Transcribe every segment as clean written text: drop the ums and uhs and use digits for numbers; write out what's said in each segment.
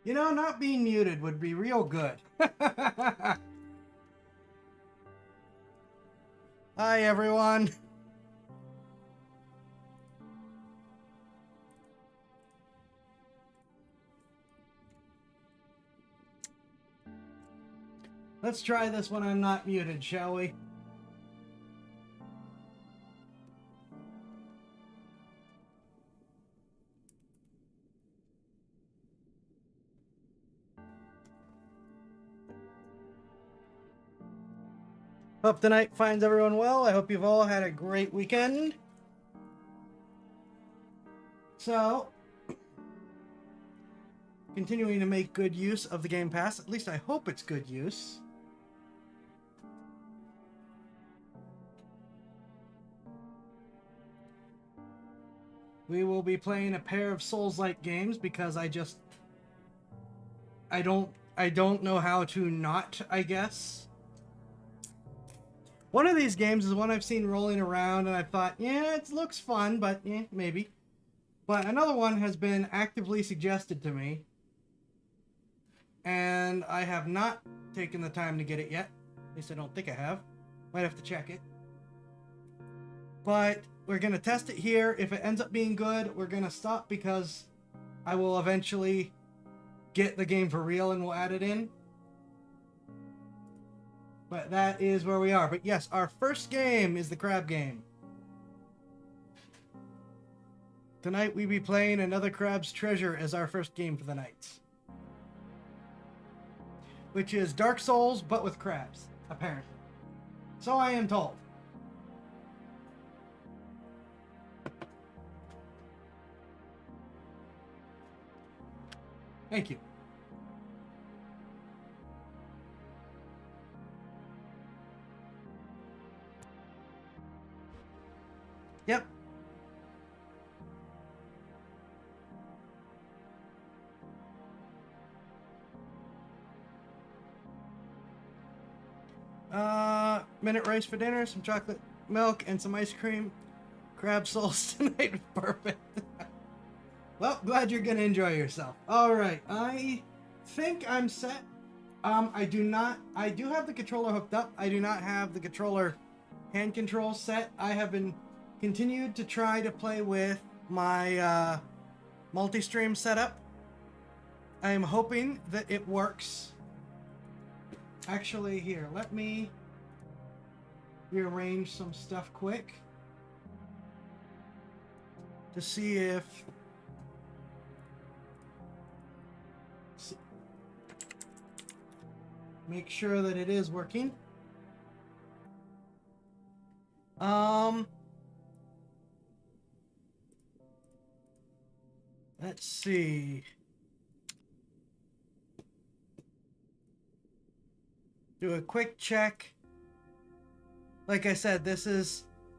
You know, not being muted would be real good. Hi, everyone. Let's try this when I'm not muted, shall we? Hope tonight finds everyone well. I hope you've all had a great weekend. So, continuing to make good use of the Game Pass. At least I hope it's good use. We will be playing a pair of Soulslike games because I don't know how to not, I guess. One of these games is one I've seen rolling around and I thought, yeah, it looks fun, but maybe. But another one has been actively suggested to me, and I have not taken the time to get it yet. At least I don't think I have. Might have to check it. But we're going to test it here. If it ends up being good, we're going to stop because I will eventually get the game for real and we'll add it in. But that is where we are. But yes, our first game is the crab game. Tonight we be playing Another Crab's Treasure as our first game for the night. Which is Dark Souls, but with crabs, apparently. So I am told. Thank you. Yep. Minute rice for dinner, some chocolate milk, and some ice cream. Crab souls tonight. Perfect. Well, glad you're gonna enjoy yourself. Alright, I think I'm set. I do have the controller hooked up. I do not have the controller hand control set. I have been continued to try to play with my multi-stream setup. I am hoping that it works. Actually, here, let me rearrange some stuff quick to see if make sure that it is working. Let's see. Do a quick check. Like I said,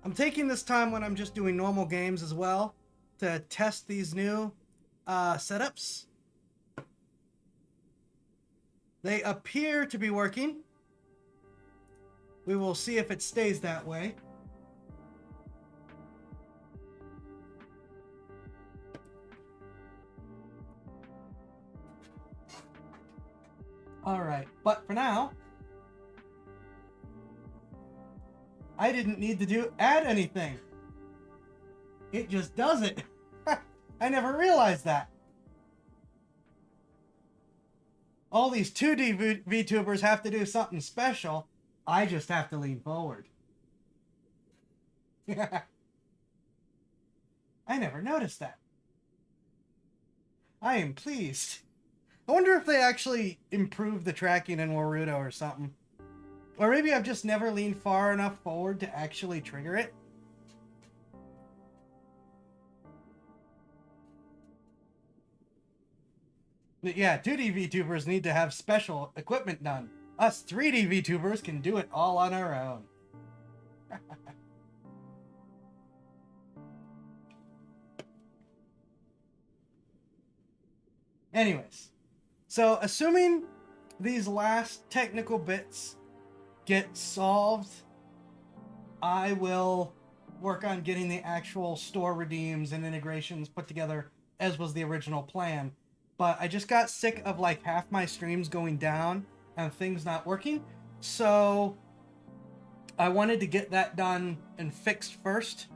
I'm taking this time when I'm just doing normal games as well to test these new setups. They appear to be working. We will see if it stays that way. Alright, but for now, I didn't need to add anything. It just does it. I never realized that. All these 2D VTubers have to do something special. I just have to lean forward. I never noticed that. I am pleased. I wonder if they actually improved the tracking in Warudo or something. Or maybe I've just never leaned far enough forward to actually trigger it. But yeah, 2D VTubers need to have special equipment done. Us 3D VTubers can do it all on our own. Anyways, so assuming these last technical bits get solved, I will work on getting the actual store redeems and integrations put together as was the original plan. but I just got sick of like half my streams going down and things not working. So I wanted to get that done and fixed first.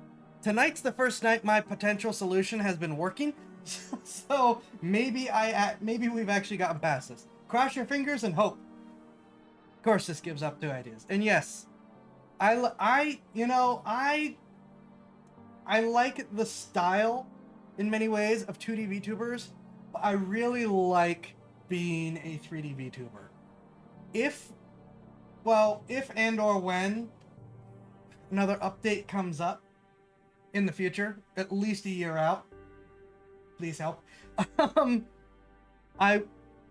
Tonight's the first night my potential solution has been working. So maybe we've actually gotten past this. Cross your fingers and hope. Of course, this gives up 2 ideas. And yes, I like the style in many ways of 2D VTubers, but I really like being a 3D VTuber. If and or when another update comes up in the future, at least a year out, please help.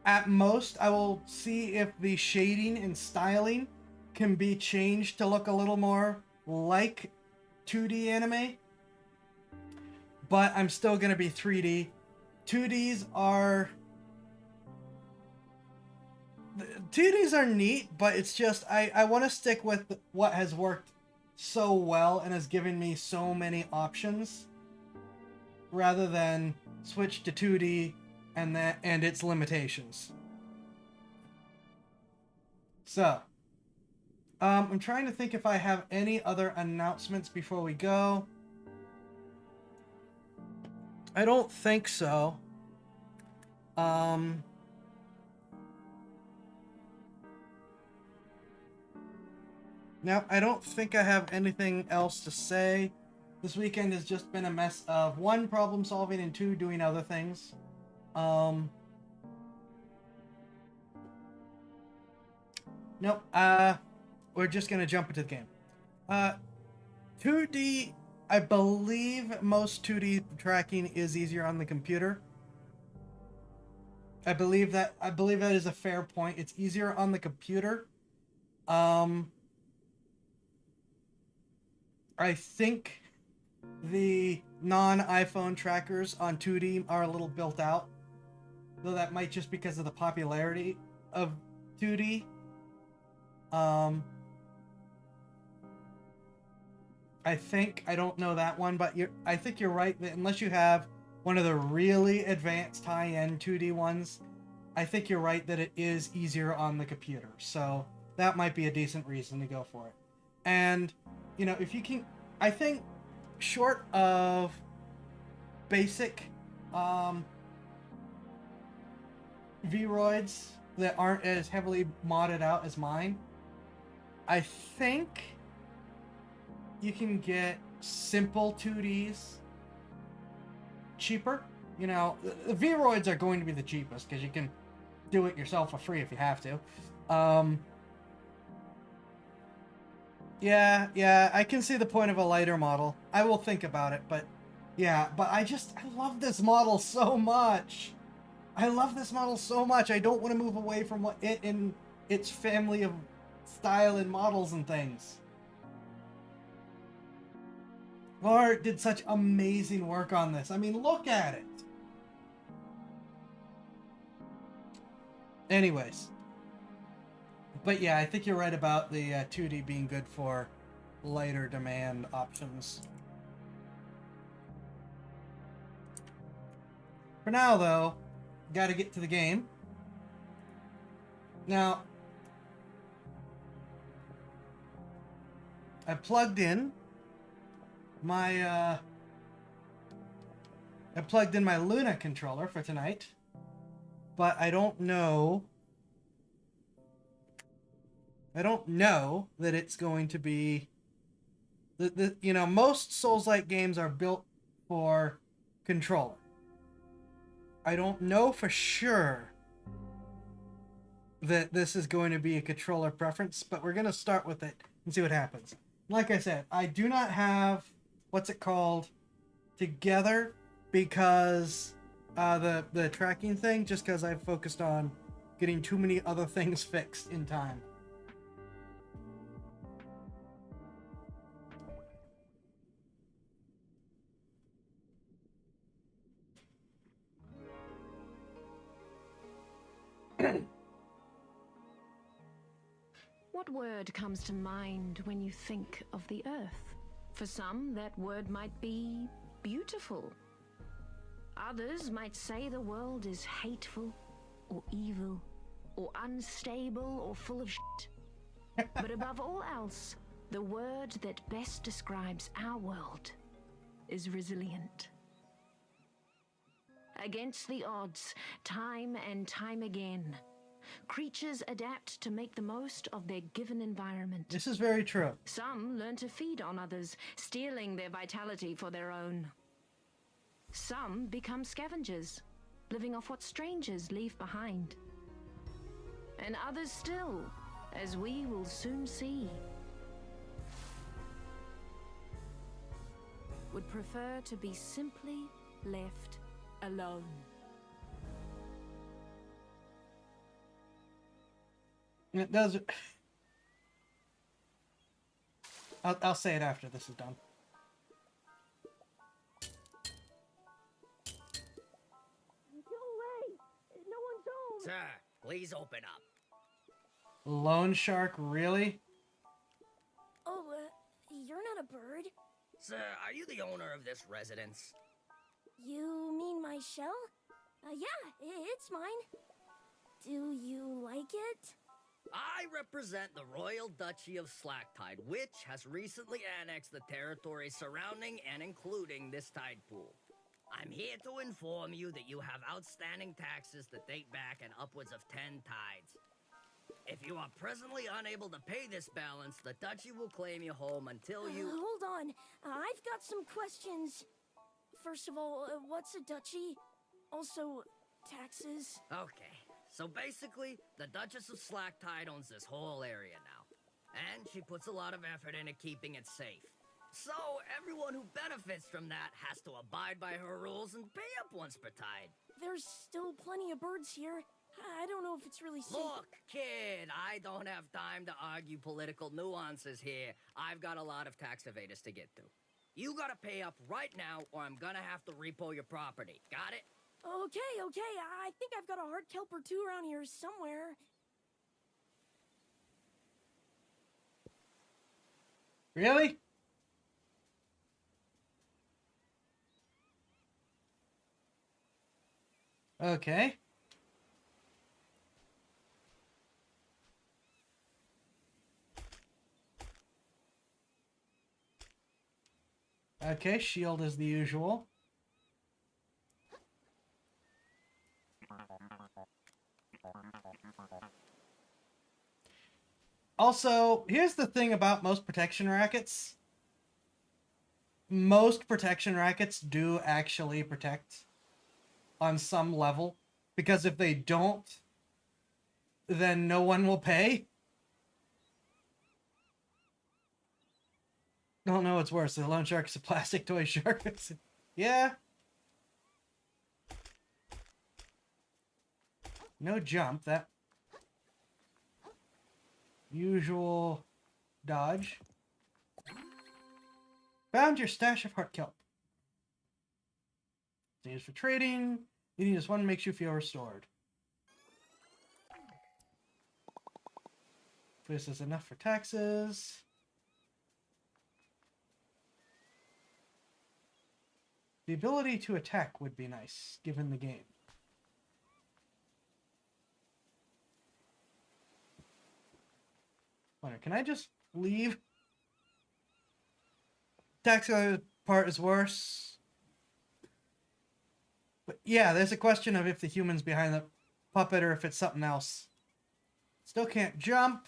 At most, I will see if the shading and styling can be changed to look a little more like 2D anime. But I'm still going to be 3D. 2Ds are neat, but it's just, I want to stick with what has worked so well and has given me so many options, rather than switch to 2D and its limitations. So, I'm trying to think if I have any other announcements before we go. I don't think so. No, I don't think I have anything else to say. This weekend has just been a mess of 1, problem solving, and 2, doing other things. Nope. We're just gonna jump into the game. 2D, I believe most 2D tracking is easier on the computer. I believe that is a fair point. It's easier on the computer. I think the non-iPhone trackers on 2D are a little built out, though that might just because of the popularity of 2D. I don't know that one, but I think you're right that unless you have one of the really advanced high-end 2D ones, I think you're right that it is easier on the computer. So that might be a decent reason to go for it. And, if you can, I think short of basic Vroids that aren't as heavily modded out as mine, I think you can get simple 2Ds cheaper. The Vroids are going to be the cheapest because you can do it yourself for free if you have to. Yeah, I can see the point of a lighter model. I will think about it, but yeah, I love this model so much. I don't want to move away from it and its family of style and models and things. Laura did such amazing work on this. I mean, look at it. Anyways. But yeah, I think you're right about the 2D being good for lighter demand options. For now, though, got to get to the game. Now, I plugged in my Luna controller for tonight, but I don't know that it's going to be most Souls-like games are built for controller. I don't know for sure that this is going to be a controller preference, but we're going to start with it and see what happens. Like I said, I do not have together because the tracking thing, just because I've focused on getting too many other things fixed in time. What word comes to mind when you think of the earth? For some, that word might be beautiful. Others might say the world is hateful, or evil, or unstable, or full of shit. But above all else, the word that best describes our world is resilient. Against the odds, time and time again, creatures adapt to make the most of their given environment. This is very true. Some learn to feed on others, stealing their vitality for their own. Some become scavengers, living off what strangers leave behind. And others still, as we will soon see, would prefer to be simply left alone. It does. I'll say it after this is done. Go away! No one's home! Sir, please open up. Loan shark, really? Oh, you're not a bird. Sir, are you the owner of this residence? You mean my shell? Yeah, it's mine. Do you like it? I represent the Royal Duchy of Slacktide, which has recently annexed the territory surrounding and including this tide pool. I'm here to inform you that you have outstanding taxes that date back in upwards of 10 tides. If you are presently unable to pay this balance, the Duchy will claim you home until you... Hold on. I've got some questions. First of all, what's a duchy? Also, taxes. Okay, so basically, the Duchess of Slacktide owns this whole area now. And she puts a lot of effort into keeping it safe. So, everyone who benefits from that has to abide by her rules and pay up once per tide. There's still plenty of birds here. I don't know if it's really safe. Look, kid, I don't have time to argue political nuances here. I've got a lot of tax evaders to get to. You gotta pay up right now, or I'm gonna have to repo your property. Got it? Okay. I think I've got a hard kelp or two around here somewhere. Really? Okay. Okay, shield is the usual. Also, here's the thing about most protection rackets. Most protection rackets do actually protect on some level, because if they don't, then no one will pay. Don't know what's worse, the loan shark is a plastic toy shark. Yeah. No jump, that usual dodge. Found your stash of heart kelp. It's used for trading. Eating this one makes you feel restored. This is enough for taxes. The ability to attack would be nice, given the game. Wonder, can I just leave? Tax part is worse. But yeah, there's a question of if the human's behind the puppet or if it's something else. Still can't jump.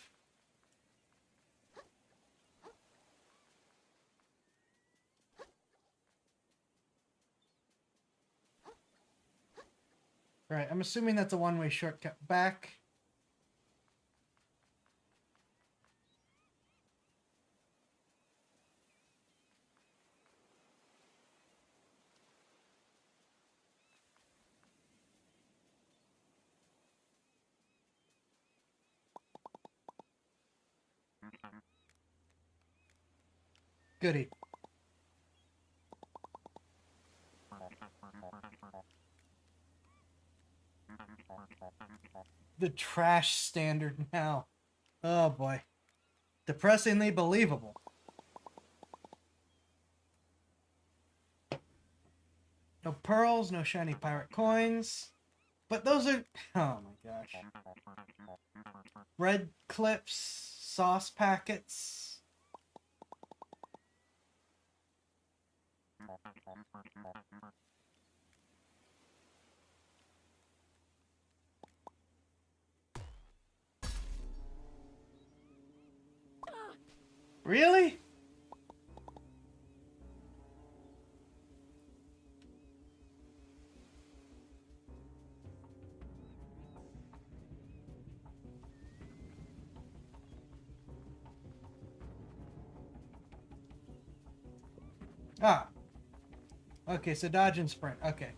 Right, I'm assuming that's a one-way shortcut back. Goody. The trash standard now. Oh boy. Depressingly believable. No pearls, no shiny pirate coins. But those are... Oh my gosh. Red clips, sauce packets. Really? Ah. Okay, so dodge and sprint. Okay.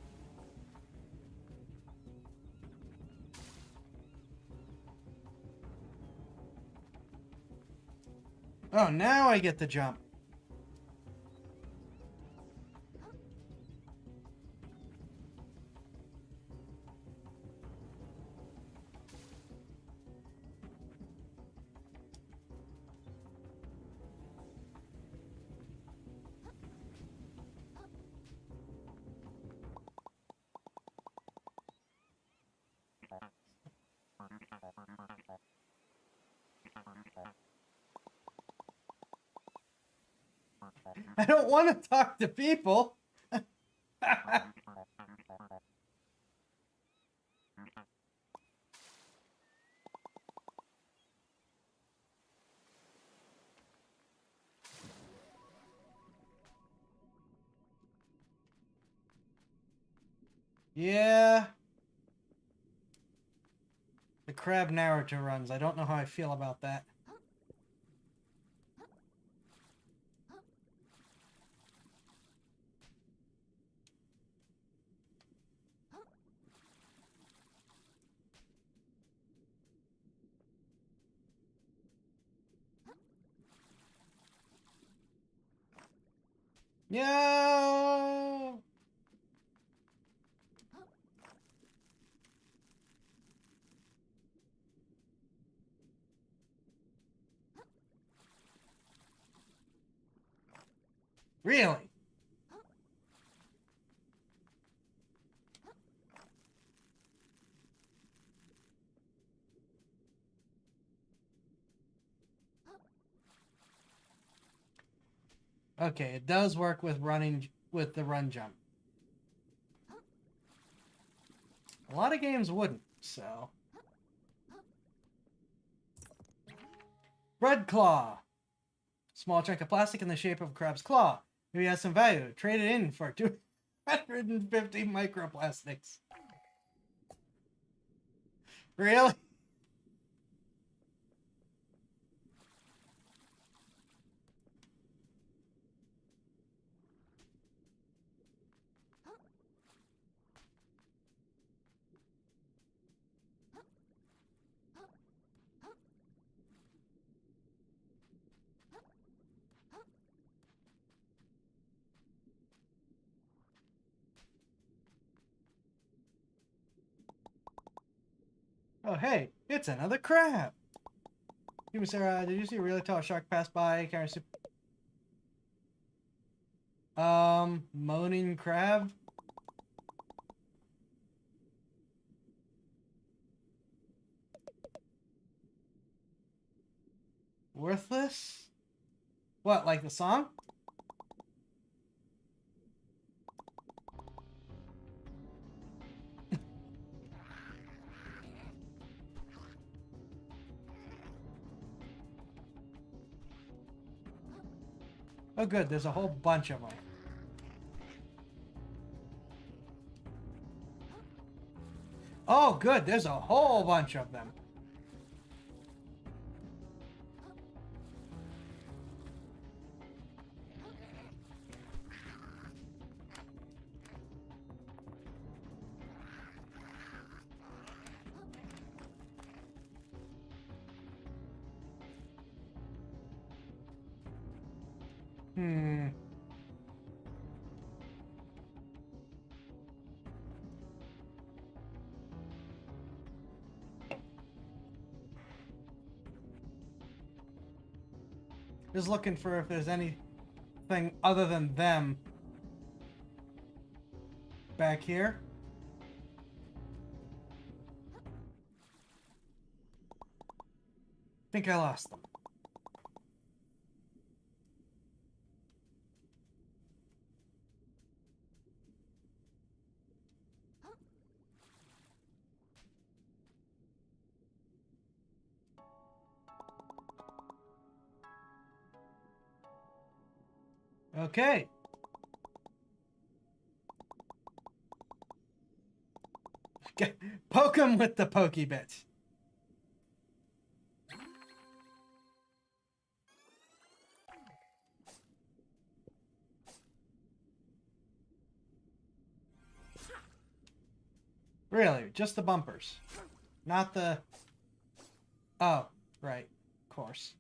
Oh, now I get the jump. I don't want to talk to people. Yeah. The crab narrator runs. I don't know how I feel about that. No. Really? Okay, it does work with running with the run jump. A lot of games wouldn't, so. Red claw. Small chunk of plastic in the shape of a crab's claw. Maybe it has some value. Trade it in for 250 microplastics. Really? Oh, hey, it's another crab. Hey, Sarah, did you see a really tall shark pass by? Moaning crab? Worthless? What, like the song? Oh good, there's a whole bunch of them. Oh good, there's a whole bunch of them. Just looking for if there's anything other than them. back here. Think I lost them. Okay. Poke him with the pokey bit. Really? Just the bumpers? Not the... Oh, right. Of course.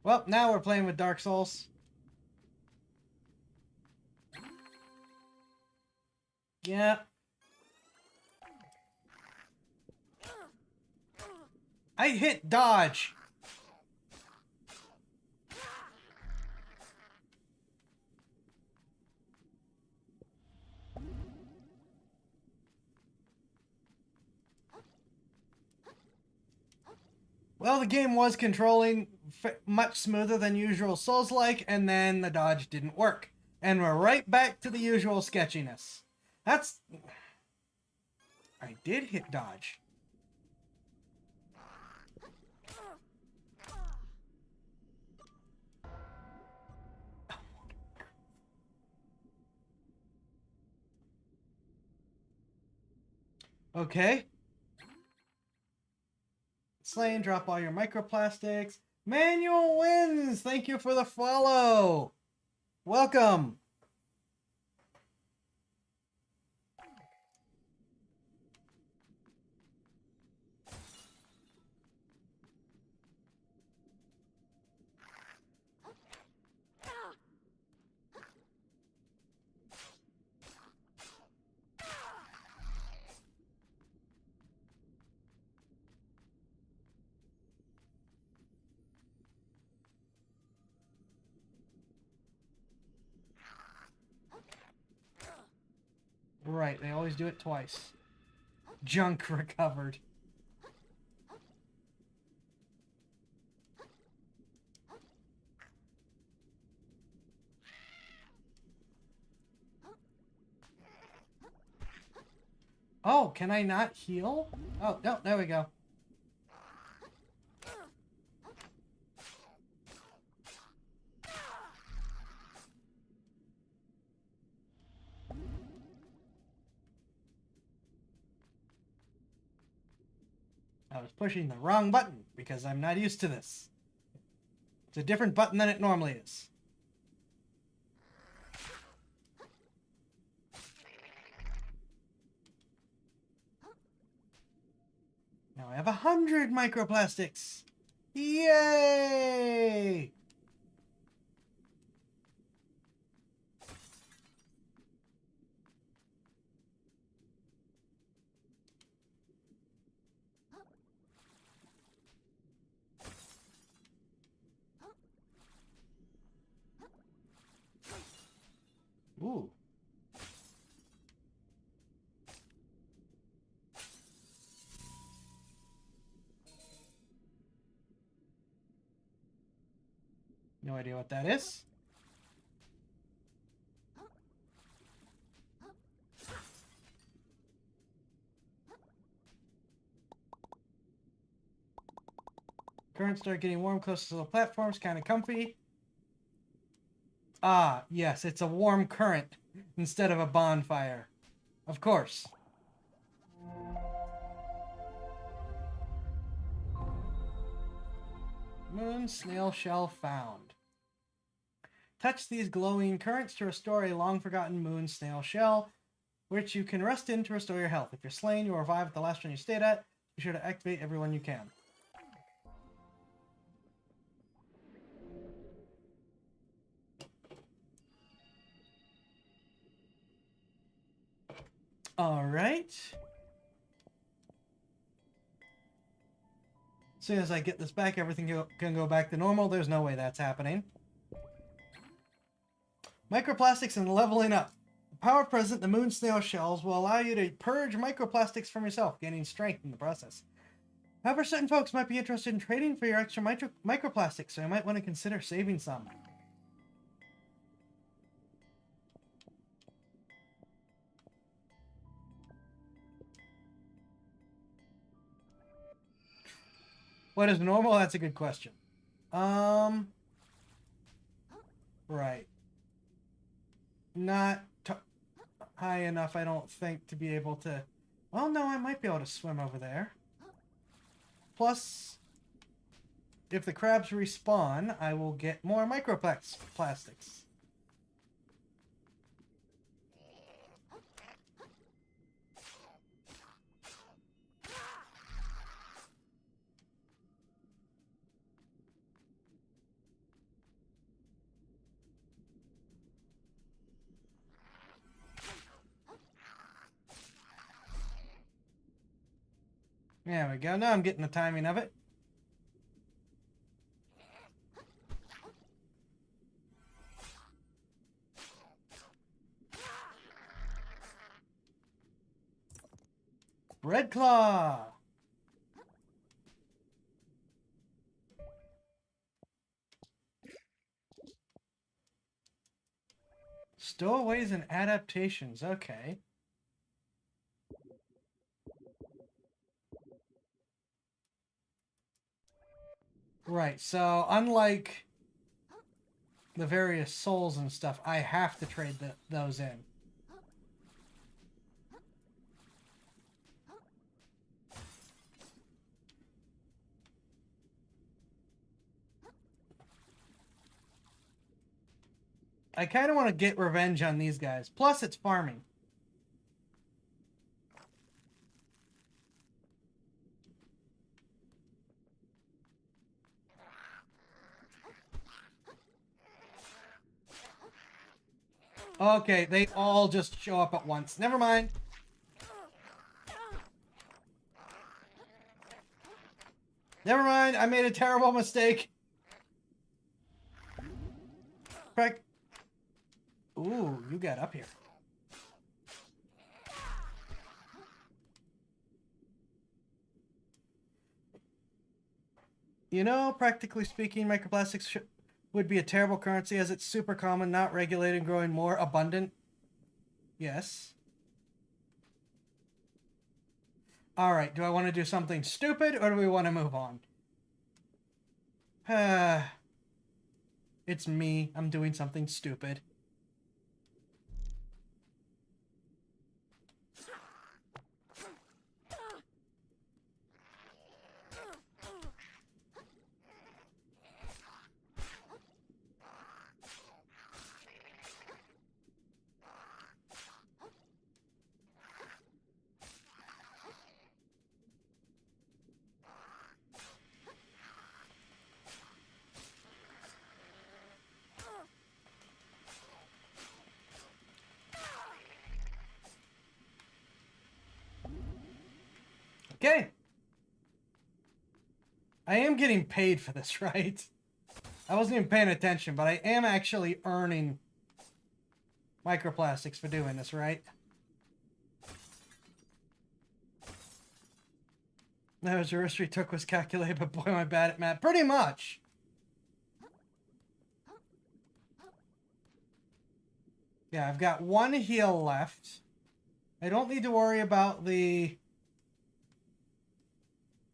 Well, now we're playing with Dark Souls. Yeah. I hit dodge. Well, the game was controlling much smoother than usual Soulslike, and then the dodge didn't work. And we're right back to the usual sketchiness. That's... I did hit dodge. Okay. Slain, drop all your microplastics. Manual wins! Thank you for the follow! Welcome! Right, they always do it twice. Junk recovered. Oh, can I not heal? Oh, no, there we go. I was pushing the wrong button because I'm not used to this. It's a different button than it normally is. Now I have 100 microplastics. Yay! Ooh. No idea what that is. Currents start getting warm close to the platforms, kind of comfy. Ah, yes, it's a warm current instead of a bonfire. Of course. Moon snail shell found. Touch these glowing currents to restore a long-forgotten moon snail shell, which you can rest in to restore your health. If you're slain, you'll revive at the last one you stayed at. Be sure to activate every one you can. All right. As soon as I get this back, everything can go back to normal. There's no way that's happening. Microplastics and leveling up. The power present in the moon snail shells will allow you to purge microplastics from yourself, gaining strength in the process. However, certain folks might be interested in trading for your extra microplastics, so you might want to consider saving some. What is normal? That's a good question. Right. Not high enough, I don't think, to be able to... Well, no, I might be able to swim over there. Plus, if the crabs respawn, I will get more microplastics. There we go. Now I'm getting the timing of it. Red Claw! Stowaways and adaptations. Okay. Right, so unlike the various souls and stuff, I have to trade those in. I kind of want to get revenge on these guys. Plus, it's farming. Okay, they all just show up at once. Never mind. Never mind, I made a terrible mistake. Ooh, you got up here. You know, practically speaking, microplastics would be a terrible currency as it's super common, not regulated, growing more abundant. Yes. Alright, do I want to do something stupid or do we want to move on? It's me. I'm doing something stupid. Okay. I am getting paid for this, right? I wasn't even paying attention, but I am actually earning microplastics for doing this, right? No, his history took was calculated, but boy, am I bad at math. Pretty much. Yeah, I've got one heal left. I don't need to worry about the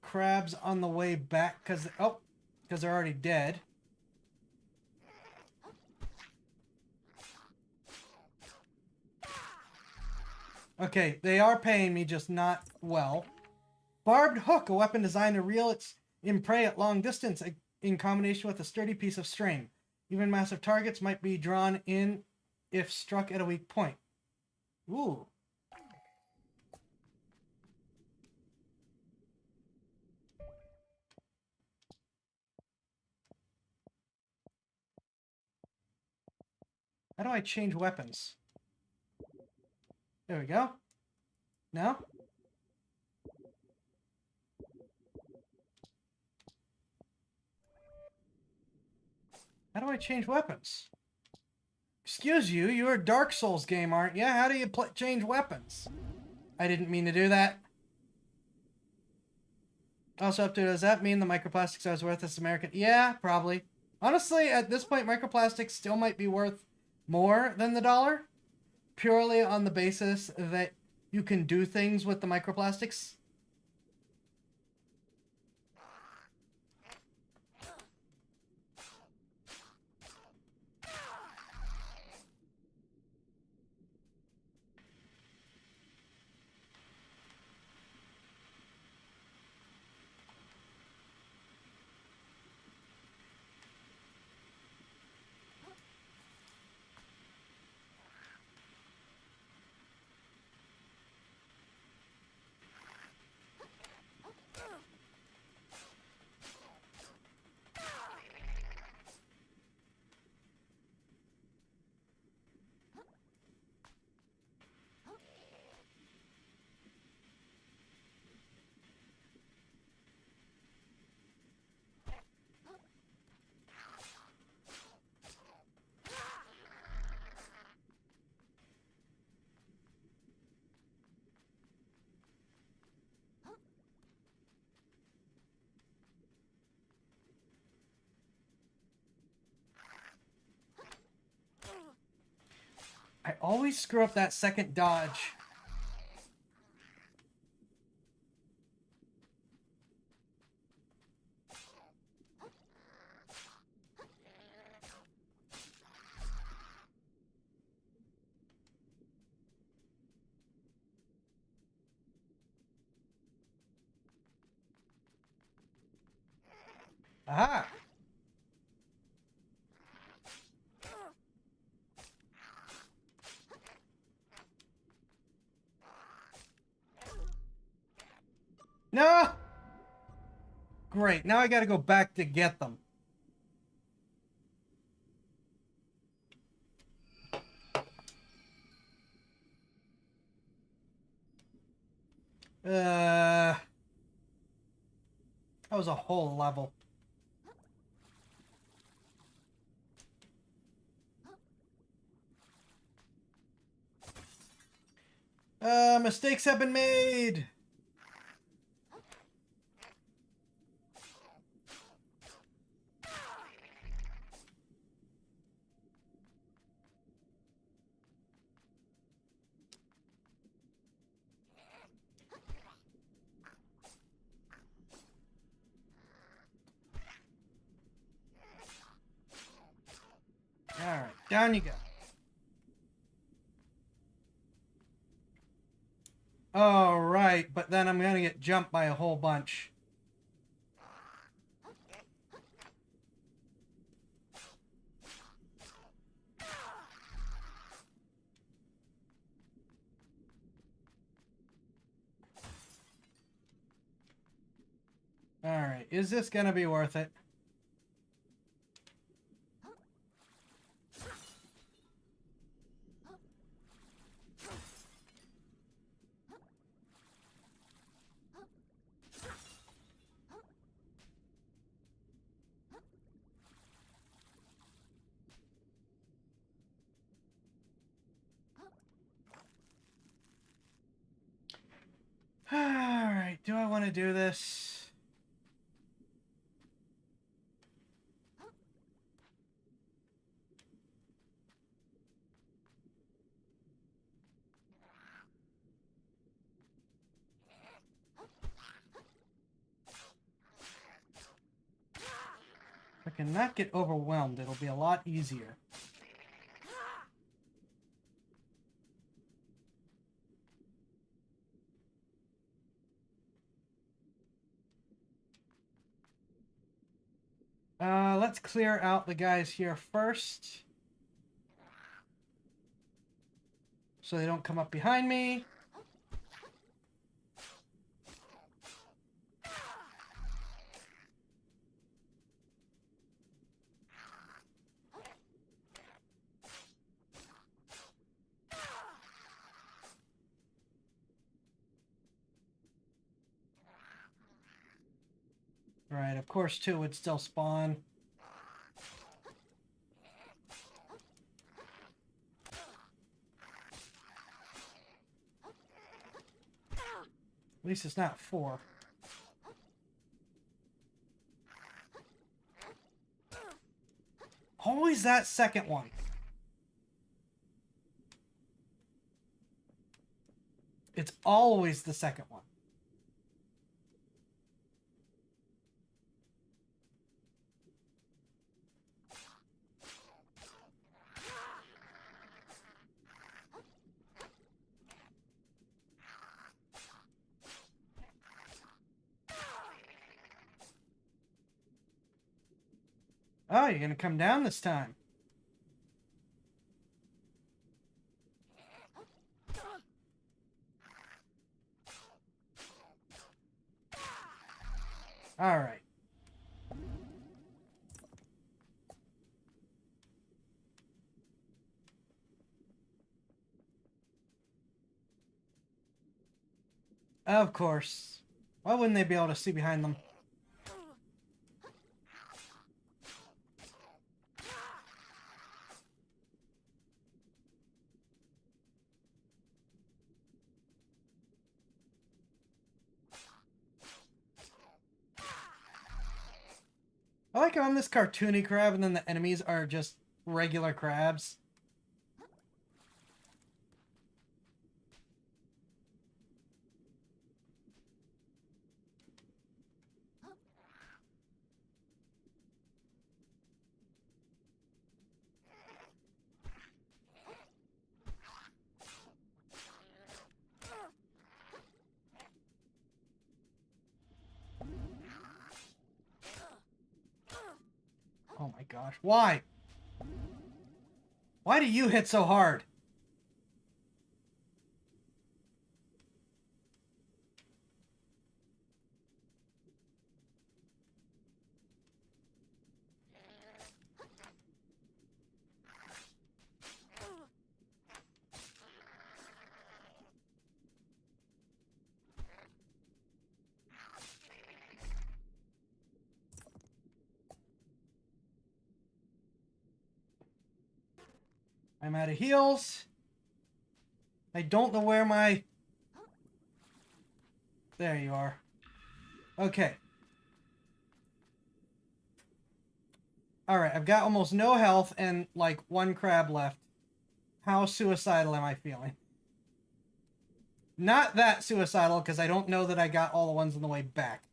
crabs on the way back because they're already dead. Okay, they are paying me, just not well. Barbed hook, a weapon designed to reel its in prey at long distance in combination with a sturdy piece of string. Even massive targets might be drawn in if struck at a weak point. Ooh. How do I change weapons? There we go. No? How do I change weapons? Excuse you, you're a Dark Souls game, aren't you? How do you change weapons? I didn't mean to do that. Also up to, does that mean the microplastics are as worth as American? Yeah, probably. Honestly, at this point, microplastics still might be worth more than the dollar. Purely on the basis that you can do things with the microplastics. I always screw up that second dodge. Aha! No! Great, now I gotta go back to get them. That was a whole level. Mistakes have been made! Alright, down you go. Alright, but then I'm gonna get jumped by a whole bunch. Alright, is this gonna be worth it? Alright, do I want to do this? If I can not get overwhelmed, it'll be a lot easier. Let's clear out the guys here first. So they don't come up behind me. Right, of course 2 would still spawn. At least it's not 4. Always that second one. It's always the second one. Oh, you're gonna come down this time. All right. Of course. Why wouldn't they be able to see behind them? I like how I'm this cartoony crab and then the enemies are just regular crabs. Oh my gosh, why? Why do you hit so hard? I'm out of heals. I don't know where my... There you are. Okay. Alright, I've got almost no health and like 1 crab left. How suicidal am I feeling? Not that suicidal, because I don't know that I got all the ones on the way back.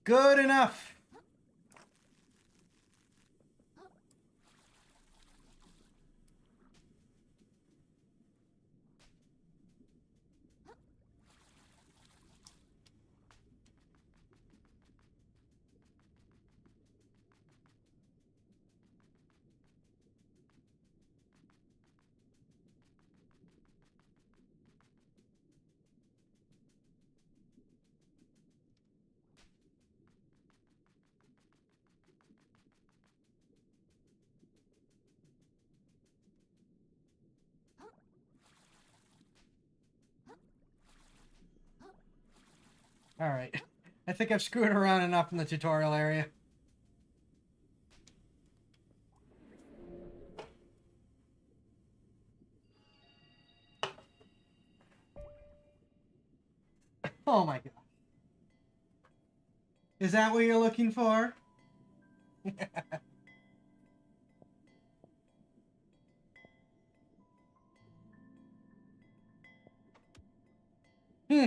Good enough. Alright. I think I've screwed around enough in the tutorial area. Oh my god. Is that what you're looking for? Hmm.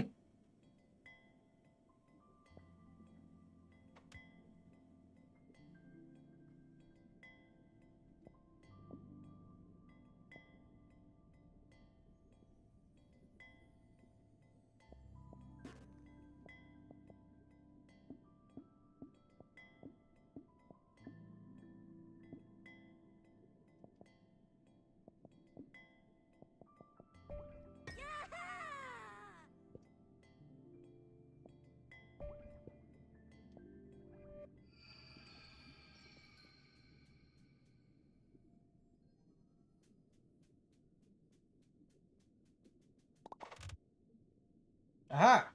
Aha!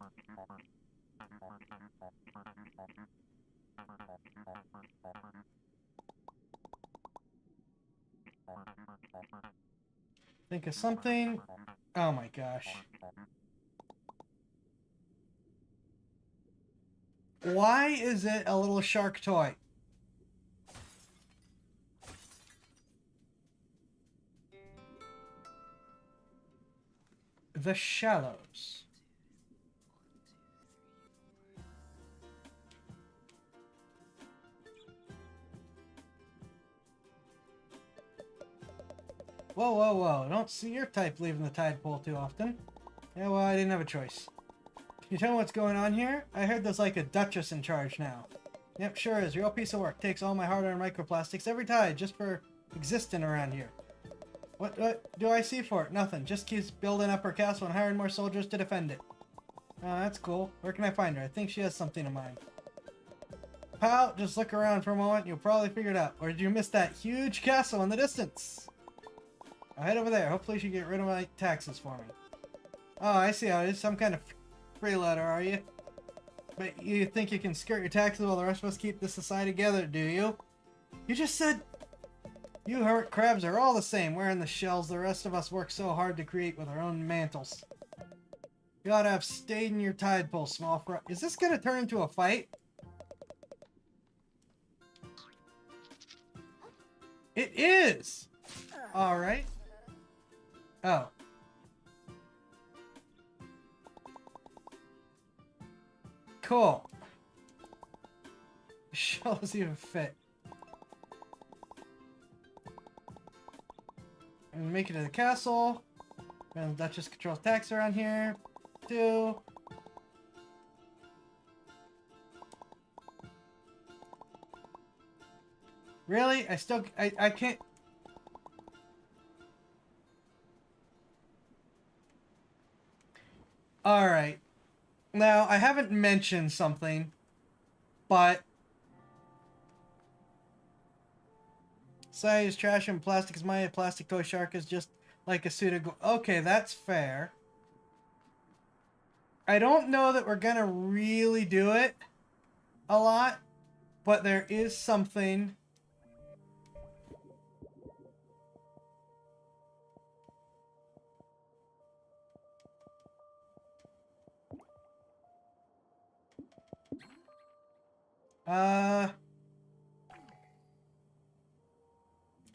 Think of something. Oh my gosh. Why is it a little shark toy? The Shallows. Whoa, whoa, whoa. Don't see your type leaving the tide pool too often. Yeah, well, I didn't have a choice. Can you tell me what's going on here? I heard there's like a duchess in charge now. Yep, sure is. Real piece of work. Takes all my hard-earned microplastics every tide just for existing around here. What do I see for it? Nothing. Just keeps building up her castle and hiring more soldiers to defend it. Oh, that's cool. Where can I find her? I think she has something in mind. Pal, just look around for a moment. You'll probably figure it out. Or did you miss that huge castle in the distance? I'll head over there. Hopefully she can get rid of my taxes for me. Oh, I see how it is. Some kind of freeloader, are you? But you think you can skirt your taxes while the rest of us keep this society together, do you? You just said... You hermit crabs are all the same, wearing the shells the rest of us work so hard to create with our own mantles. You ought to have stayed in your tide pool, small fry. Is this gonna turn into a fight? It is! Alright. Oh. Cool. Shells even fit. And make it to the castle. And Duchess controls tax around here. Too. Really? I can't. Alright. Now, I haven't mentioned something, but size trash and plastic is my plastic toy shark is just like a suit of okay, that's fair. I don't know that we're gonna really do it a lot, but there is something.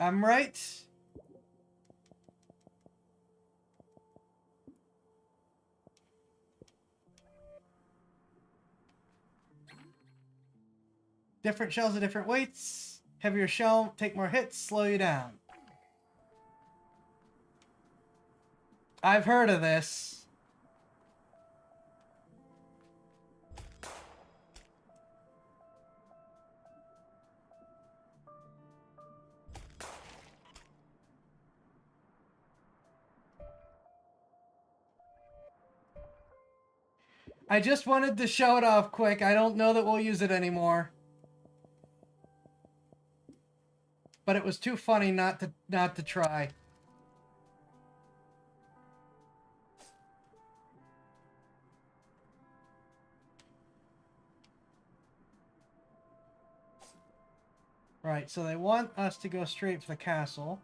I'm right. Different shells at different weights. Heavier shell, take more hits, slow you down. I've heard of this. I just wanted to show it off quick. I don't know that we'll use it anymore. But it was too funny not to try. Right, so they want us to go straight for the castle.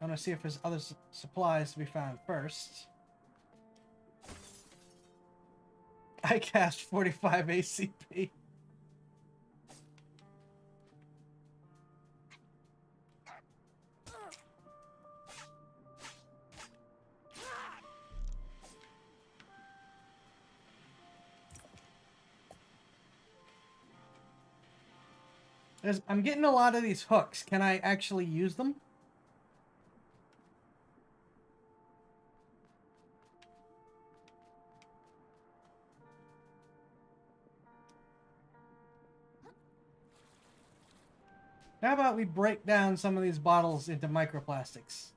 I want to see if there's other supplies to be found first. I cast 45 ACP. I'm getting a lot of these hooks. Can I actually use them? How about we break down some of these bottles into microplastics?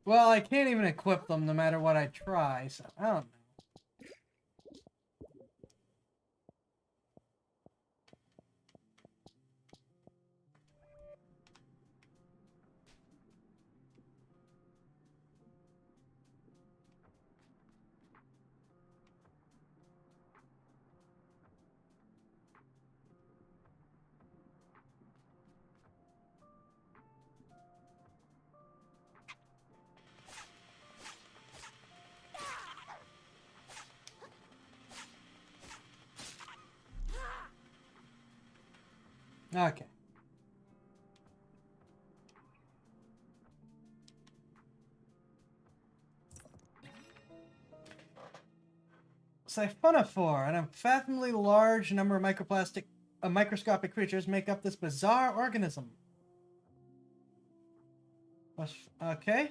Well, I can't even equip them no matter what I try, so I don't know. Okay. Siphonophore, an unfathomably large number of microscopic creatures make up this bizarre organism. Okay.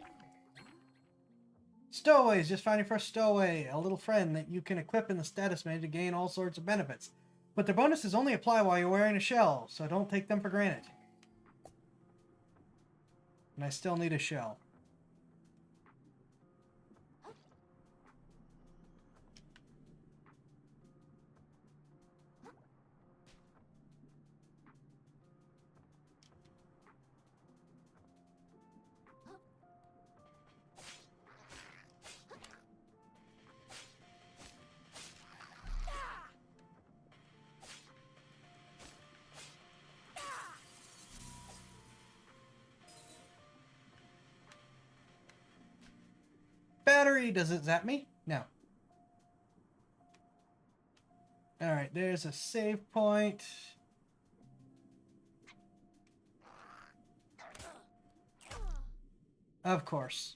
Stowaways, just found your first stowaway, a little friend that you can equip in the status menu to gain all sorts of benefits. But their bonuses only apply while you're wearing a shell, so don't take them for granted. And I still need a shell. Battery, does it zap me? No. Alright, there's a save point. Of course.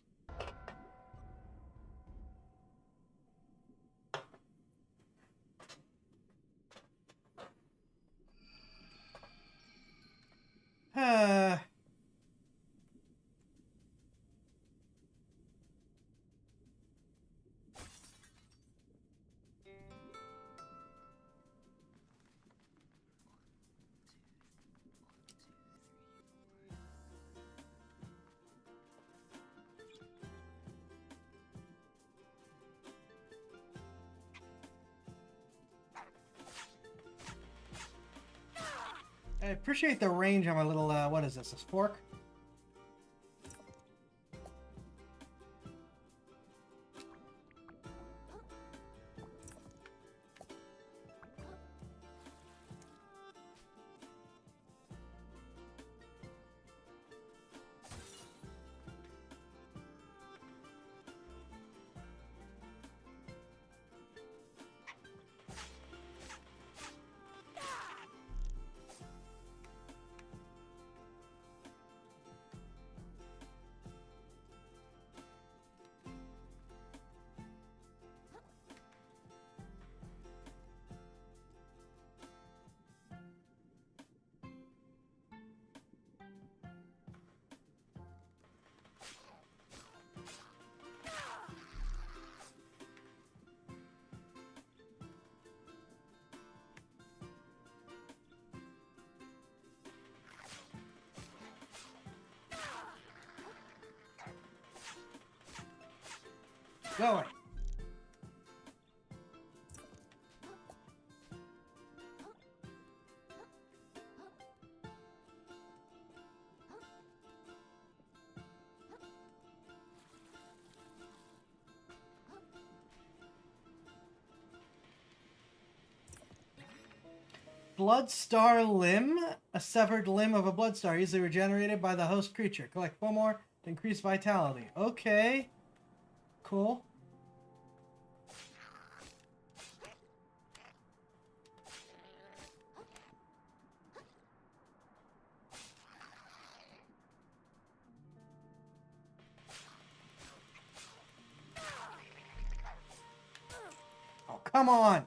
I appreciate the range on my little, what is this, a fork? Going. Blood Star Limb? A severed limb of a blood star, easily regenerated by the host creature. Collect 4 more to increase vitality. Okay. Cool. Oh, come on!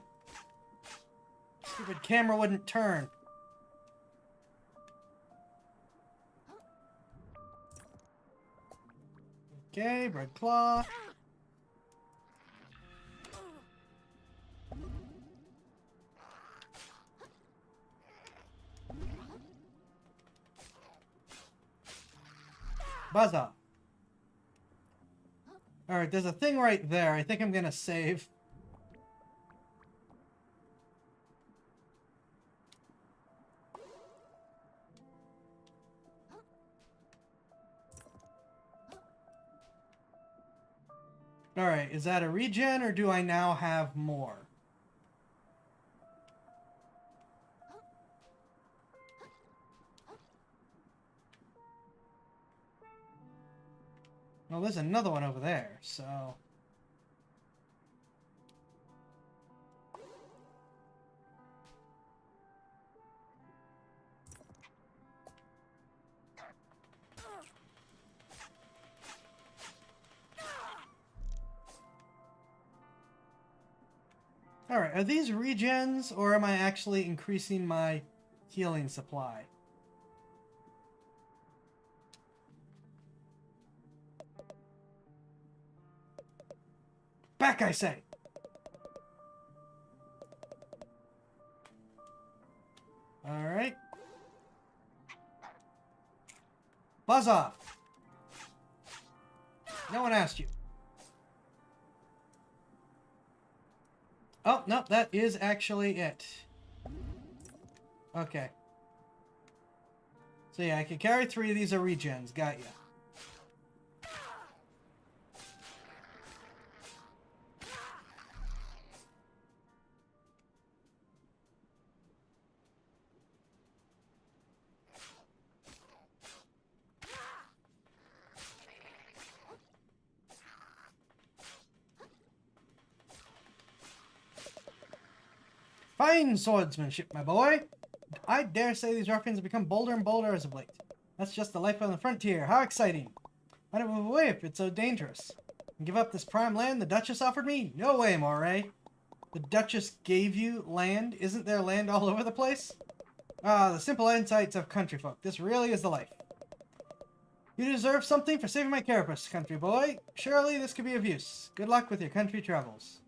Stupid camera wouldn't turn. Okay, Red Claw. Buzz off. Alright, there's a thing right there. I think I'm gonna save. Alright, is that a regen or do I now have more? Well, there's another one over there, so... Alright, are these regens, or am I actually increasing my healing supply? Back, I say! Alright. Buzz off! No one asked you. Oh, no, that is actually it. Okay. So yeah, I can carry 3 of these are regens. Got ya. Fine swordsmanship, my boy. I dare say these ruffians have become bolder and bolder as of late. That's just the life on the frontier. How exciting. Why not move away if it's so dangerous? And give up this prime land the Duchess offered me? No way, Moray. The Duchess gave you land? Isn't there land all over the place? Ah, the simple insights of country folk. This really is the life. You deserve something for saving my carapace, country boy. Surely this could be of use. Good luck with your country travels.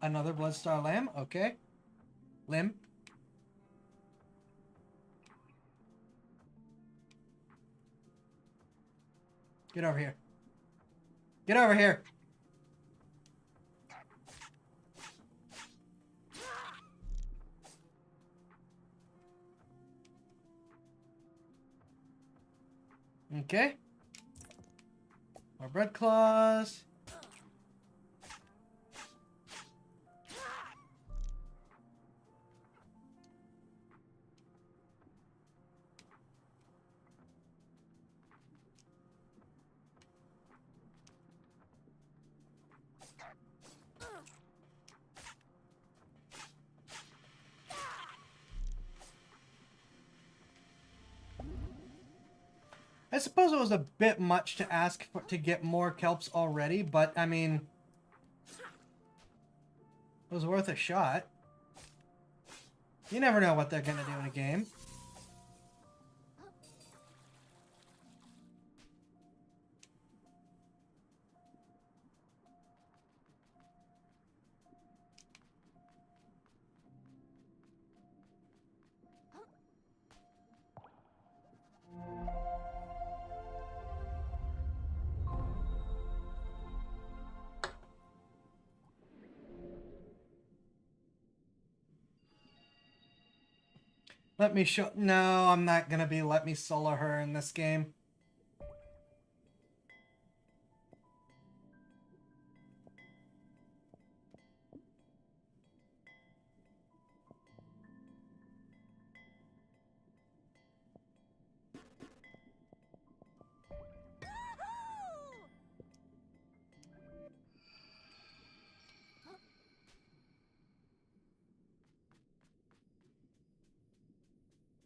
Another Bloodstar lamb? Okay. Limb. Get over here. Get over here! Okay. More bread claws. I suppose it was a bit much to ask for, to get more kelps already, but I mean, it was worth a shot. You never know what they're gonna do in a game. Let me show... No, I'm not gonna be let me solo her in this game.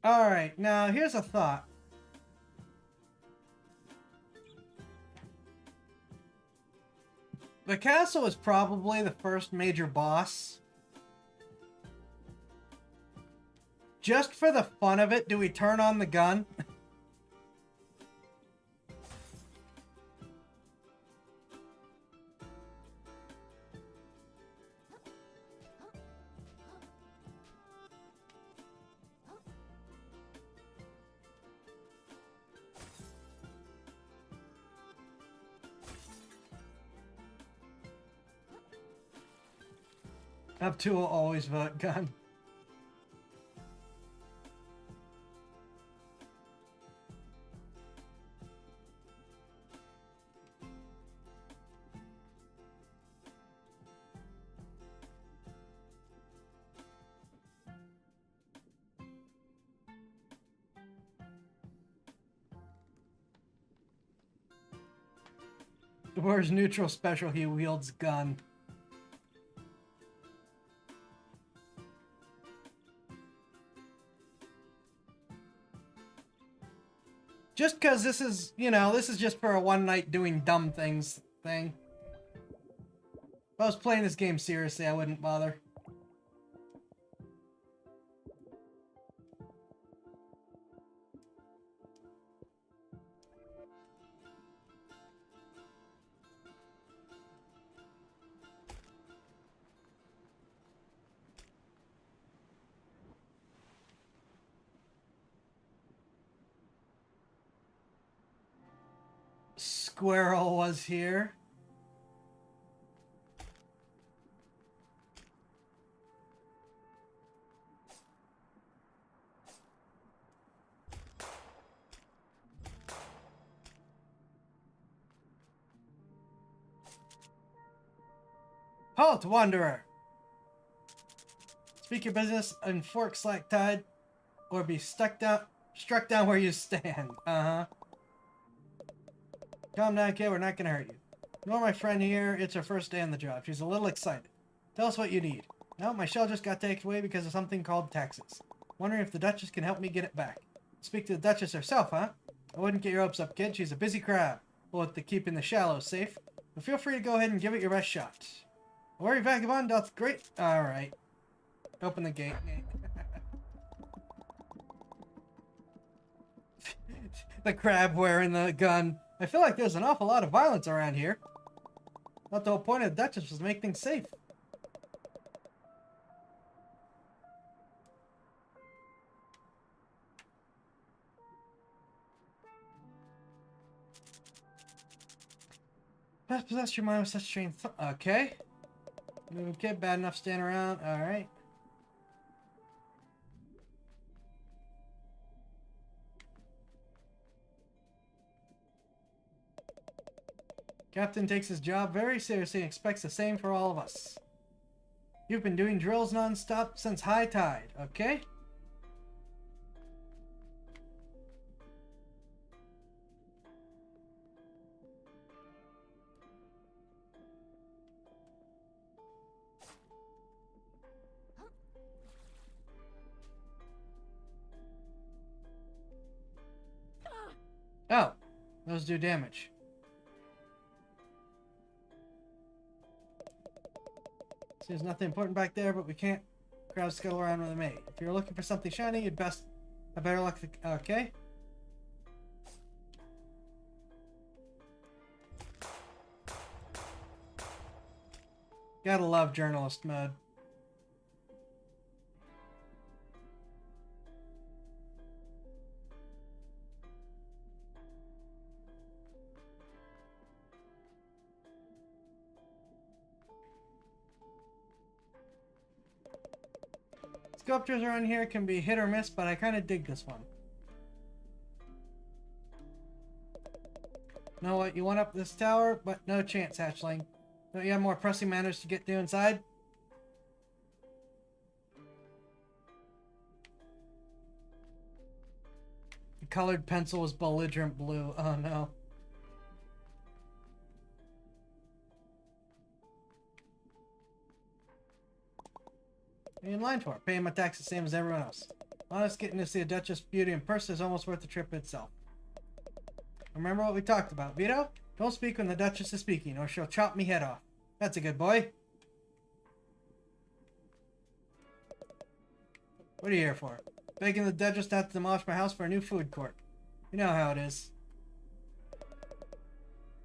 Alright, now here's a thought. The castle is probably the first major boss. Just for the fun of it, do we turn on the gun? Up to will always vote gun. Where's neutral special? He wields gun. Just because this is, you know, this is just for a one night doing dumb things thing. If I was playing this game seriously, I wouldn't bother. Squirrel was here. Halt, wanderer! Speak your business and fork slack tide, or be struck down where you stand. Uh-huh. Calm down, kid. We're not gonna hurt you. Nor my friend here. It's her first day on the job. She's a little excited. Tell us what you need. No, my shell just got taken away because of something called taxes. Wondering if the Duchess can help me get it back. Speak to the Duchess herself, huh? I wouldn't get your hopes up, kid. She's a busy crab. Well, to keeping the shallows safe. But feel free to go ahead and give it your best shot. Worry, vagabond. That's great. All right. Open the gate. The crab wearing the gun. I feel like there's an awful lot of violence around here. Thought the whole point of the Duchess was to make things safe. Best possess your mind with such trained thought. Okay. Okay, bad enough standing around. Alright. Captain takes his job very seriously and expects the same for all of us. You've been doing drills non-stop since high tide, okay? Oh, those do damage. See, there's nothing important back there, but we can't crowd scuttle around with a maid. If you're looking for something shiny, you'd best have better luck. Okay. Gotta love journalist mode. Sculptures around here can be hit or miss, but I kind of dig this one. Know what? You went up this tower, but no chance, hatchling. Don't you have more pressing matters to get to inside? The colored pencil was belligerent blue. Oh no. What are you in line for? Paying my tax the same as everyone else. Honest, getting to see a Duchess beauty in person is almost worth the trip itself. Remember what we talked about, Vito? Don't speak when the Duchess is speaking, or she'll chop me head off. That's a good boy. What are you here for? Begging the Duchess not to demolish my house for a new food court. You know how it is.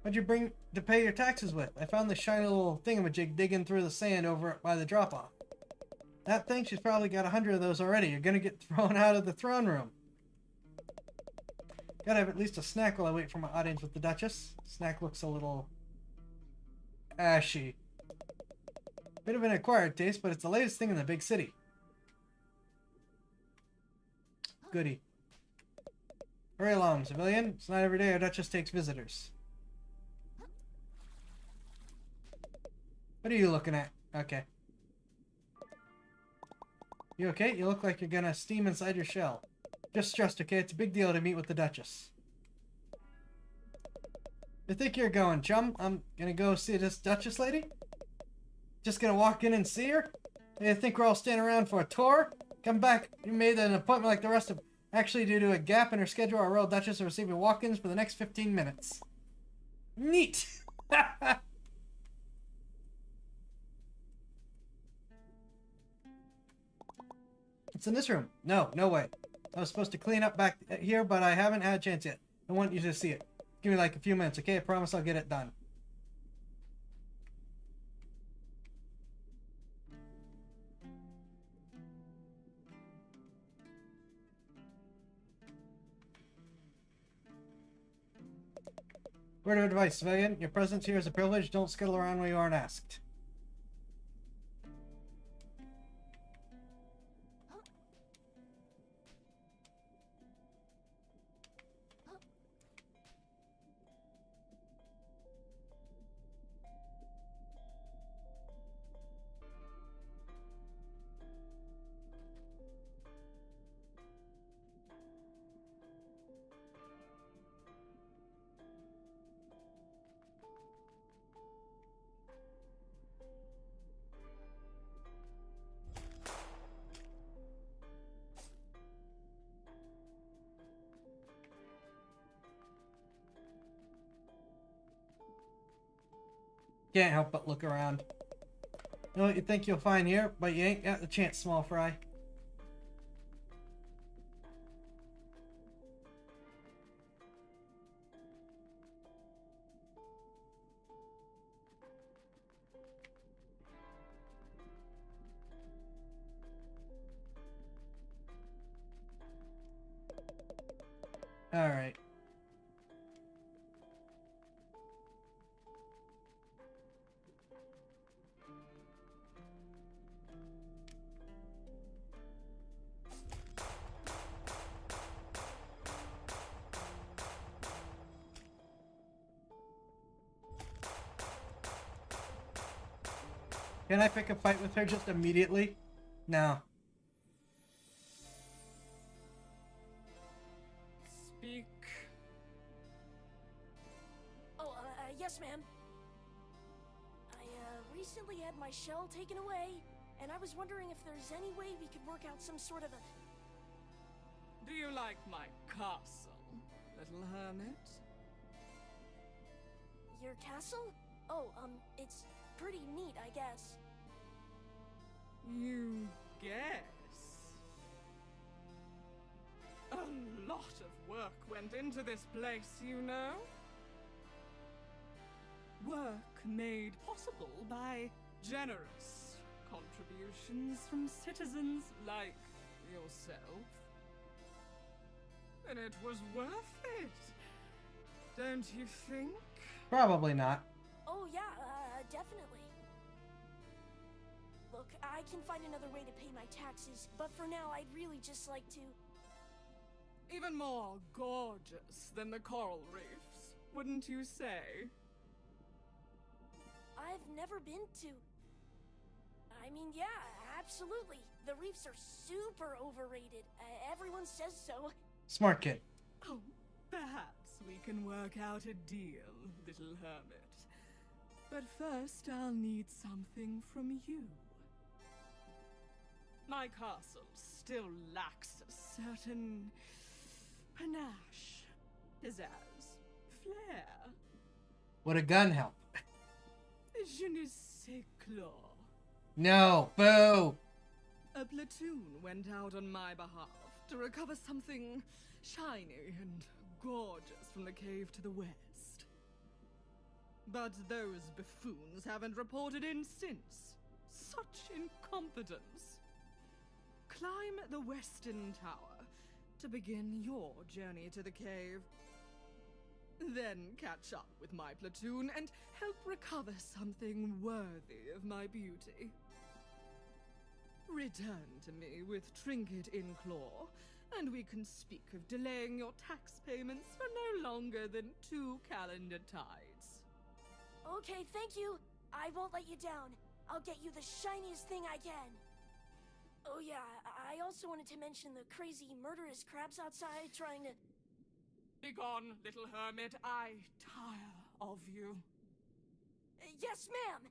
What'd you bring to pay your taxes with? I found this shiny little thingamajig digging through the sand over by the drop-off. That thing, she's probably got 100 of those already. You're gonna get thrown out of the throne room. Gotta have at least a snack while I wait for my audience with the Duchess. Snack looks a little ashy. Bit of an acquired taste, but it's the latest thing in the big city. Goody. Hurry along, civilian. It's not every day our Duchess takes visitors. What are you looking at? Okay. You okay? You look like you're gonna steam inside your shell. Just stressed, okay? It's a big deal to meet with the Duchess. You think you're going, chum? I'm gonna go see this Duchess lady? Just gonna walk in and see her? You think we're all standing around for a tour? Come back. You made an appointment like the rest of... Actually, due to a gap in her schedule, our Royal Duchess is receiving walk-ins for the next 15 minutes. Neat! It's in this room. No, no way. I was supposed to clean up back here, but I haven't had a chance yet. I want you to see it. Give me like a few minutes, okay? I promise I'll get it done. Word of advice, civilian. Your presence here is a privilege. Don't scuttle around when you aren't asked. Can't help but look around. You know what you think you'll find here, but you ain't got the chance, small fry. All right. Can I pick a fight with her just immediately? No. Speak. Oh, yes, ma'am. I, recently had my shell taken away, and I was wondering if there's any way we could work out some sort of a... Do you like my castle, little hermit? Your castle? Oh, it's pretty neat, I guess. You guess? A lot of work went into this place, you know? Work made possible by generous contributions from citizens like yourself. And it was worth it, don't you think? Probably not. Oh, yeah, definitely. Look, I can find another way to pay my taxes, but for now, I'd really just like to... Even more gorgeous than the coral reefs, wouldn't you say? I've never been to... I mean, yeah, absolutely. The reefs are super overrated. Everyone says so. Smart kid. Oh, perhaps we can work out a deal, little hermit. But first, I'll need something from you. My castle still lacks a certain panache, pizzazz, flair. Would a gun help? Je ne sais quoi. No. Boo. A platoon went out on my behalf to recover something shiny and gorgeous from the cave to the west. But those buffoons haven't reported in since. Such incompetence. Climb the western tower to begin your journey to the cave. Then catch up with my platoon and help recover something worthy of my beauty. Return to me with trinket in claw, and we can speak of delaying your tax payments for no longer than 2 calendar tides. Okay, thank you. I won't let you down. I'll get you the shiniest thing I can. Oh yeah, I also wanted to mention the crazy murderous crabs outside trying to... Begone, little hermit. I tire of you. Yes, ma'am!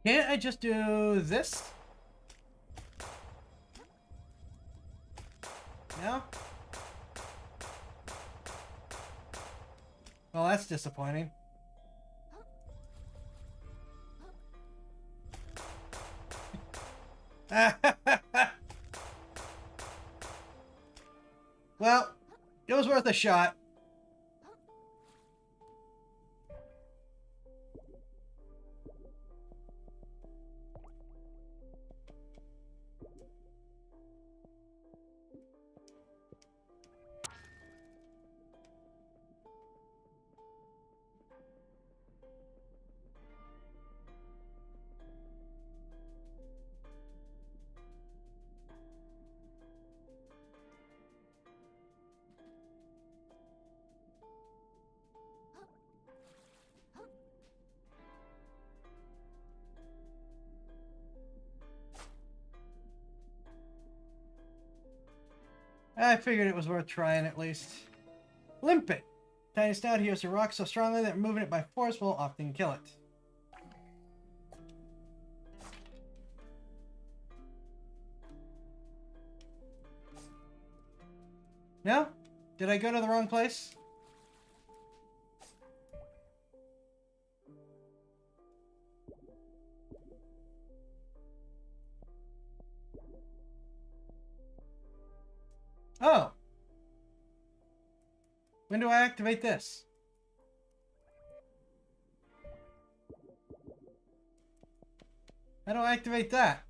Can't I just do this? No? Well, that's disappointing. Well, it was worth a shot. I figured it was worth trying at least. Limpet. Tiny snout hears a rock so strongly that moving it by force will often kill it. No? Did I go to the wrong place? Oh. When do I activate this? How do I activate that?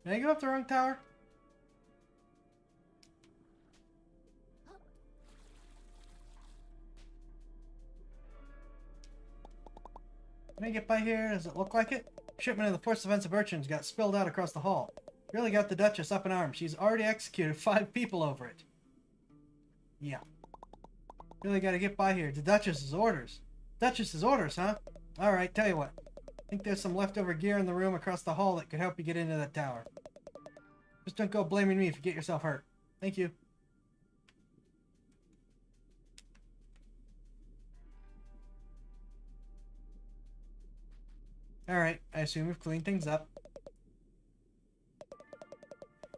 Did I go up the wrong tower? Can I get by here? Does it look like it? Shipment of the Force Defensive Urchins got spilled out across the hall. Really got the Duchess up in arms. She's already executed 5 people over it. Yeah. Really gotta get by here. The Duchess's orders. Duchess's orders, huh? Alright, tell you what. I think there's some leftover gear in the room across the hall that could help you get into that tower. Just don't go blaming me if you get yourself hurt. Thank you. Alright, I assume we've cleaned things up.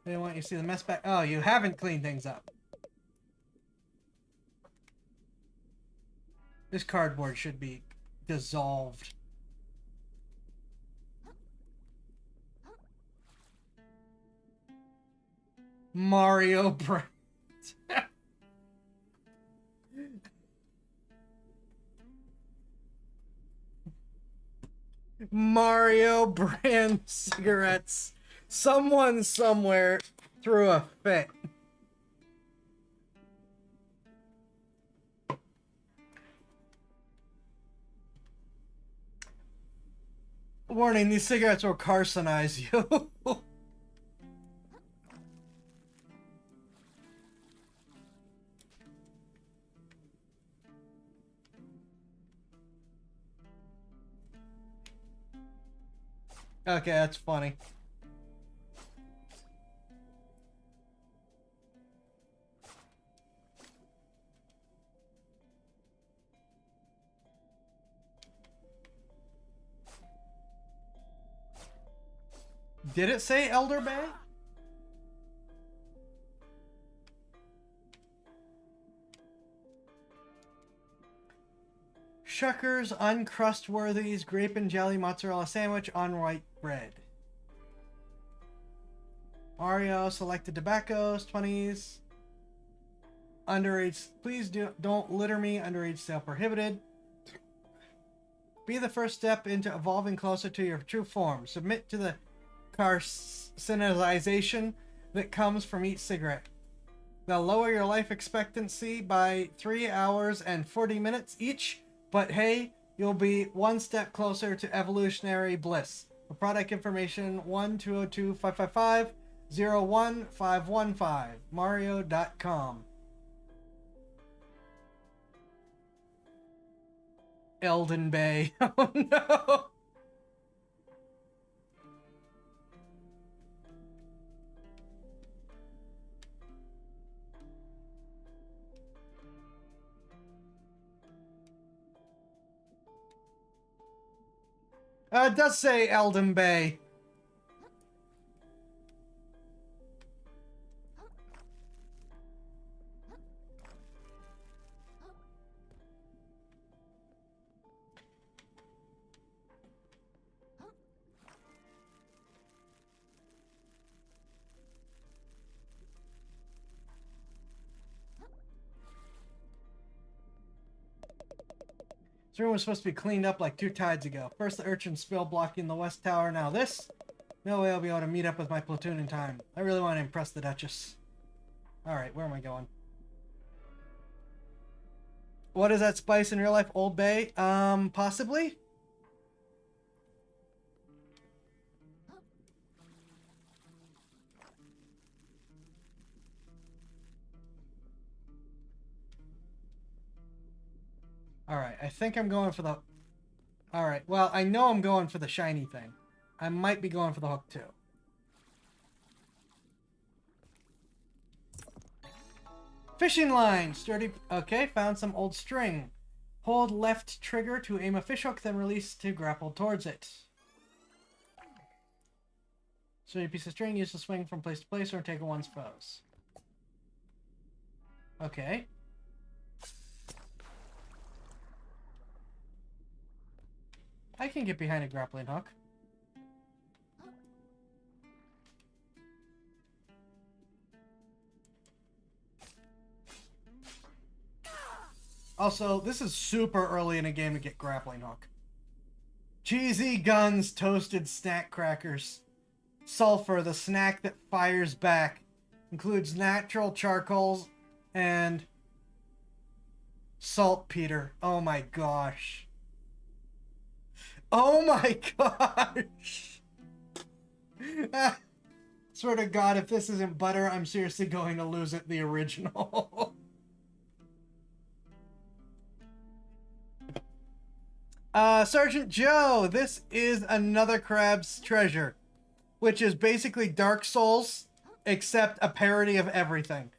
They don't want you to see the mess back. Oh, you haven't cleaned things up. This cardboard should be dissolved. Mario Brand. Mario Brand cigarettes. Someone somewhere threw a fit. Warning, these cigarettes will carcinize you. Okay, that's funny. Did it say Elder Bay? Shuckers Uncrustworthy's Grape and Jelly Mozzarella Sandwich on white bread. Mario Selected Tobaccos, 20s. Underage, please don't litter me. Underage sale prohibited. Be the first step into evolving closer to your true form. Submit to the carcinization that comes from each cigarette. They'll lower your life expectancy by 3 hours and 40 minutes each, but hey, you'll be one step closer to evolutionary bliss. For product information, 1-202-555-01515, mario.com. Elden Bay. Oh no! It does say Elden Bay. This room was supposed to be cleaned up like 2 tides ago. First the urchin spill blocking the west tower, now this. No way I'll be able to meet up with my platoon in time. I really want to impress the Duchess. Alright, where am I going? What is that spice in real life? Old Bay? Possibly? Alright, I think I'm going for the... Alright, well, I know I'm going for the shiny thing. I might be going for the hook, too. Fishing line! Sturdy... Okay, found some old string. Hold left trigger to aim a fishhook, then release to grapple towards it. Sturdy piece of string used to swing from place to place or take one's foes. Okay. I can get behind a grappling hook. Also, this is super early in a game to get grappling hook. Cheesy guns, toasted snack crackers. Sulfur, the snack that fires back. Includes natural charcoals and saltpeter. Oh my gosh. Oh my gosh. Swear to God, if this isn't butter, I'm seriously going to lose it, the original. Sergeant Joe, this is another Crab's Treasure, which is basically Dark Souls, except a parody of everything.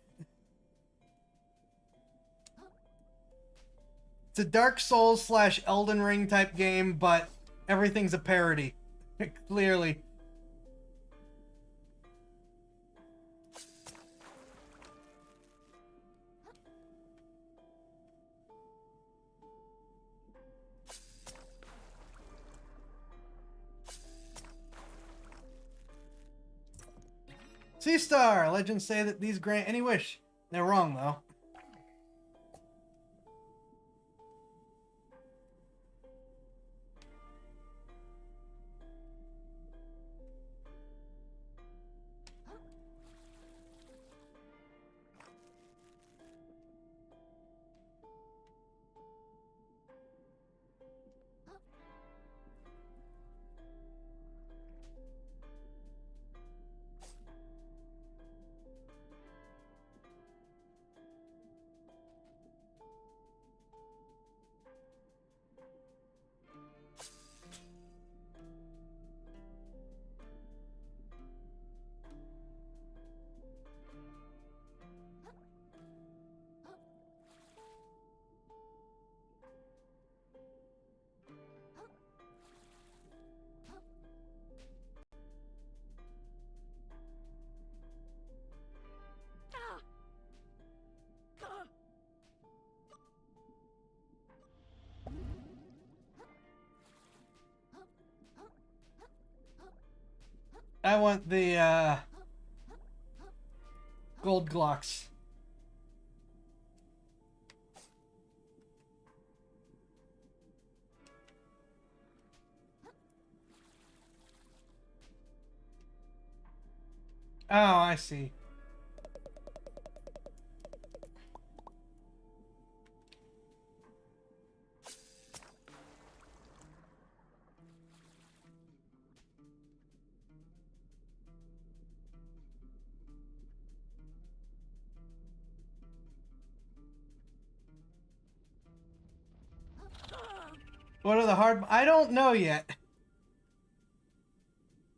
It's a Dark Souls / Elden Ring type game, but everything's a parody. Clearly. Sea Star! Legends say that these grant any wish. They're wrong, though. I want the, gold Glocks. Oh, I see. What are the hard... I don't know yet.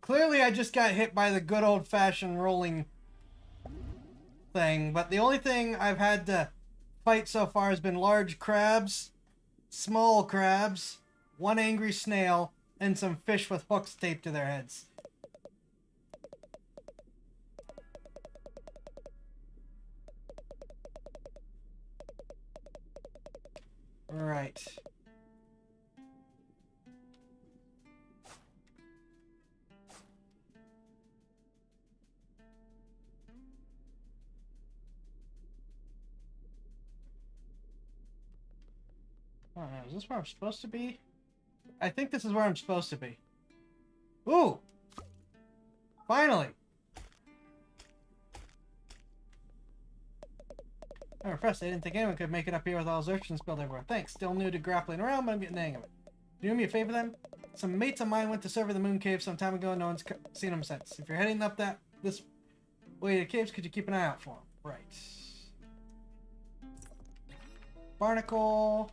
Clearly I just got hit by the good old-fashioned rolling thing, but the only thing I've had to fight so far has been large crabs, small crabs, one angry snail, and some fish with hooks taped to their heads. Right. I don't know, is this where I'm supposed to be? I think this is where I'm supposed to be. Ooh! Finally! I'm impressed. I didn't think anyone could make it up here with all those urchins spilled everywhere. Thanks. Still new to grappling around, but I'm getting the hang of it. Do you do me a favor then? Some mates of mine went to survey the moon cave some time ago. No one's seen them since. If you're heading up this way to the caves, could you keep an eye out for them? Right. Barnacle.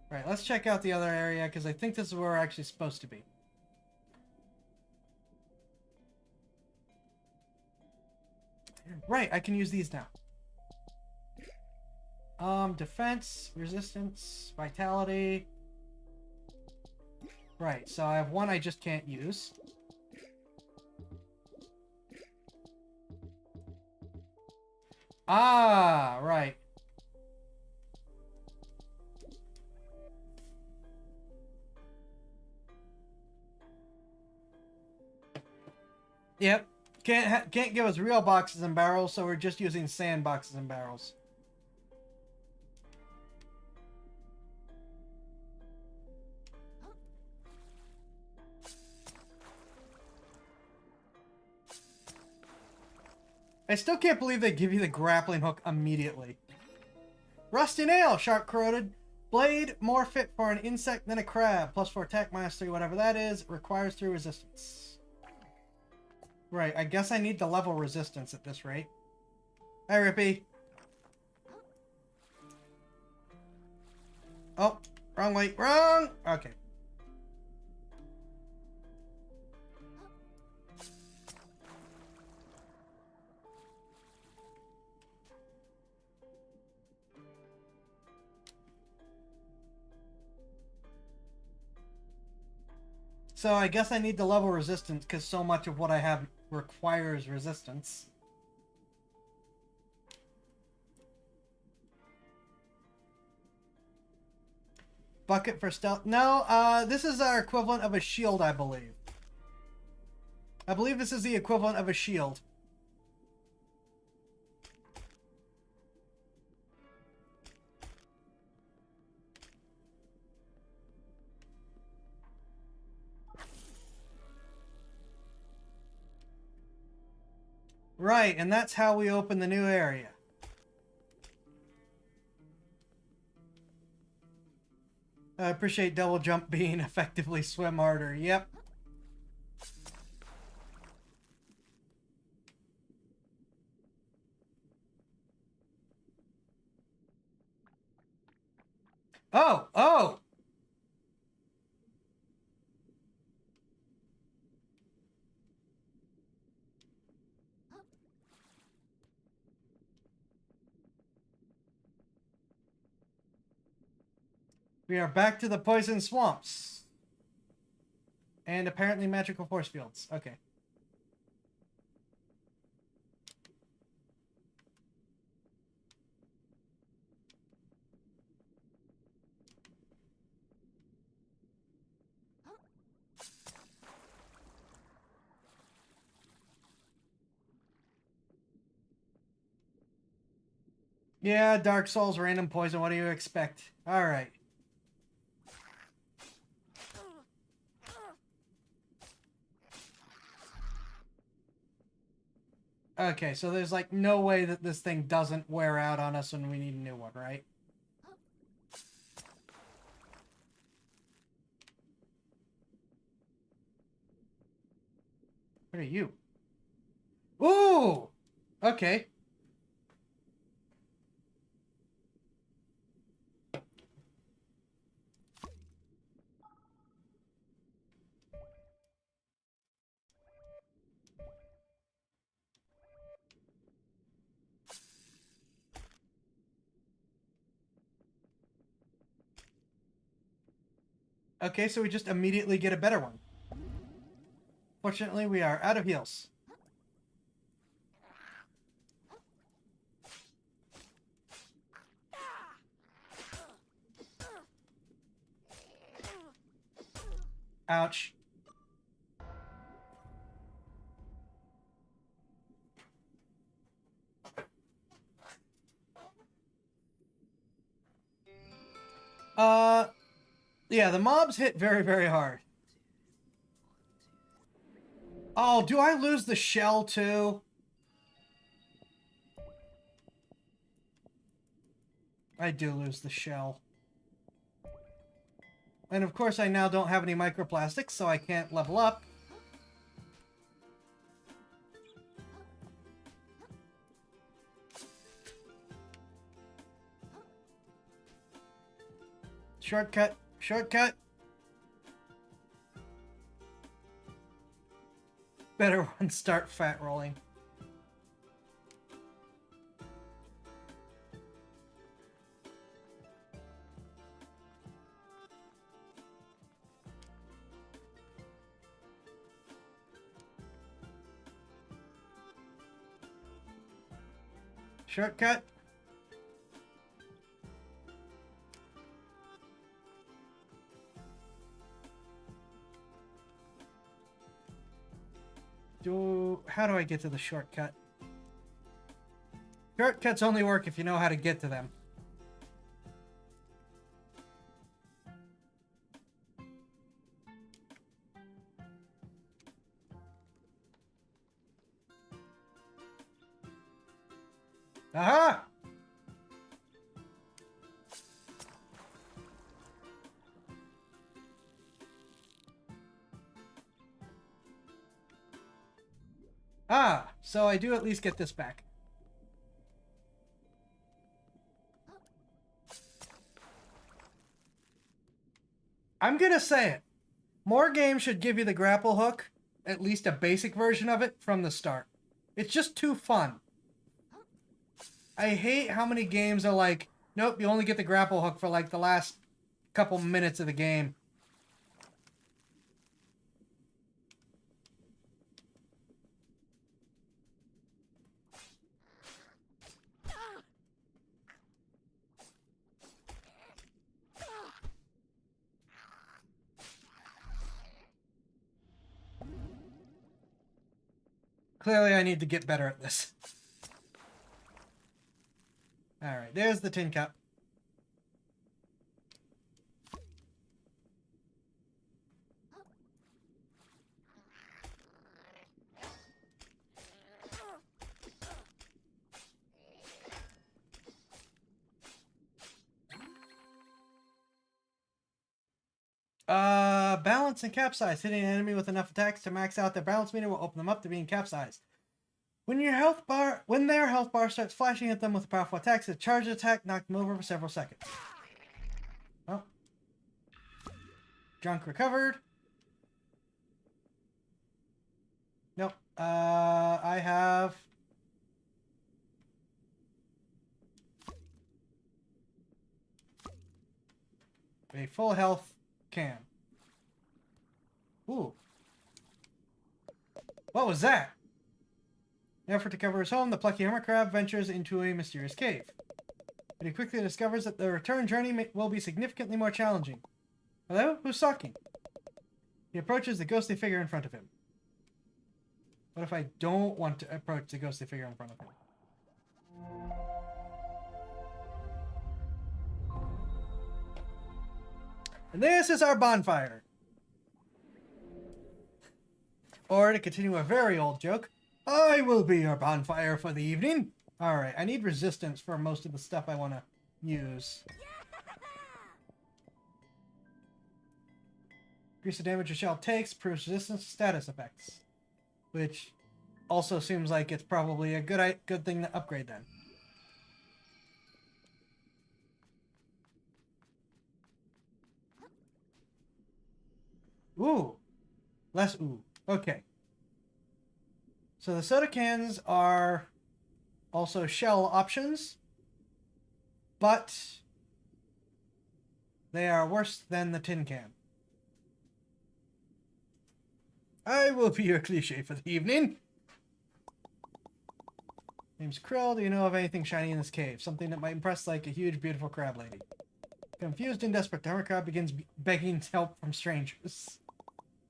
Right, let's check out the other area, because I think this is where we're actually supposed to be. Right, I can use these now. Defense, resistance, vitality. Right, so I have one I just can't use. Ah, right. Yep. Can't give us real boxes and barrels, so we're just using sand boxes and barrels. I still can't believe they give you the grappling hook immediately. Rusty nail, sharp corroded. Blade, more fit for an insect than a crab. +4 attack, -3, whatever that is. Requires 3 resistance. Right, I guess I need the level resistance at this rate. Hi, Rippy. Oh, wrong way. Wrong! Okay. So I guess I need the level resistance because so much of what I have requires resistance. Bucket for stealth. No, this is our equivalent of a shield, I believe. I believe this is the equivalent of a shield. Right, and that's how we open the new area. I appreciate double jump being effectively swim harder. Yep. Oh, oh! We are back to the poison swamps. And apparently magical force fields. Okay. Yeah, Dark Souls, random poison. What do you expect? Alright. Okay, so there's like no way that this thing doesn't wear out on us when we need a new one, right? What are you? Ooh! Okay. Okay, so we just immediately get a better one. Fortunately, we are out of heals. Ouch. Yeah, the mobs hit very, very hard. Oh, do I lose the shell too? I do lose the shell. And of course I now don't have any microplastics, so I can't level up. Shortcut. Shortcut. Better one start fat rolling. Shortcut. How do I get to the shortcut? Shortcuts only work if you know how to get to them. Aha! Ah, so I do at least get this back. I'm gonna say it. More games should give you the grapple hook, at least a basic version of it, from the start. It's just too fun. I hate how many games are like, nope, you only get the grapple hook for like the last couple minutes of the game. Clearly, I need to get better at this. Alright, there's the tin cup. Balance and capsize. Hitting an enemy with enough attacks to max out their balance meter will open them up to being capsized. When their health bar starts flashing at them with powerful attacks, a charged attack knocks them over for several seconds. Oh. Junk recovered. Nope. I have... a full health can. Ooh. What was that? In an effort to cover his home, the plucky hermit crab ventures into a mysterious cave. But he quickly discovers that the return journey will be significantly more challenging. Hello? Who's talking? He approaches the ghostly figure in front of him. What if I don't want to approach the ghostly figure in front of him? And this is our bonfire. Or to continue a very old joke, I will be your bonfire for the evening. Alright, I need resistance for most of the stuff I want to use. Increase the damage a shell takes, proves resistance to status effects. Which also seems like it's probably a good thing to upgrade then. Ooh. Less ooh. Okay. So the soda cans are also shell options, but they are worse than the tin can. I will be your cliche for the evening. Name's Krill. Do you know of anything shiny in this cave? Something that might impress, like a huge, beautiful crab lady. Confused and desperate, the hermit crab begins begging help from strangers.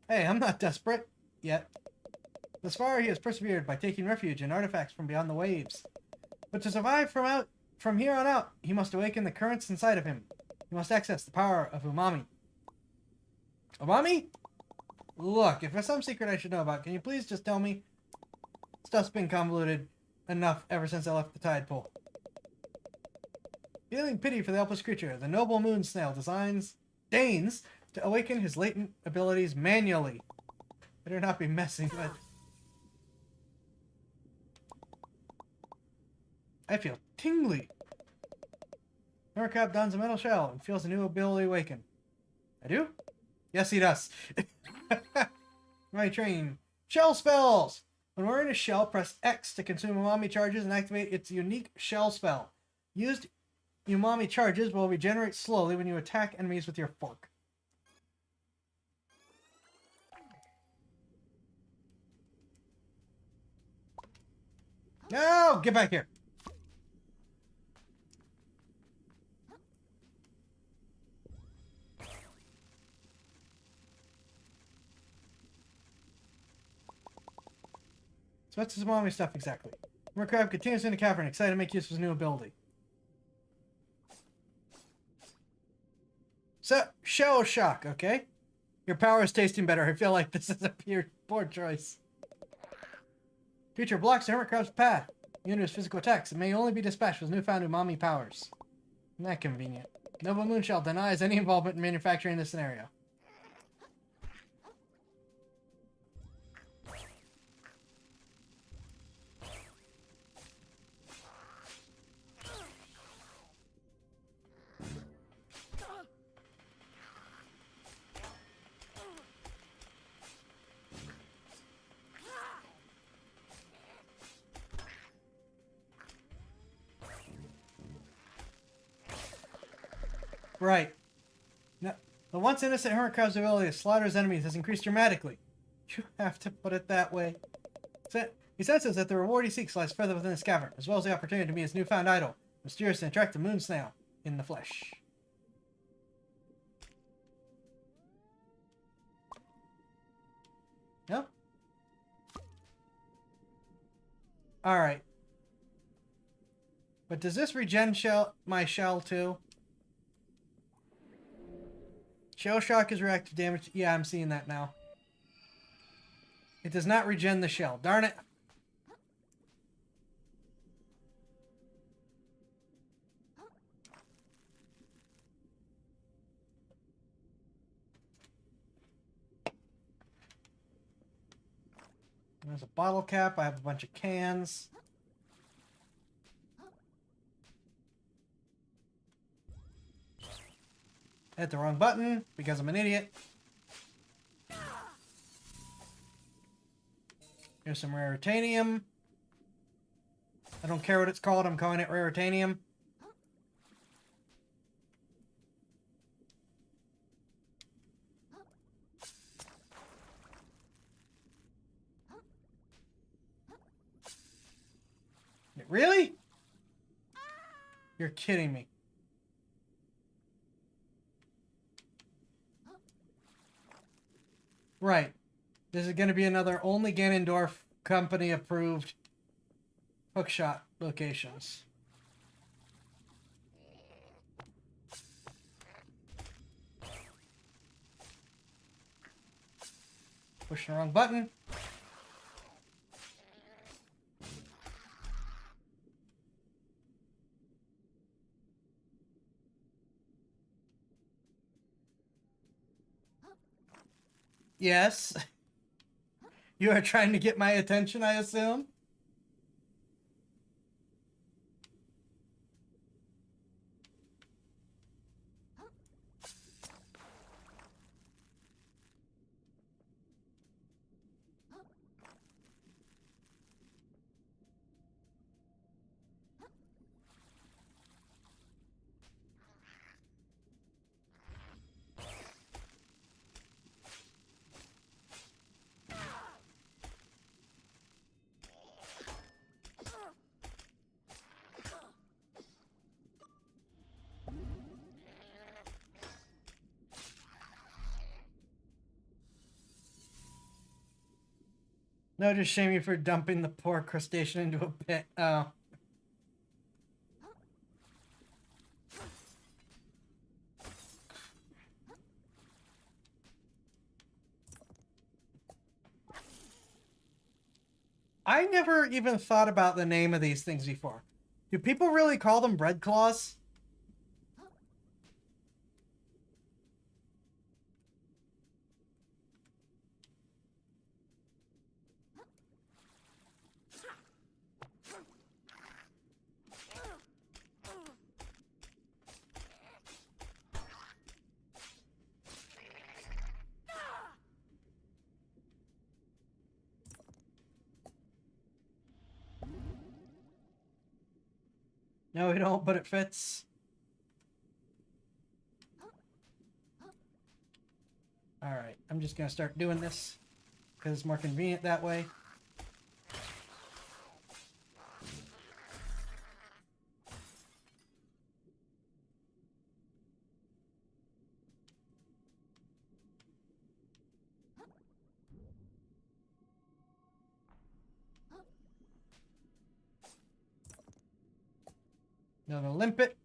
Hey, I'm not desperate. Yet. Thus far, he has persevered by taking refuge in artifacts from beyond the waves. But to survive from here on out, he must awaken the currents inside of him. You must access the power of umami. Umami? Look, if there's some secret I should know about, can you please just tell me? Stuff's been convoluted enough ever since I left the tide pool. Feeling pity for the helpless creature, the noble moon snail deigns to awaken his latent abilities manually. Better not be messing with. I feel tingly. Norcrab dons a metal shell and feels a new ability awaken. I do? Yes, he does. My train. Shell spells! When we're in a shell, press X to consume umami charges and activate its unique shell spell. Used umami charges will regenerate slowly when you attack enemies with your fork. No! Get back here! So what's this umami stuff exactly? Mercrab continues in the cavern, excited to make use of his new ability. So, shell shock, okay? Your power is tasting better. I feel like this is a poor choice. Creature blocks the hermit crab's path. Immune to his physical attacks. It may only be dispatched with newfound umami powers. Isn't that convenient? Noble Moonshell denies any involvement in manufacturing this scenario. Right. Now, the once innocent hermit crab's ability to slaughter his enemies has increased dramatically. You have to put it that way. He senses that the reward he seeks lies further within his cavern, as well as the opportunity to meet his newfound idol, mysterious and attractive moon snail, in the flesh. No? Alright. But does this regen my shell too? Shell shock is reactive damage. Yeah, I'm seeing that now. It does not regen the shell. Darn it. There's a bottle cap. I have a bunch of cans. I hit the wrong button because I'm an idiot. Here's some raritanium. I don't care what it's called. I'm calling it raritanium. Really? You're kidding me. Right. This is going to be another only Ganondorf company approved hookshot locations. Push the wrong button. Yes. You are trying to get my attention, I assume? No, just shame you for dumping the poor crustacean into a pit. Oh. I never even thought about the name of these things before. Do people really call them bread claws? No, we don't, but it fits. Alright, I'm just gonna start doing this because it's more convenient that way. Another limpet.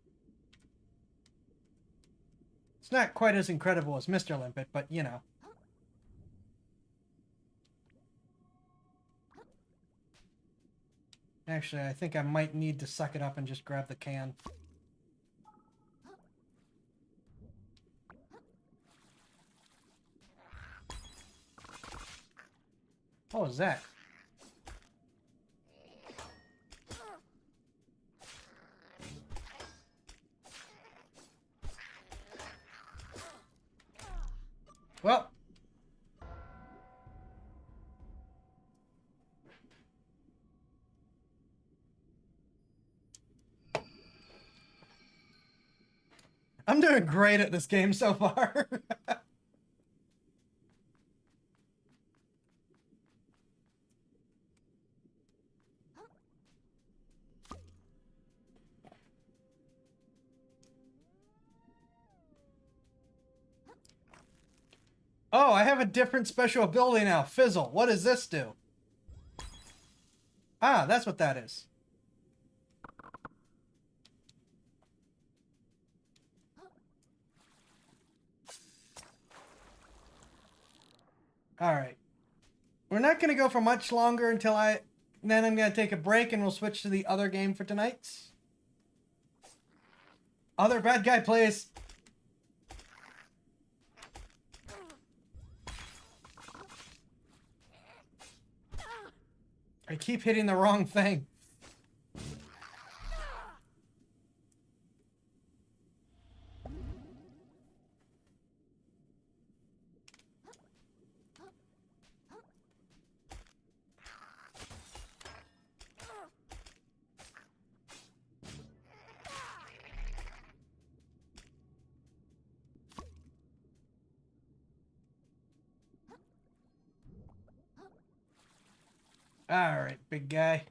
It's not quite as incredible as Mr. Limpet, but you know. Actually, I think I might need to suck it up and just grab the can. What was that? Well. I'm doing great at this game so far. Oh, I have a different special ability now. Fizzle. What does this do? Ah, that's what that is. Alright. We're not going to go for much longer until then I'm going to take a break and we'll switch to the other game for tonight. Other bad guy plays. I keep hitting the wrong thing. All right, big guy.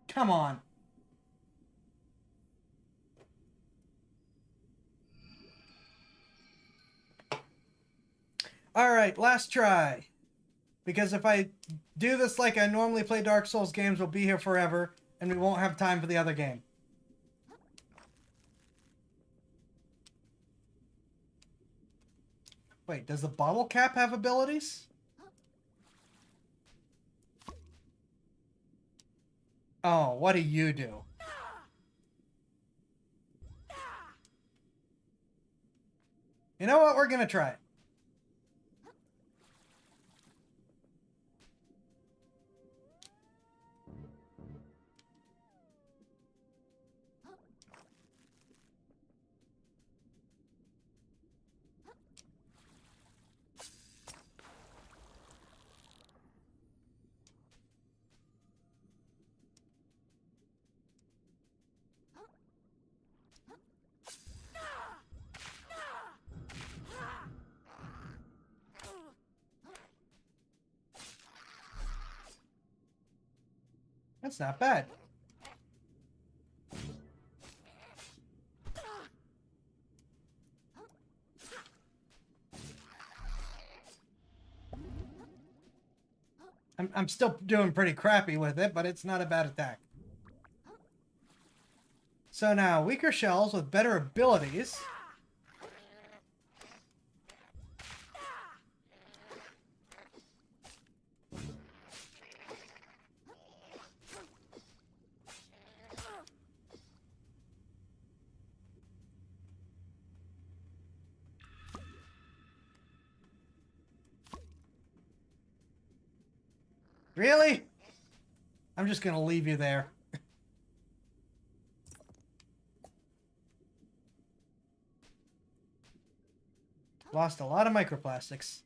Come on. All right, last try. Because if I do this like I normally play Dark Souls games, we'll be here forever, and we won't have time for the other game. Wait, does the bottle cap have abilities? Oh, what do you do? You know what? We're gonna try it. That's not bad. I'm still doing pretty crappy with it, but it's not a bad attack. So now, weaker shells with better abilities. Really? I'm just gonna leave you there. Lost a lot of microplastics.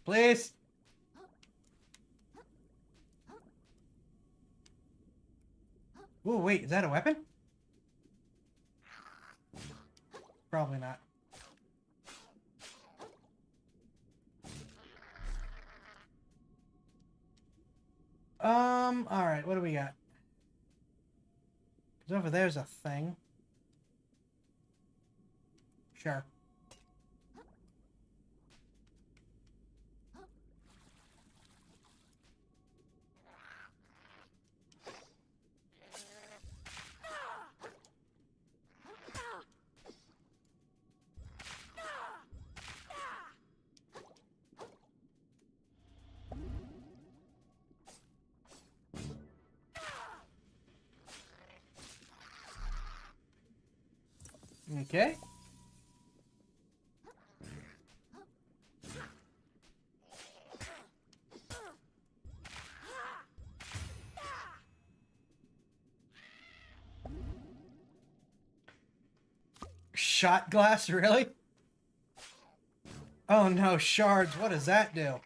Please. Ooh, wait, is that a weapon? Probably not. Alright, what do we got? 'Cause over there's a thing. Sure. Okay. Shot glass, really? Oh no, shards, what does that do?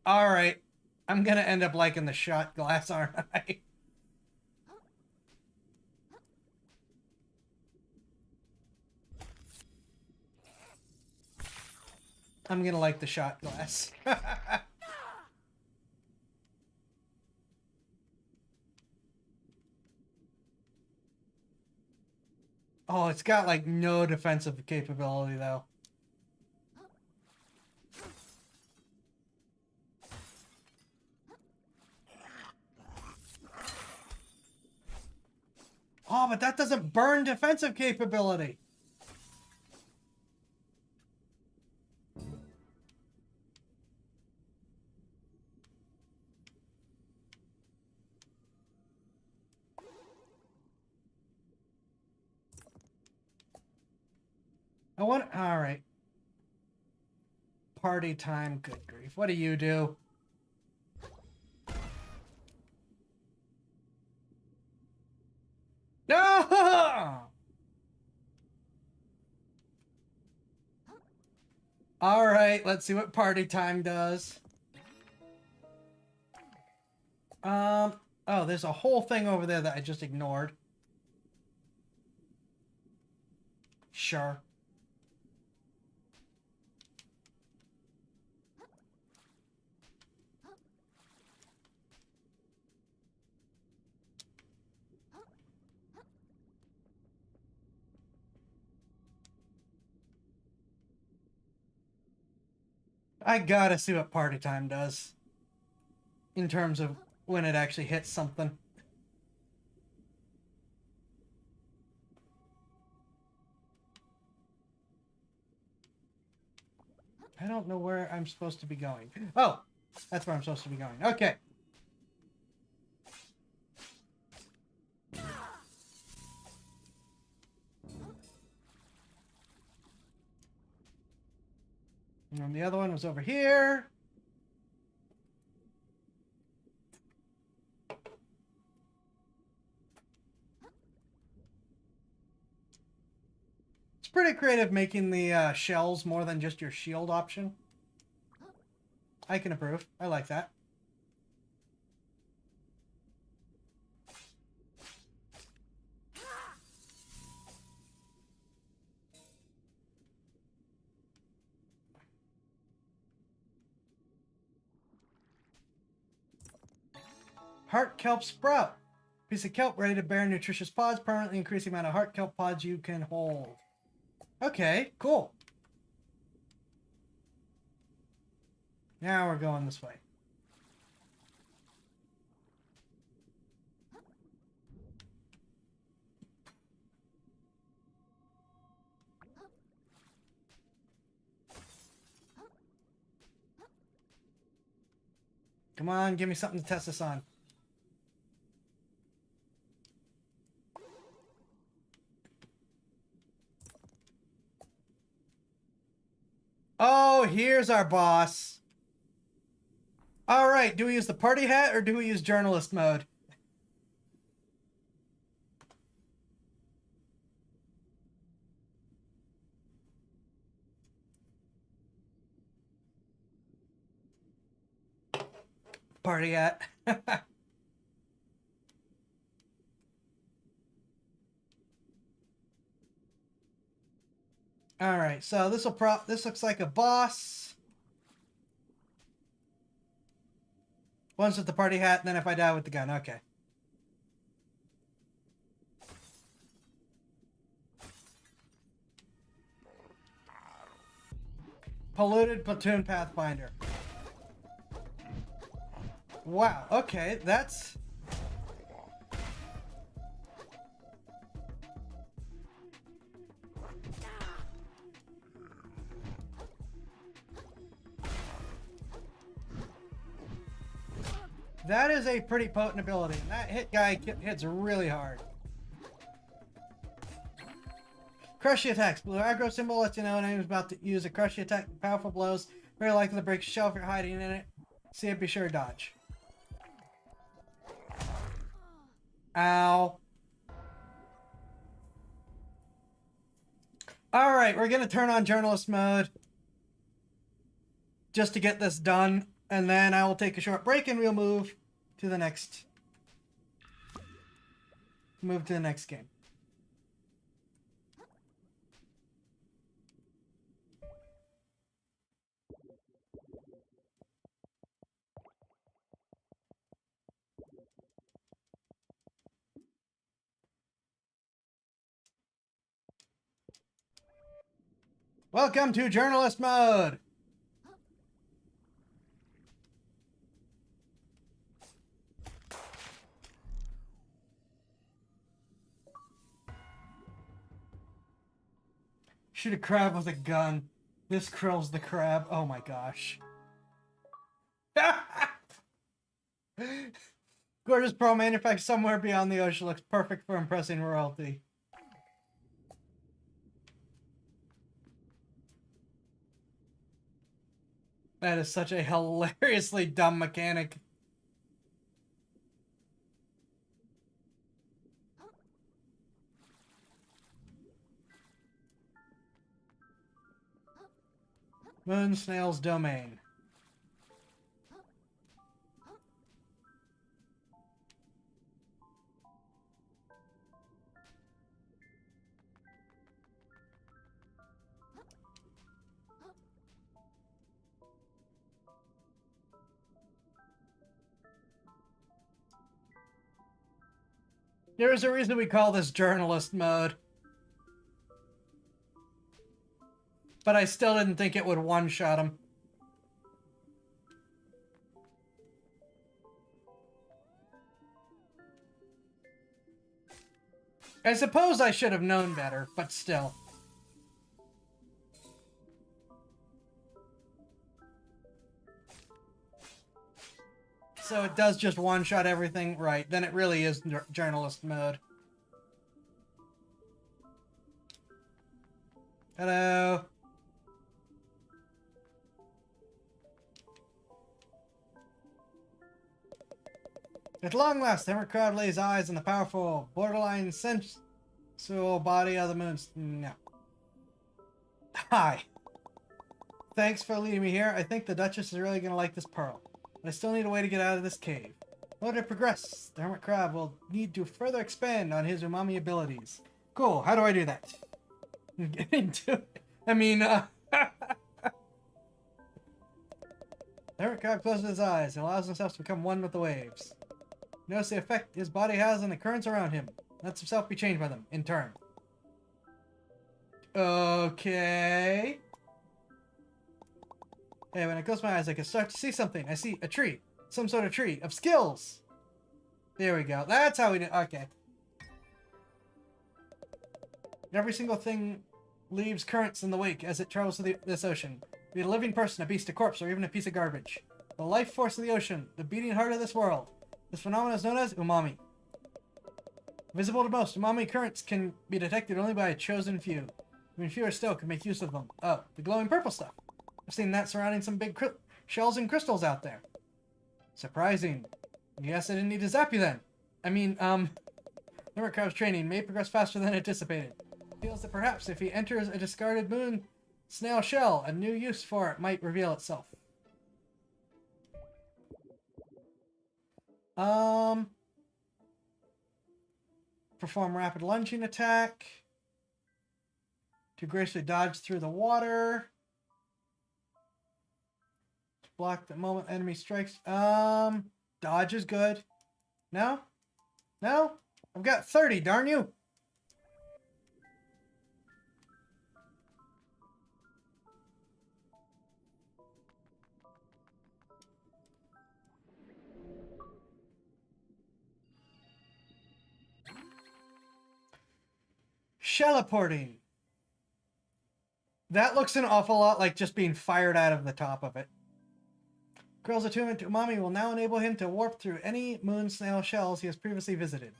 Alright. I'm gonna end up liking the shot glass, aren't I? I'm gonna like the shot glass. Oh, it's got like no defensive capability though. Oh, but that doesn't burn defensive capability. I want. All right. Party time. Good grief. What do you do? No! All right, let's see what party time does. Oh, there's a whole thing over there that I just ignored. Sure. I gotta see what party time does. In terms of when it actually hits something. I don't know where I'm supposed to be going. Oh, that's where I'm supposed to be going. Okay. And the other one was over here. It's pretty creative making the shells more than just your shield option. I can approve. I like that. Heart kelp sprout. Piece of kelp ready to bear nutritious pods, permanently increase the amount of heart kelp pods you can hold. Okay, cool. Now we're going this way. Come on, give me something to test this on. Oh, here's our boss. All right, do we use the party hat or do we use journalist mode? Party hat. All right, so this looks like a boss. One's with the party hat, and then if I die with the gun, okay. Polluted Platoon Pathfinder. Wow, okay, that's... That is a pretty potent ability, and that hit guy hits really hard. Crushy attacks. Blue aggro symbol lets you know an enemy is about to use a crushy attack. Powerful blows. Very likely to break a shell if you're hiding in it. See it, be sure to dodge. Ow. Alright, we're going to turn on journalist mode. Just to get this done. And then I will take a short break and we'll move to the next... Move to the next game. Welcome to journalist mode. Shoot a crab with a gun. This Krill's the crab. Oh my gosh. Gorgeous pearl manufactured somewhere beyond the ocean, looks perfect for impressing royalty. That is such a hilariously dumb mechanic. Moon Snail's Domain. There is a reason we call this journalist mode. But I still didn't think it would one-shot him. I suppose I should have known better, but still. So it does just one-shot everything, right? Then it really is journalist mode. Hello. At long last, the Hammer Crowd lays eyes on the powerful, borderline sensual body of the moon. No. Hi. Thanks for leading me here. I think the Duchess is really going to like this pearl. But I still need a way to get out of this cave. In order to progress, the Hermit Crab will need to further expand on his umami abilities. Cool. How do I do that? Get into it. I mean, the Hermit Crab closes his eyes and allows himself to become one with the waves. Notice the effect his body has on the currents around him. Lets himself be changed by them, in turn. Okay. Hey, when I close my eyes, I can start to see something. I see a tree. Some sort of tree. Of skills! There we go. That's how we do. Okay. Every single thing leaves currents in the wake as it travels through this ocean. Be it a living person, a beast, a corpse, or even a piece of garbage. The life force of the ocean. The beating heart of this world. This phenomenon is known as umami. Visible to most, umami currents can be detected only by a chosen few. Even fewer still can make use of them. Oh, the glowing purple stuff. I've seen that surrounding some big shells and crystals out there. Surprising. Yes, I didn't need to zap you then. I mean, Hermit Crab's training may progress faster than anticipated. Feels that perhaps if he enters a discarded moon snail shell, a new use for it might reveal itself. Perform rapid lunging attack. To gracefully dodge through the water. Block the moment enemy strikes. Dodge is good. No? No? I've got 30, darn you! Shell-porting. That looks an awful lot like just being fired out of the top of it. Krill's attunement to umami will now enable him to warp through any moon snail shells he has previously visited.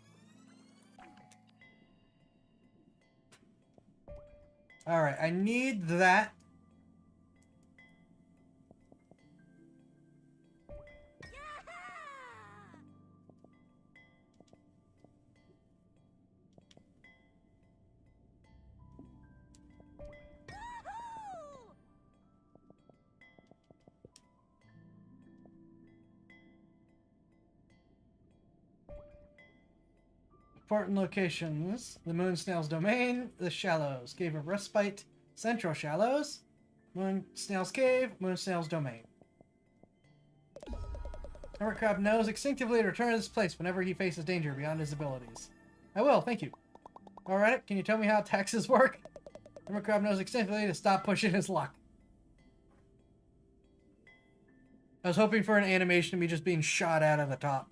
Alright, I need that. Important locations. The moon snail's domain, the shallows. Cave of Respite, Central Shallows. Moon snail's cave, moon snail's domain. Hermit Crab knows instinctively to return to this place whenever he faces danger beyond his abilities. I will, thank you. Alright, can you tell me how taxes work? Hermit Crab knows instinctively to stop pushing his luck. I was hoping for an animation of me just being shot out of the top.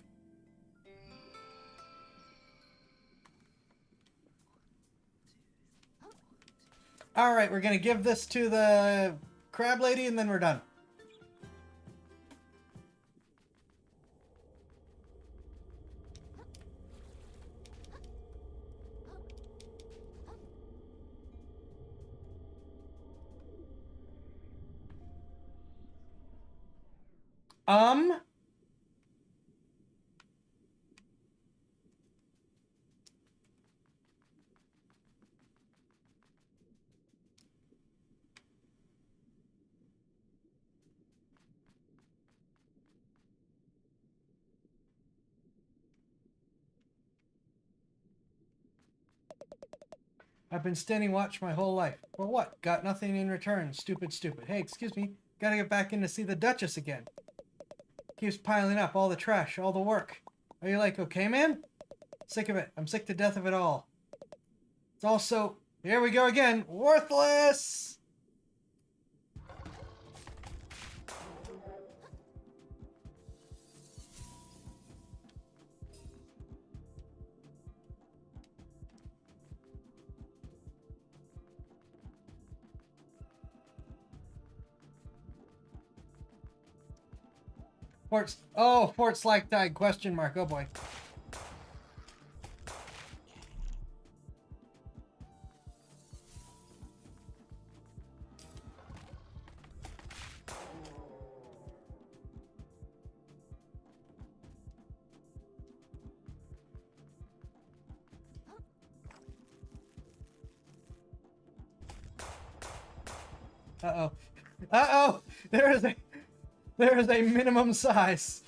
Alright, we're gonna give this to the crab lady and then we're done. I've been standing watch my whole life. For what? Got nothing in return. Stupid, stupid. Hey, excuse me. Gotta get back in to see the Duchess again. Keeps piling up, all the trash, all the work. Are you like, okay, man? Sick of it. I'm sick to death of it all. It's also, here we go again, worthless! Fort Slack died, question mark, oh boy. Uh-oh. Uh-oh! There is a minimum size.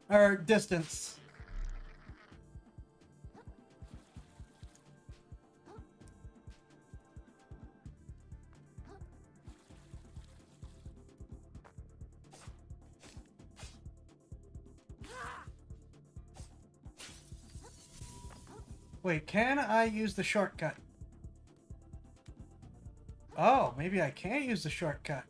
Or distance. Wait, can I use the shortcut? Oh, maybe I can't use the shortcut.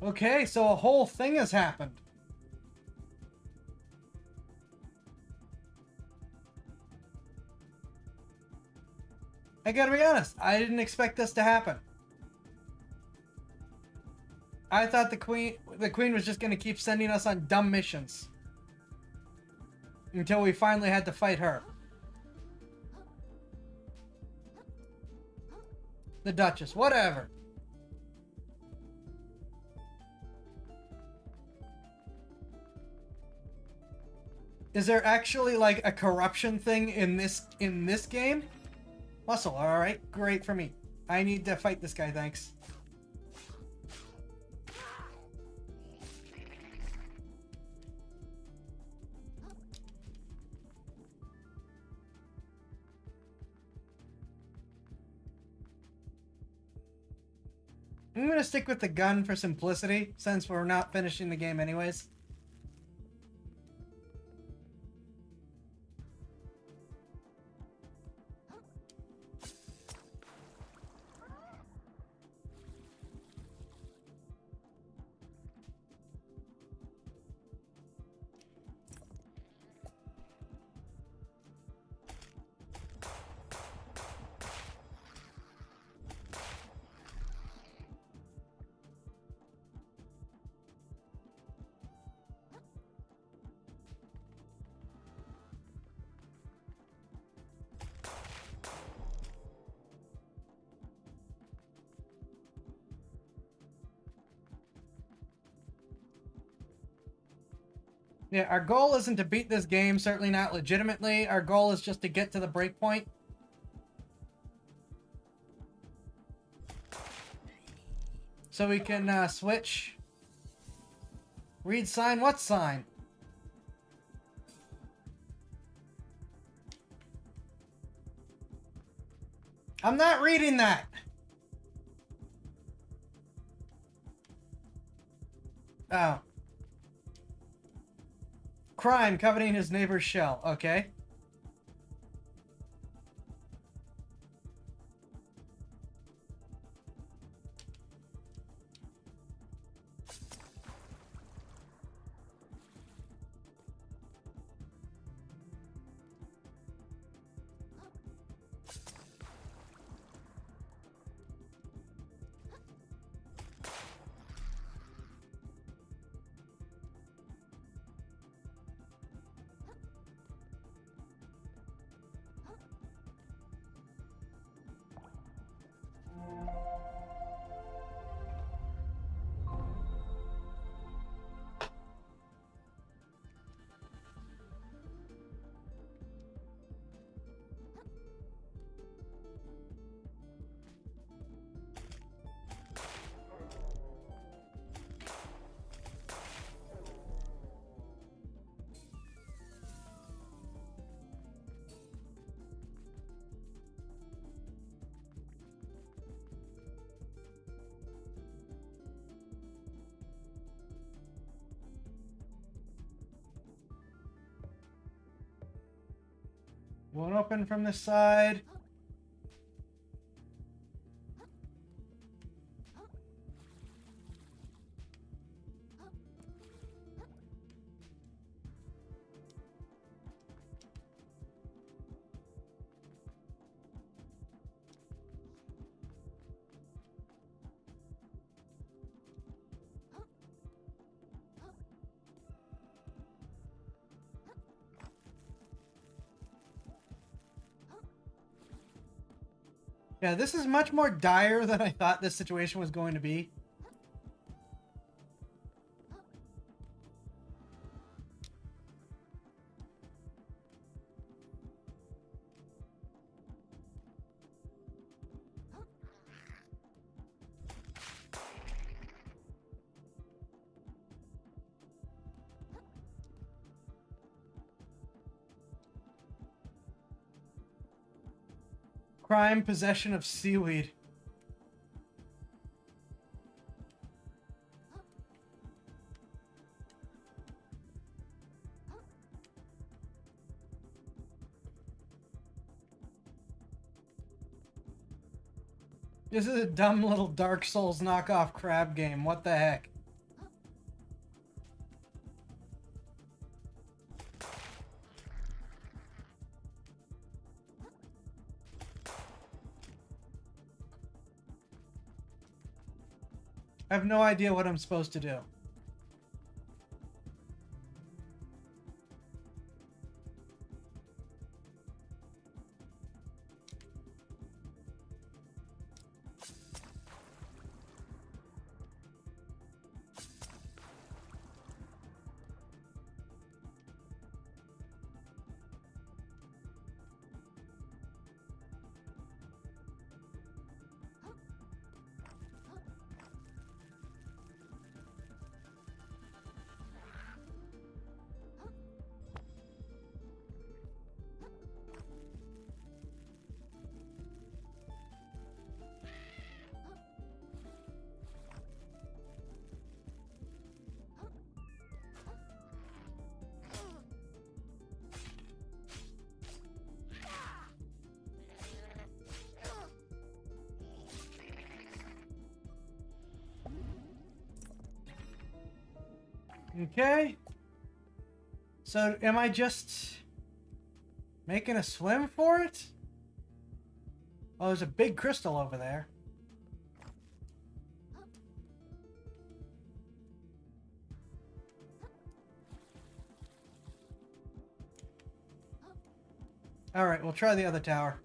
Okay, so a whole thing has happened. I gotta be honest, I didn't expect this to happen. I thought the queen was just gonna keep sending us on dumb missions. Until we finally had to fight her. The Duchess, whatever. Is there actually like a corruption thing in this game? Muscle, alright, great for me. I need to fight this guy, thanks. I'm gonna stick with the gun for simplicity, since we're not finishing the game anyways. Yeah, our goal isn't to beat this game, certainly not legitimately. Our goal is just to get to the breakpoint. So we can switch. Read sign, what sign? I'm not reading that! Oh. Crime, coveting his neighbor's shell. Okay. Won't open from this side. Yeah, this is much more dire than I thought this situation was going to be. Crime, possession of seaweed. This is a dumb little Dark Souls knockoff crab game. What the heck? I have no idea what I'm supposed to do. Okay. So, am I just making a swim for it? Oh, there's a big crystal over there. Alright, we'll try the other tower.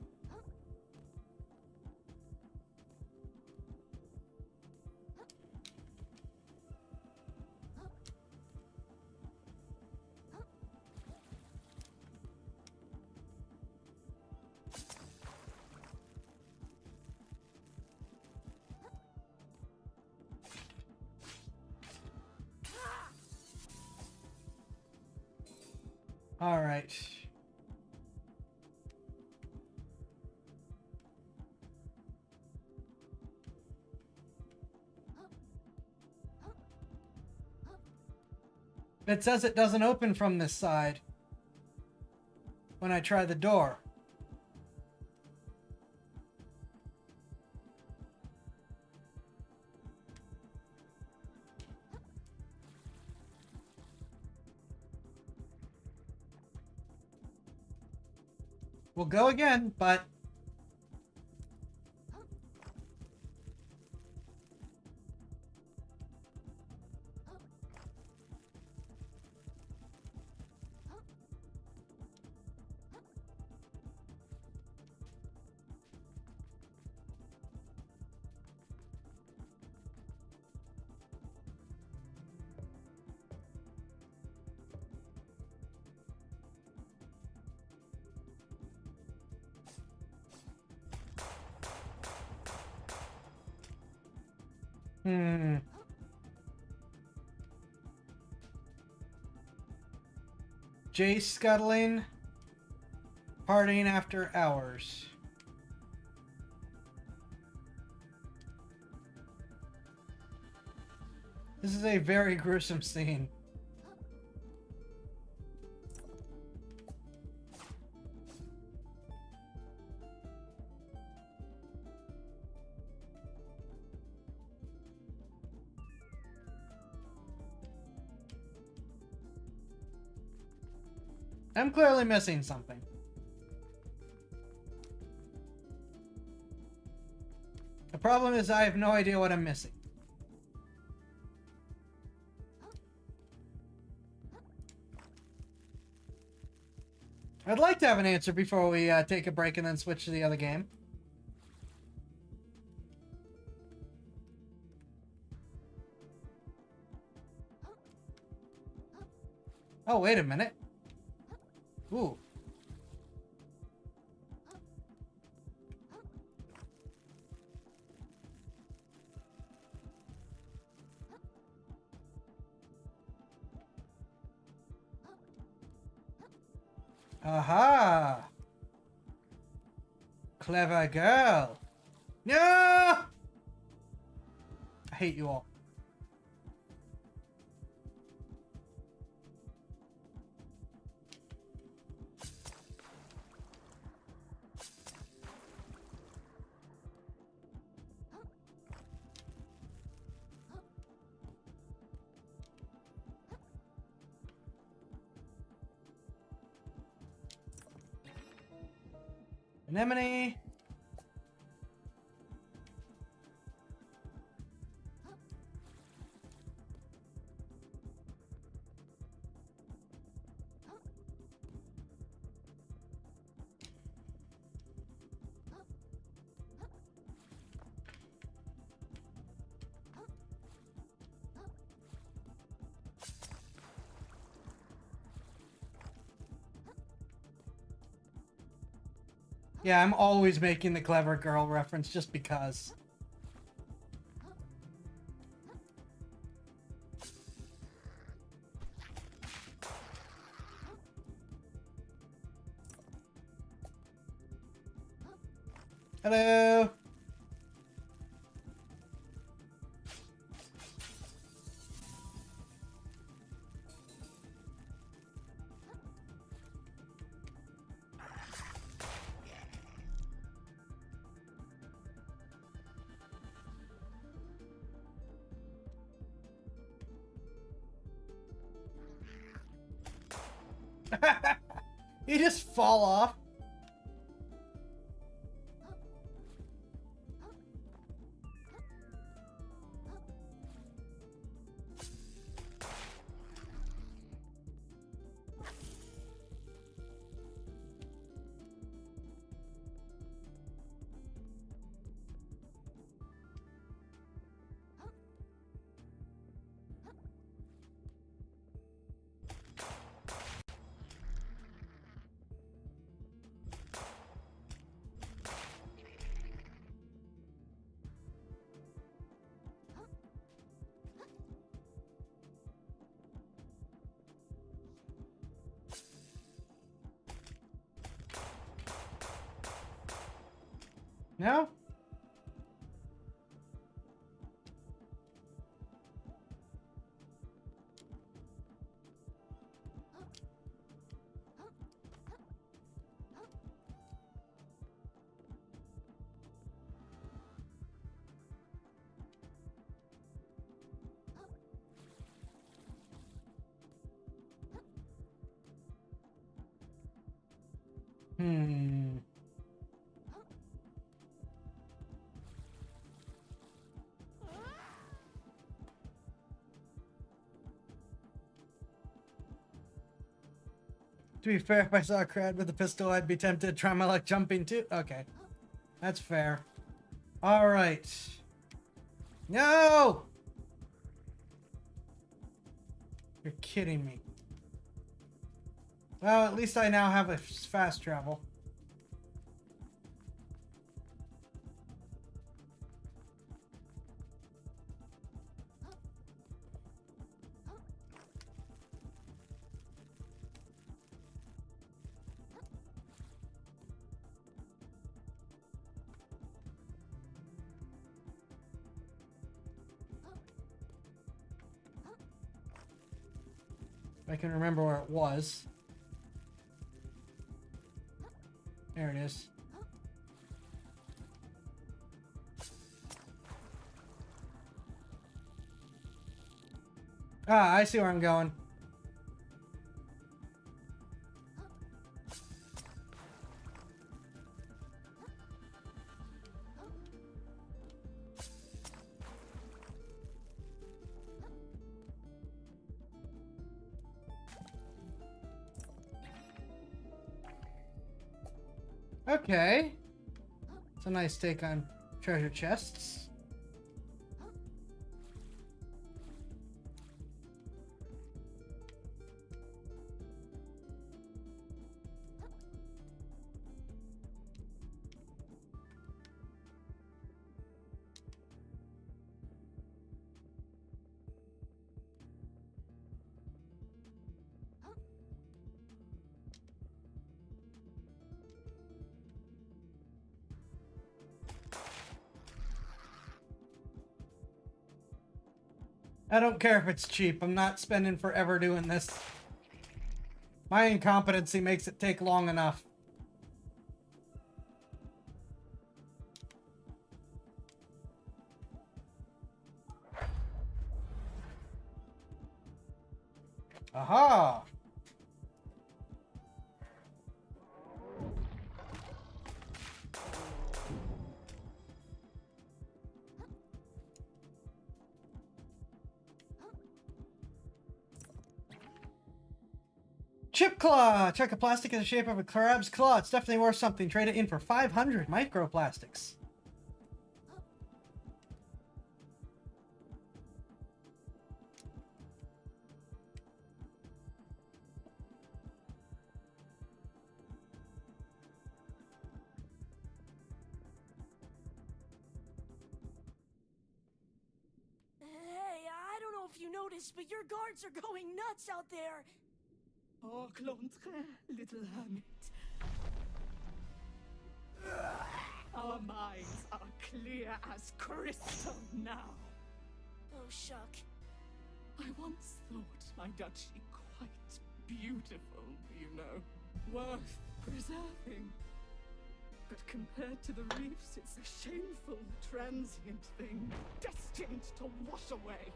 All right. It says it doesn't open from this side when I try the door. We'll go again, but... Jay scuttling. Partying after hours. This is a very gruesome scene. I'm clearly missing something. The problem is I have no idea what I'm missing. I'd like to have an answer before we take a break and then switch to the other game. Oh, wait a minute. Ooh. Aha! clever girl. No! I hate you all. Anemone. Yeah, I'm always making the clever girl reference just because. Hello. You just fall off. No? Hmm. To be fair, if I saw a crowd with a pistol, I'd be tempted to try my luck jumping too. Okay. That's fair. Alright. No! You're kidding me. Well, at least I now have a fast travel. I can remember where it was. There it is. Ah, I see where I'm going. Okay. It's a nice take on treasure chests. I don't care if it's cheap. I'm not spending forever doing this. My incompetency makes it take long enough. Aha! Chip claw! Check a plastic in the shape of a crab's claw. It's definitely worth something. Trade it in for 500 microplastics. Hey, I don't know if you noticed, but your guards are going nuts out there. Au contraire, little hermit. Our minds are clear as crystal now. Oh, shuck. I once thought my duchy quite beautiful, you know. Worth preserving. But compared to the reefs, it's a shameful, transient thing, destined to wash away.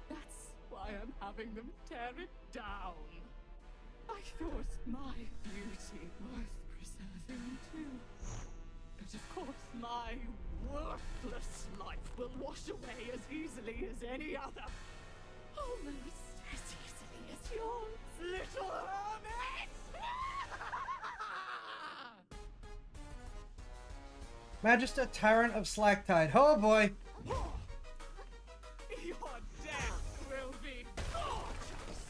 That's why I'm having them tear it down. I thought my beauty worth preserving too. But of course, my worthless life will wash away as easily as any other. Almost as easily as yours, little hermit! Magister Tyrant of Slacktide. Oh boy! Your death will be gorgeous!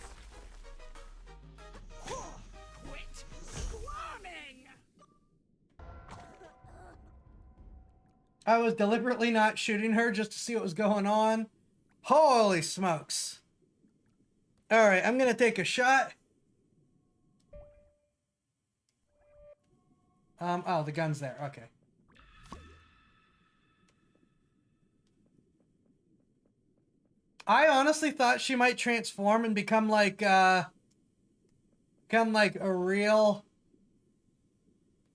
Quit squirming! I was deliberately not shooting her just to see what was going on. Holy smokes. Alright, I'm gonna take a shot. Oh, the gun's there. Okay. I honestly thought she might transform and become like a real...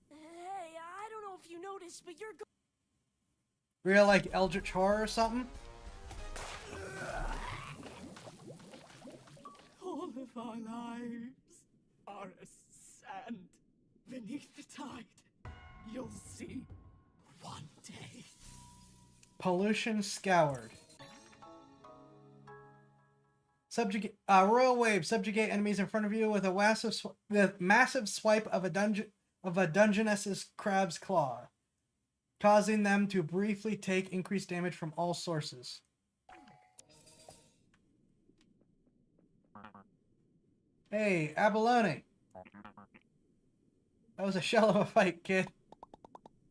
Hey, I don't know if you noticed, but your Real, like, eldritch horror or something. All of our lives are as sand beneath the tide. You'll see one day. Pollution scoured. Subjugate royal wave. Subjugate enemies in front of you with a massive swipe of a dungeness's crab's claw, causing them to briefly take increased damage from all sources. Hey, abalone. That was a shell of a fight, kid.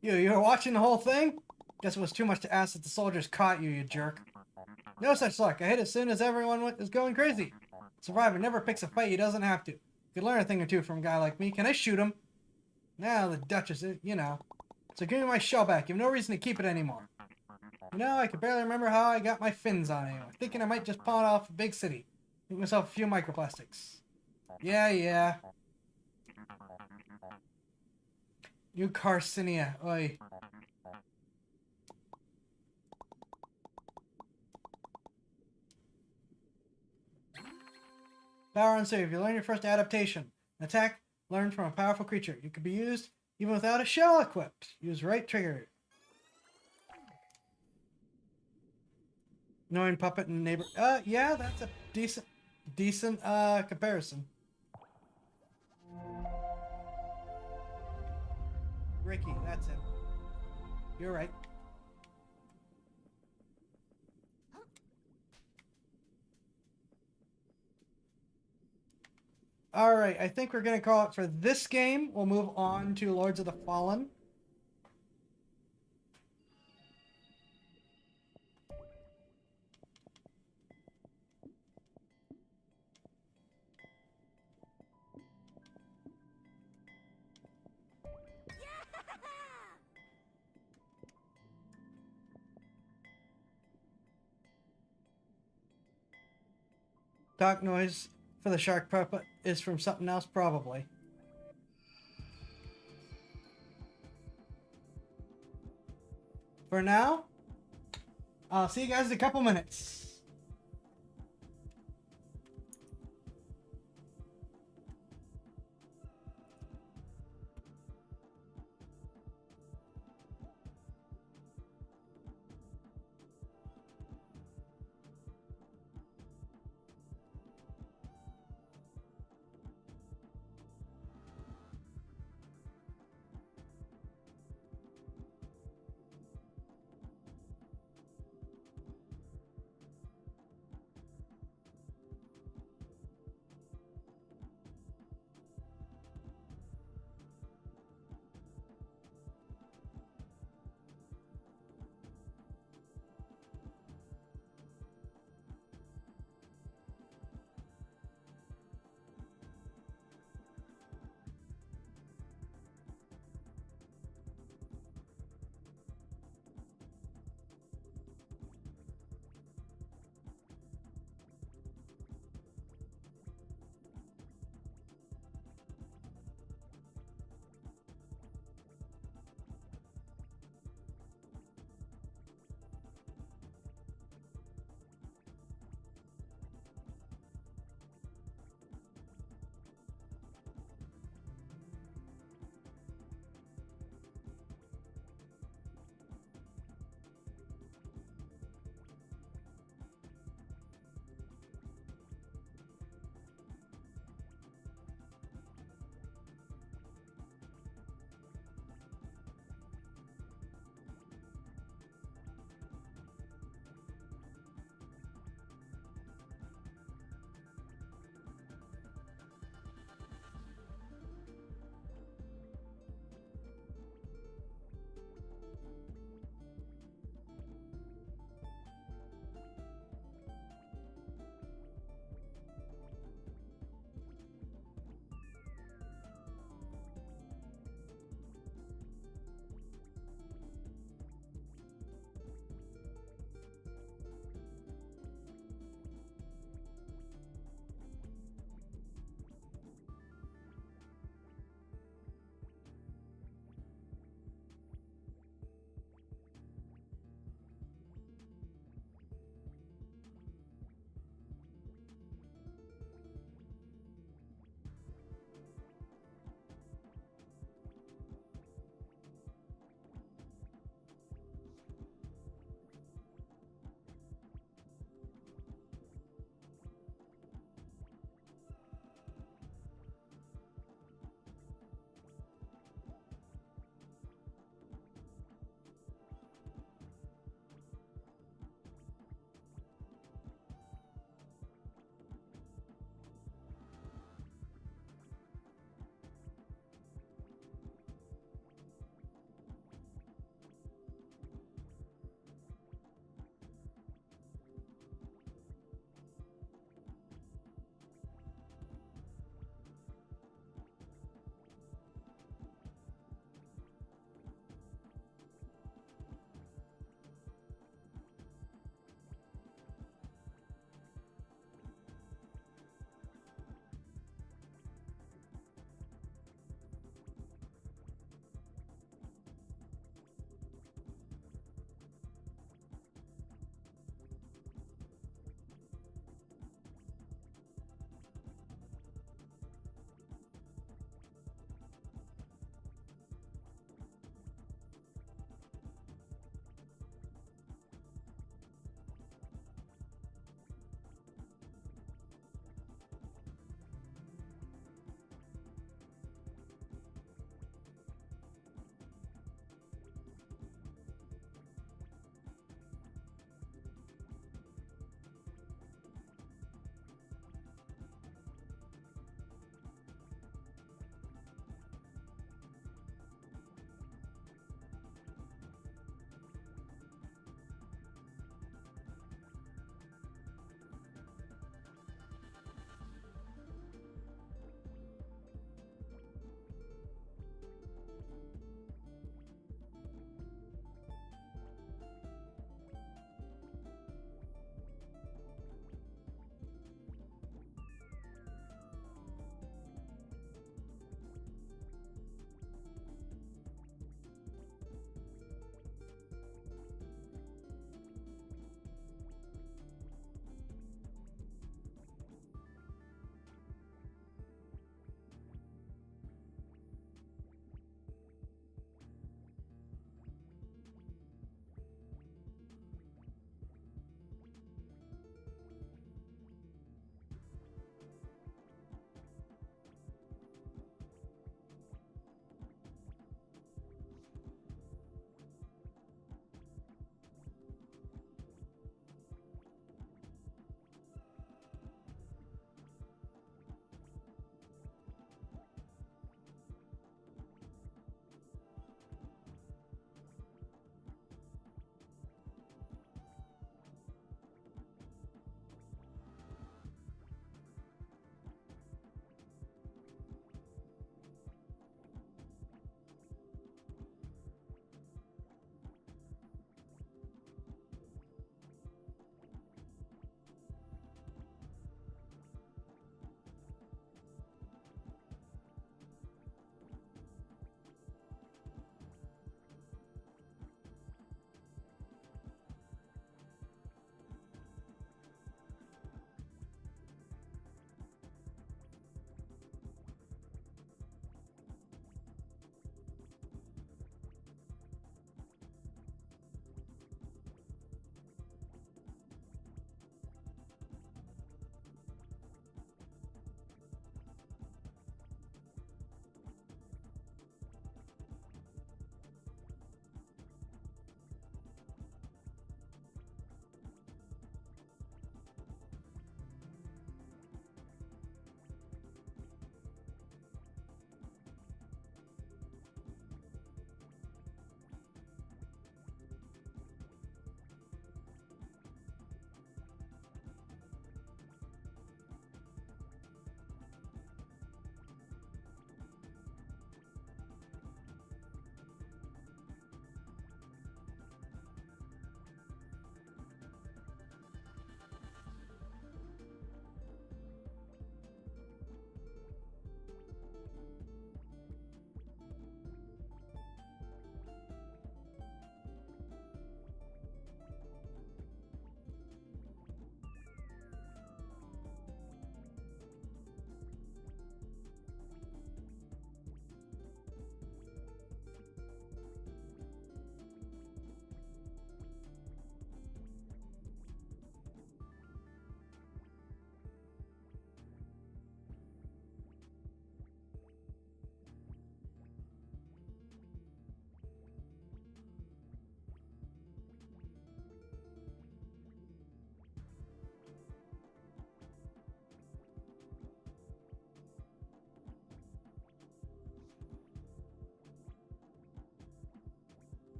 You were watching the whole thing? Guess it was too much to ask that the soldiers caught you, you jerk. No such luck. I hit as soon as everyone was going crazy. Survivor never picks a fight he doesn't have to. You could learn a thing or two from a guy like me. Can I shoot him? Now the Duchess, you know. So give me my shell back. You have no reason to keep it anymore. You know, I can barely remember how I got my fins on anymore. Thinking I might just pawn it off a big city. Make myself a few microplastics. Yeah. You Carcinia. Oi. Power on save. You learn your first adaptation. An attack learned from a powerful creature. You can be used even without a shell equipped. Use right trigger. Knowing puppet and neighbor. Yeah, that's a decent comparison. Ricky, that's him. You're right. Alright, I think we're going to call it for this game. We'll move on to Lords of the Fallen. Dark noise for the shark puppet is from something else, probably. For now, I'll see you guys in a couple minutes.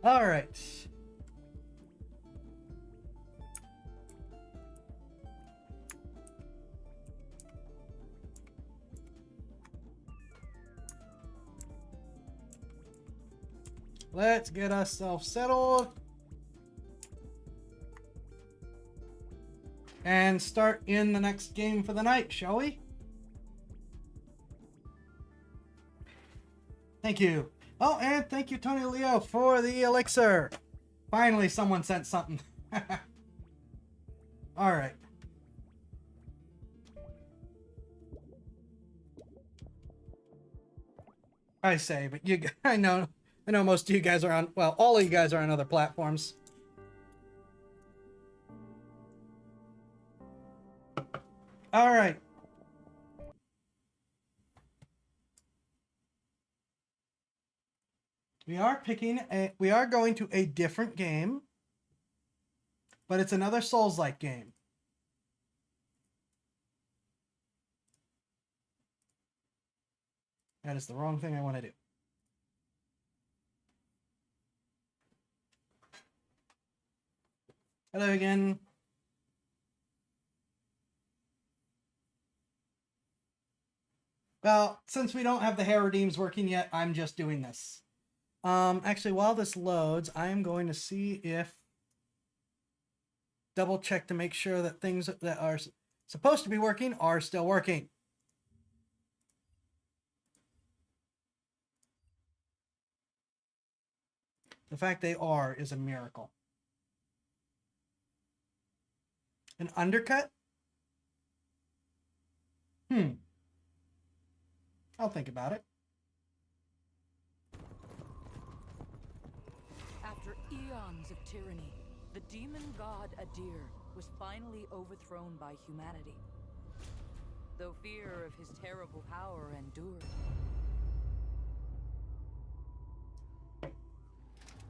All right. Let's get ourselves settled. And start in the next game for the night, shall we? Thank you. Oh, and thank you, Tony Leo, for the elixir. Finally, someone sent something. All right. I say, but I know most of you guys are on, well, all of you guys are on other platforms. All right. We are going to a different game, but it's another Souls-like game. That is the wrong thing I want to do. Hello again. Well, since we don't have the hair redeems working yet, I'm just doing this. Actually, while this loads, I am going to see if double check to make sure that things that are supposed to be working are still working. The fact they are is a miracle. An undercut? I'll think about it. After eons of tyranny, the demon god Adir was finally overthrown by humanity. Though fear of his terrible power endured.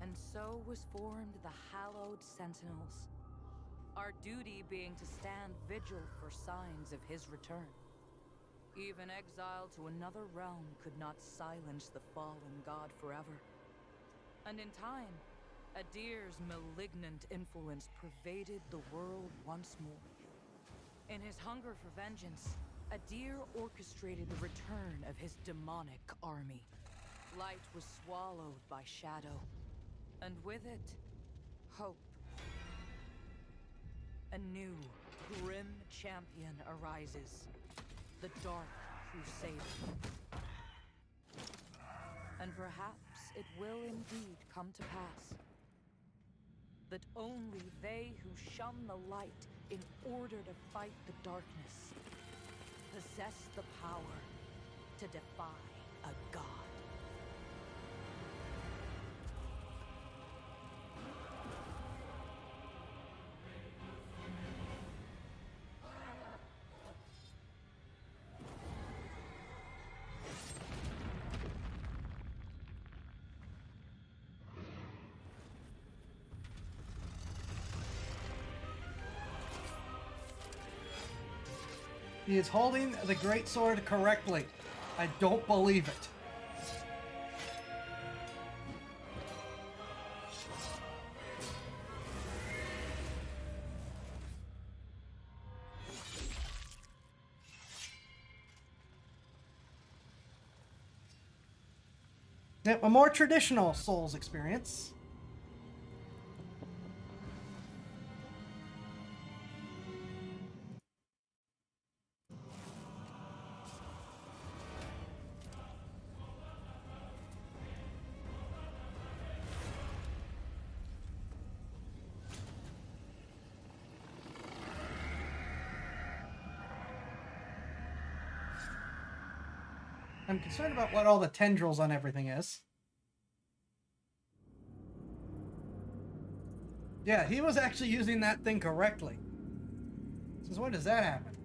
And so was formed the Hallowed Sentinels. Our duty being to stand vigil for signs of his return. Even exile to another realm could not silence the fallen god forever. And in time, Adir's malignant influence pervaded the world once more. In his hunger for vengeance, Adir orchestrated the return of his demonic army. Light was swallowed by shadow, and with it, hope. A new, grim champion arises. The Dark Crusader. And perhaps it will indeed come to pass that only they who shun the light in order to fight the darkness possess the power to defy a god. He is holding the great sword correctly. I don't believe it. Yeah, a more traditional Souls experience. I'm concerned about what all the tendrils on everything is. Yeah, he was actually using that thing correctly. Since when does that happen?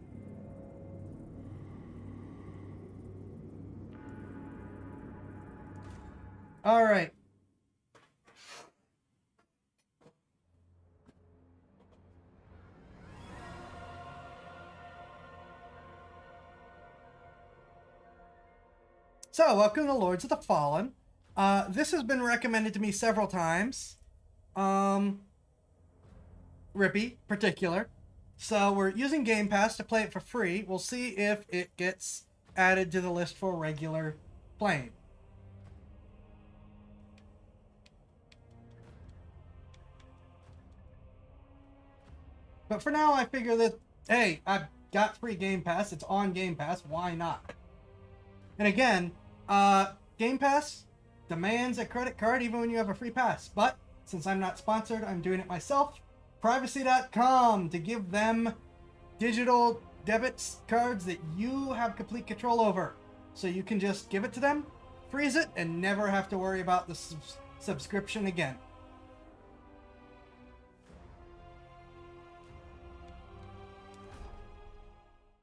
All right. So, welcome to Lords of the Fallen. This has been recommended to me several times. Rippy, particular. So we're using Game Pass to play it for free. We'll see if it gets added to the list for regular playing. But for now, I figure that, hey, I've got free Game Pass. It's on Game Pass. Why not? And again, Game Pass demands a credit card even when you have a free pass. But since I'm not sponsored, I'm doing it myself. Privacy.com to give them digital debit cards that you have complete control over. So you can just give it to them, freeze it, and never have to worry about the subscription again.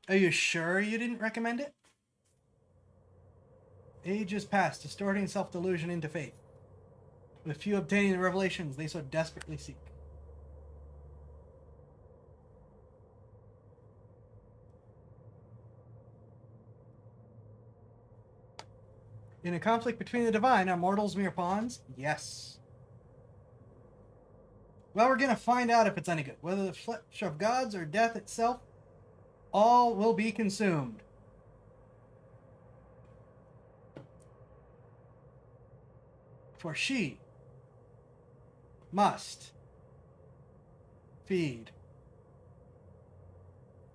Are you sure you didn't recommend it? Ages past, distorting self-delusion into faith, with few obtaining the revelations they so desperately seek. In a conflict between the divine, are mortals mere pawns? Yes. Well, we're going to find out if it's any good. Whether the flesh of gods or death itself, all will be consumed. For she must feed.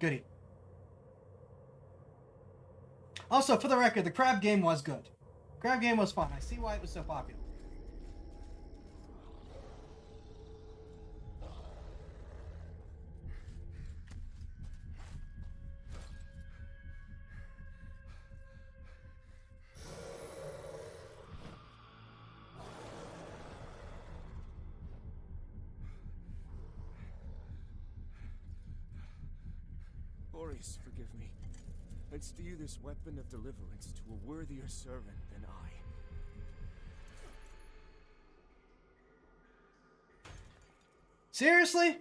Goody. Also, for the record, the crab game was good. Crab game was fun. I see why it was so popular. Boris, forgive me. I'd steer this weapon of deliverance to a worthier servant than I. Seriously?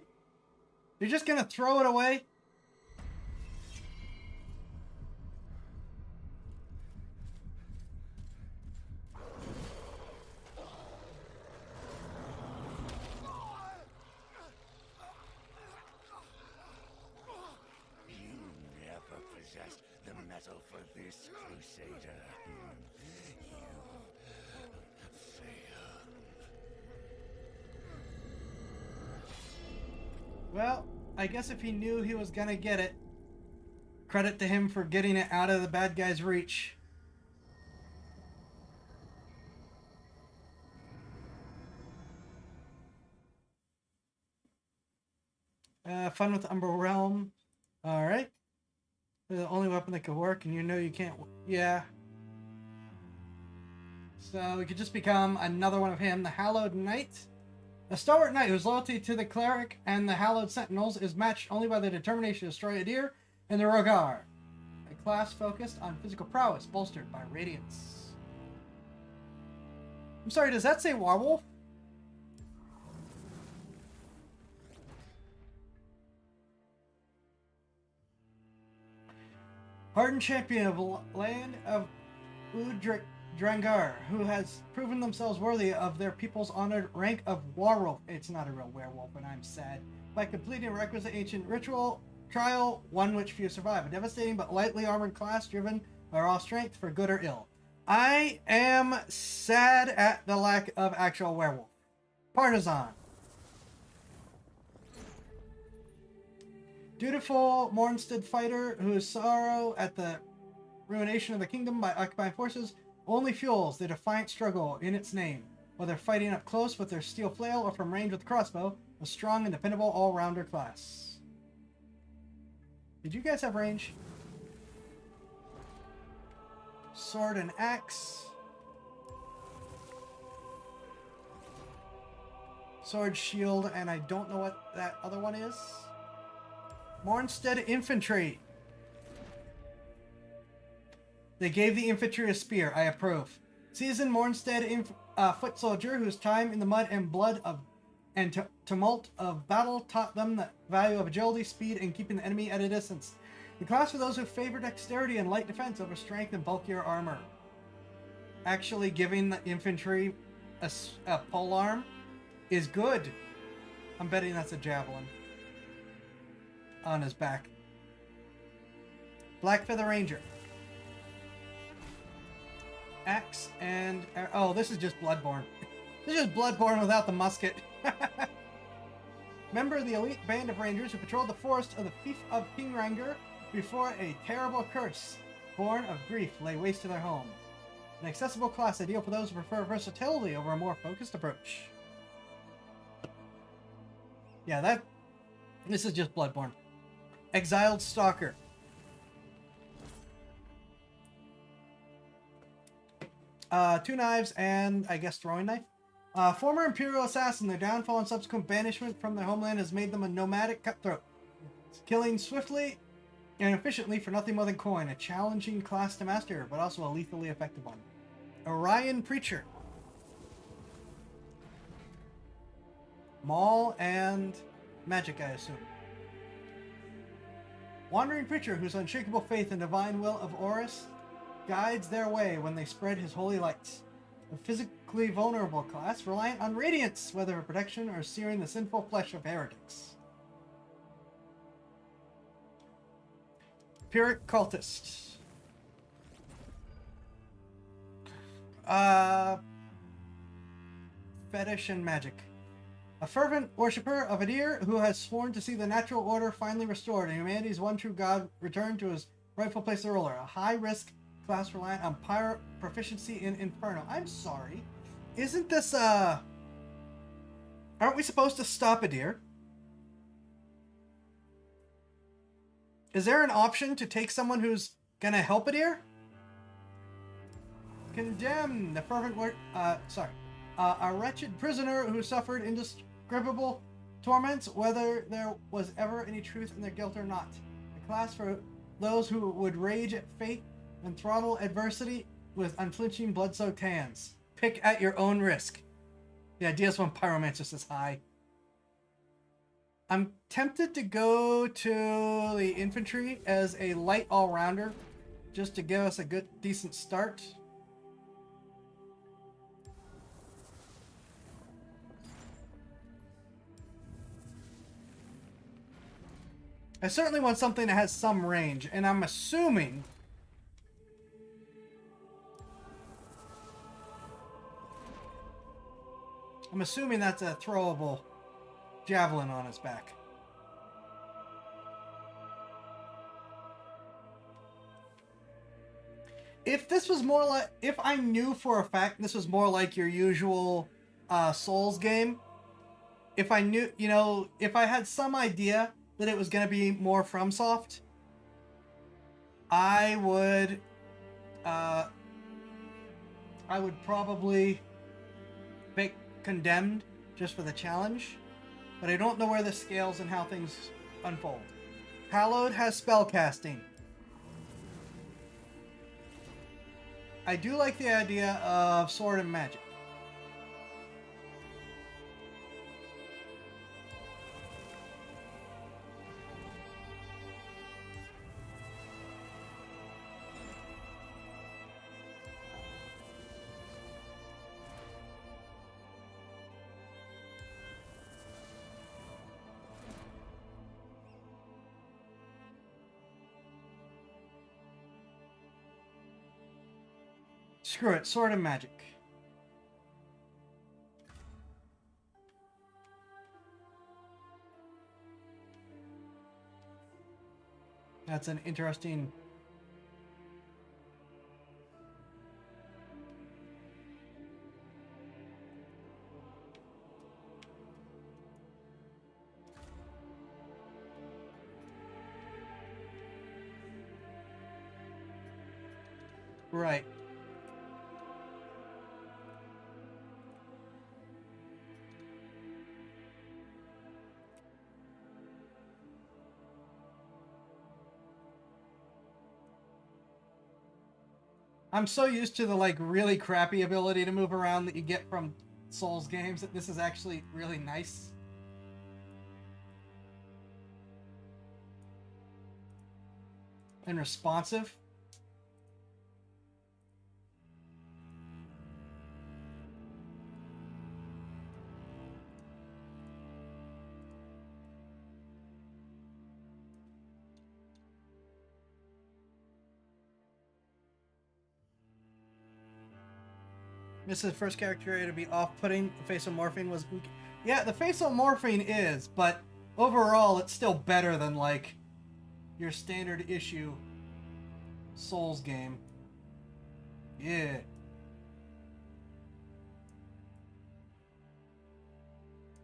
You're just gonna throw it away? The metal for this, Crusader. You failed. Well, I guess if he knew he was gonna get it, credit to him for getting it out of the bad guy's reach. Fun with Umber Realm. Alright. The only weapon that could work, and you know you can't. Yeah. So we could just become another one of him, the Hallowed Knight. A stalwart knight whose loyalty to the cleric and the Hallowed Sentinels is matched only by the determination to destroy Adir and the Rogar. A class focused on physical prowess, bolstered by Radiance. I'm sorry, does that say Werewolf? Hardened champion of land of Drangar, who has proven themselves worthy of their people's honored rank of werewolf. It's not a real werewolf, and I'm sad. By completing a requisite ancient ritual trial, one which few survive. A devastating but lightly armored class driven by raw strength for good or ill. I am sad at the lack of actual werewolf. Partisan. Dutiful Mornstead fighter whose sorrow at the ruination of the kingdom by occupying forces only fuels the defiant struggle in its name, whether fighting up close with their steel flail or from range with the crossbow, a strong and dependable all-rounder class. Did you guys have range? Sword and axe. Sword, shield, and I don't know what that other one is. Mornstead infantry. They gave the infantry a spear. I approve. Seasoned Mornstead foot soldier whose time in the mud and blood of tumult of battle taught them the value of agility, speed, and keeping the enemy at a distance. The class for those who favor dexterity and light defense over strength and bulkier armor. actually giving the infantry a pole arm is good. I'm betting that's a javelin on his back. Black Feather Ranger. Axe and... oh, this is just Bloodborne. This is just Bloodborne without the musket. Member of the elite band of rangers who patrolled the forest of the Fief of Pingranger before a terrible curse, born of grief, lay waste to their home. An accessible class ideal for those who prefer versatility over a more focused approach. Yeah, this is just Bloodborne. Exiled Stalker. Two knives and, I guess, throwing knife. Former Imperial assassin, their downfall and subsequent banishment from their homeland has made them a nomadic cutthroat, killing swiftly and efficiently for nothing more than coin. A challenging class to master, but also a lethally effective one. Orion Preacher. Maul and magic, I assume. Wandering Preacher, whose unshakable faith in divine will of Horus guides their way when they spread his holy lights. A physically vulnerable class, reliant on radiance, whether for protection or searing the sinful flesh of heretics. Pyrrhic Cultist. Fetish and magic. A fervent worshipper of Adir who has sworn to see the natural order finally restored and humanity's one true god return to his rightful place of ruler. A high-risk class reliant on pyro proficiency in Inferno. I'm sorry. Isn't this, aren't we supposed to stop Adir? Is there an option to take someone who's gonna help Adir? Condemn the fervent a wretched prisoner who suffered indescribable torments, whether there was ever any truth in their guilt or not. A class for those who would rage at fate and throttle adversity with unflinching blood-soaked hands. Pick at your own risk. The idea is when Pyromancer says hi. I'm tempted to go to the infantry as a light all-rounder, just to give us a good, decent start. I certainly want something that has some range, and I'm assuming that's a throwable javelin on his back. If this was more like, if I knew for a fact this was more like your usual Souls game, if I knew, you know, if I had some idea that it was going to be more FromSoft, I would probably pick Condemned just for the challenge, but I don't know where this scales and how things unfold. Hallowed has spellcasting. I do like the idea of sword and magic. Screw it, sword and magic. That's an interesting... Right. I'm so used to the, like, really crappy ability to move around that you get from Souls games that this is actually really nice. And responsive. This is the first character area to be off-putting. The facial morphing was... Yeah, the facial morphing is, but overall it's still better than, like, your standard issue Souls game. Yeah.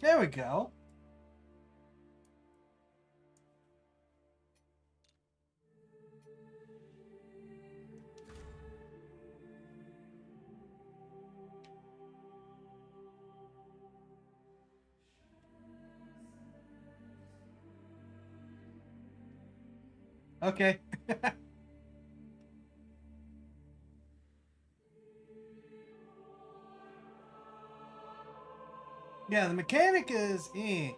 There we go. Okay. Yeah, the mechanic is you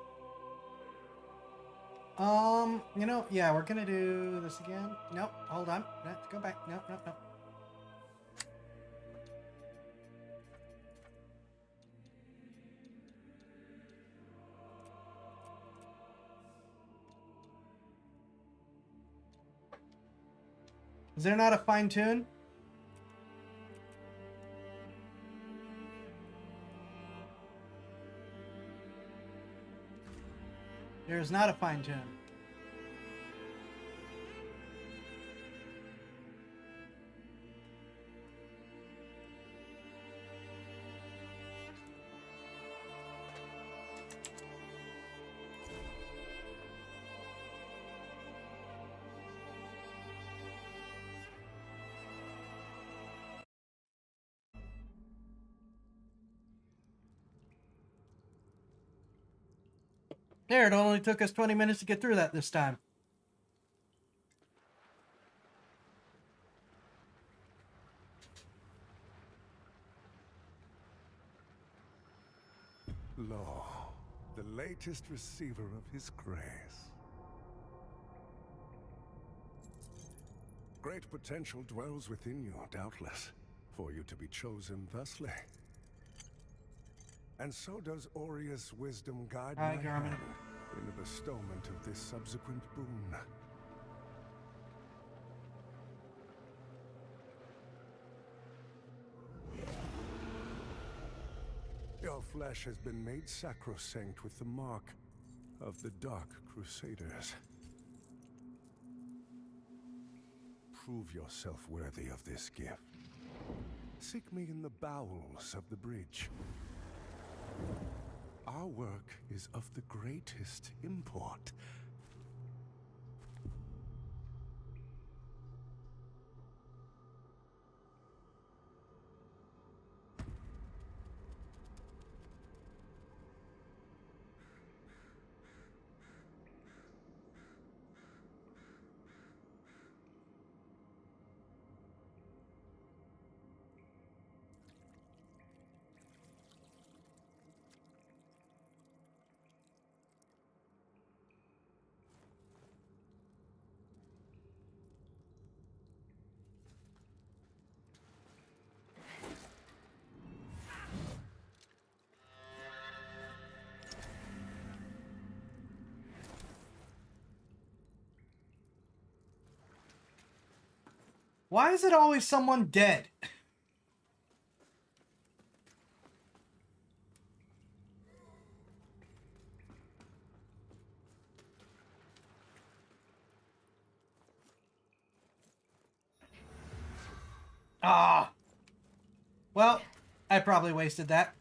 know, yeah, we're gonna do this again. Nope, hold on. Let's go back. Nope, nope, nope. Is there not a fine tune? There's not a fine tune. There, it only took us 20 minutes to get through that this time. Lo, the latest receiver of his grace. Great potential dwells within you, doubtless, for you to be chosen thusly. And so does Aureus' wisdom guide my hand in the bestowment of this subsequent boon. Your flesh has been made sacrosanct with the mark of the Dark Crusaders. Prove yourself worthy of this gift. Seek me in the bowels of the bridge. Our work is of the greatest import. Why is it always someone dead? Ah. Well, I probably wasted that.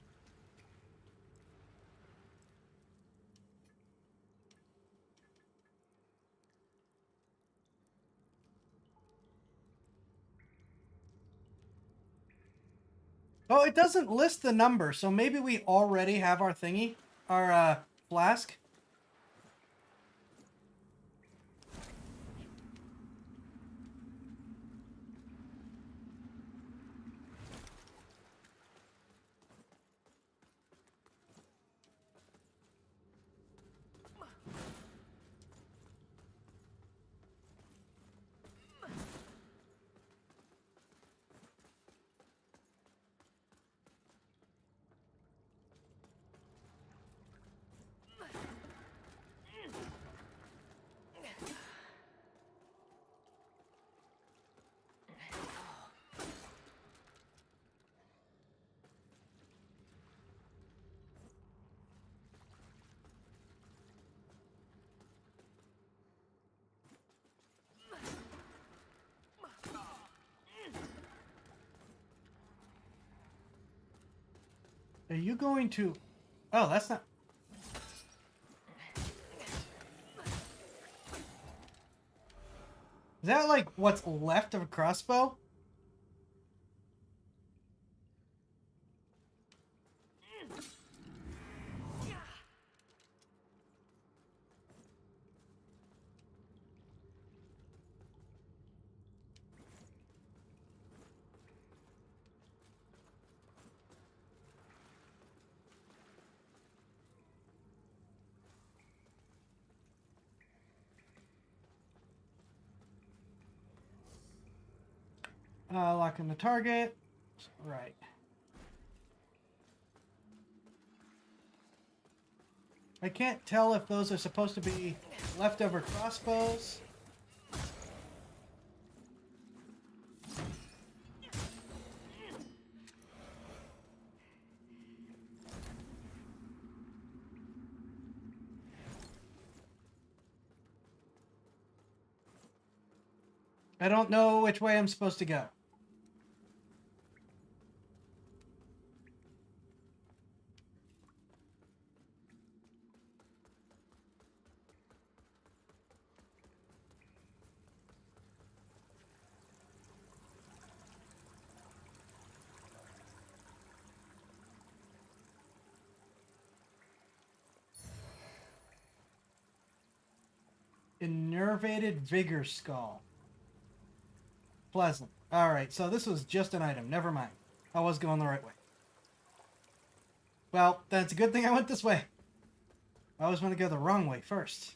Oh, it doesn't list the number, so maybe we already have our thingy, our flask. Are you going to... Oh, that's not... Is that like what's left of a crossbow? Locking the target. Right. I can't tell if those are supposed to be leftover crossbows. I don't know which way I'm supposed to go. Innervated Vigor Skull. Pleasant. Alright, so this was just an item. Never mind. I was going the right way. Well, that's a good thing I went this way. I always want to go the wrong way first.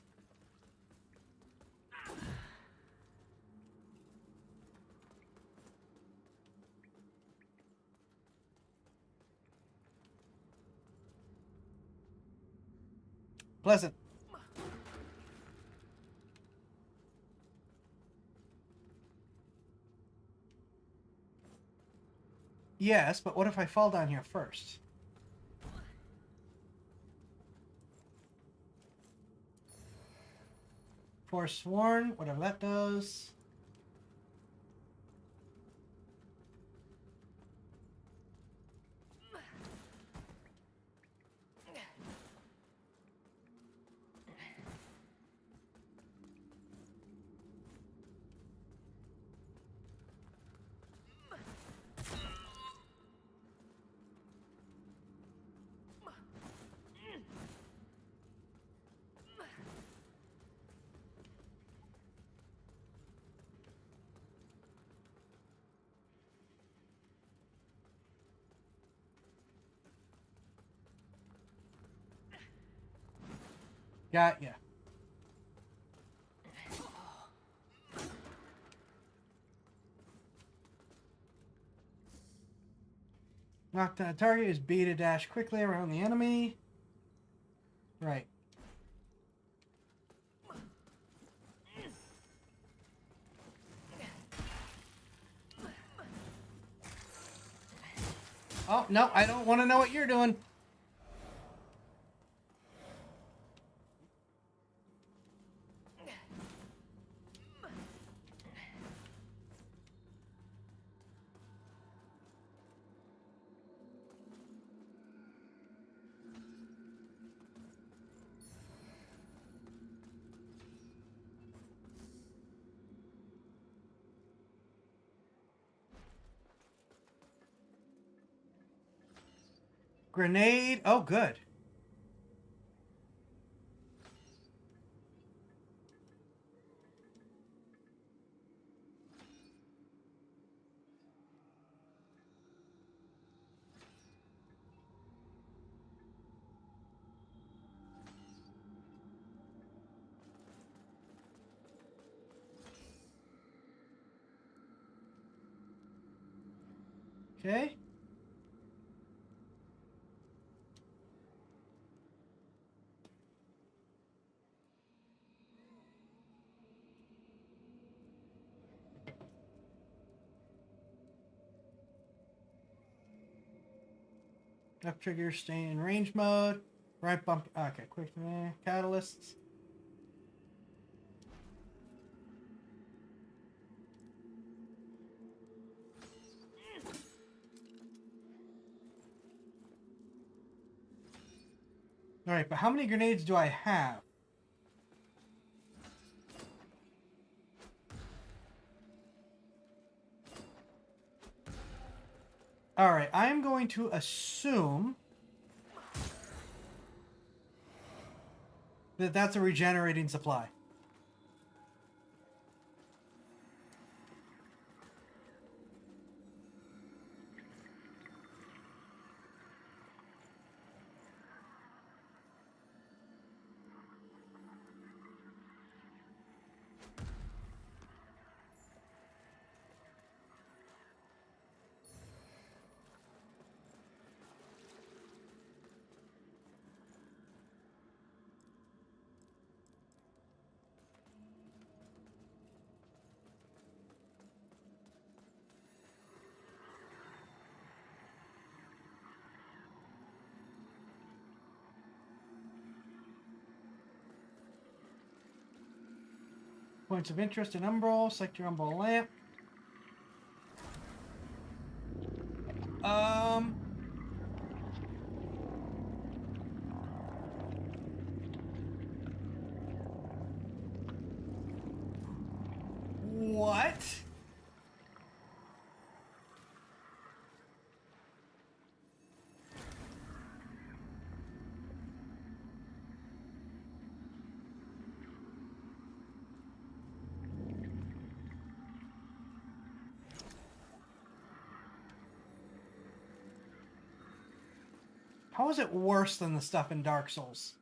Pleasant. Yes, but what if I fall down here first? Forsworn, whatever that does. Got ya. Knock down a target is B to dash quickly around the enemy. Right. Oh, no, I don't want to know what you're doing. Grenade. Oh, good. Okay. Left trigger, stay in range mode. Right bump. Okay, quick catalysts. Alright, but how many grenades do I have? Alright, I am going to assume that that's a regenerating supply. Points of interest in Umbral. Select your Umbral lamp. What? How is it worse than the stuff in Dark Souls?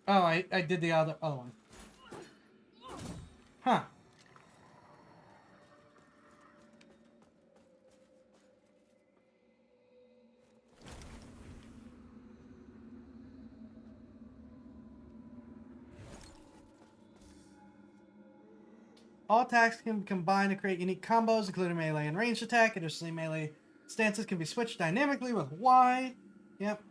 Oh, I did the other one. Huh. All attacks can combine to create unique combos, including melee and ranged attack. Additionally, melee stances can be switched dynamically with Y. Yep.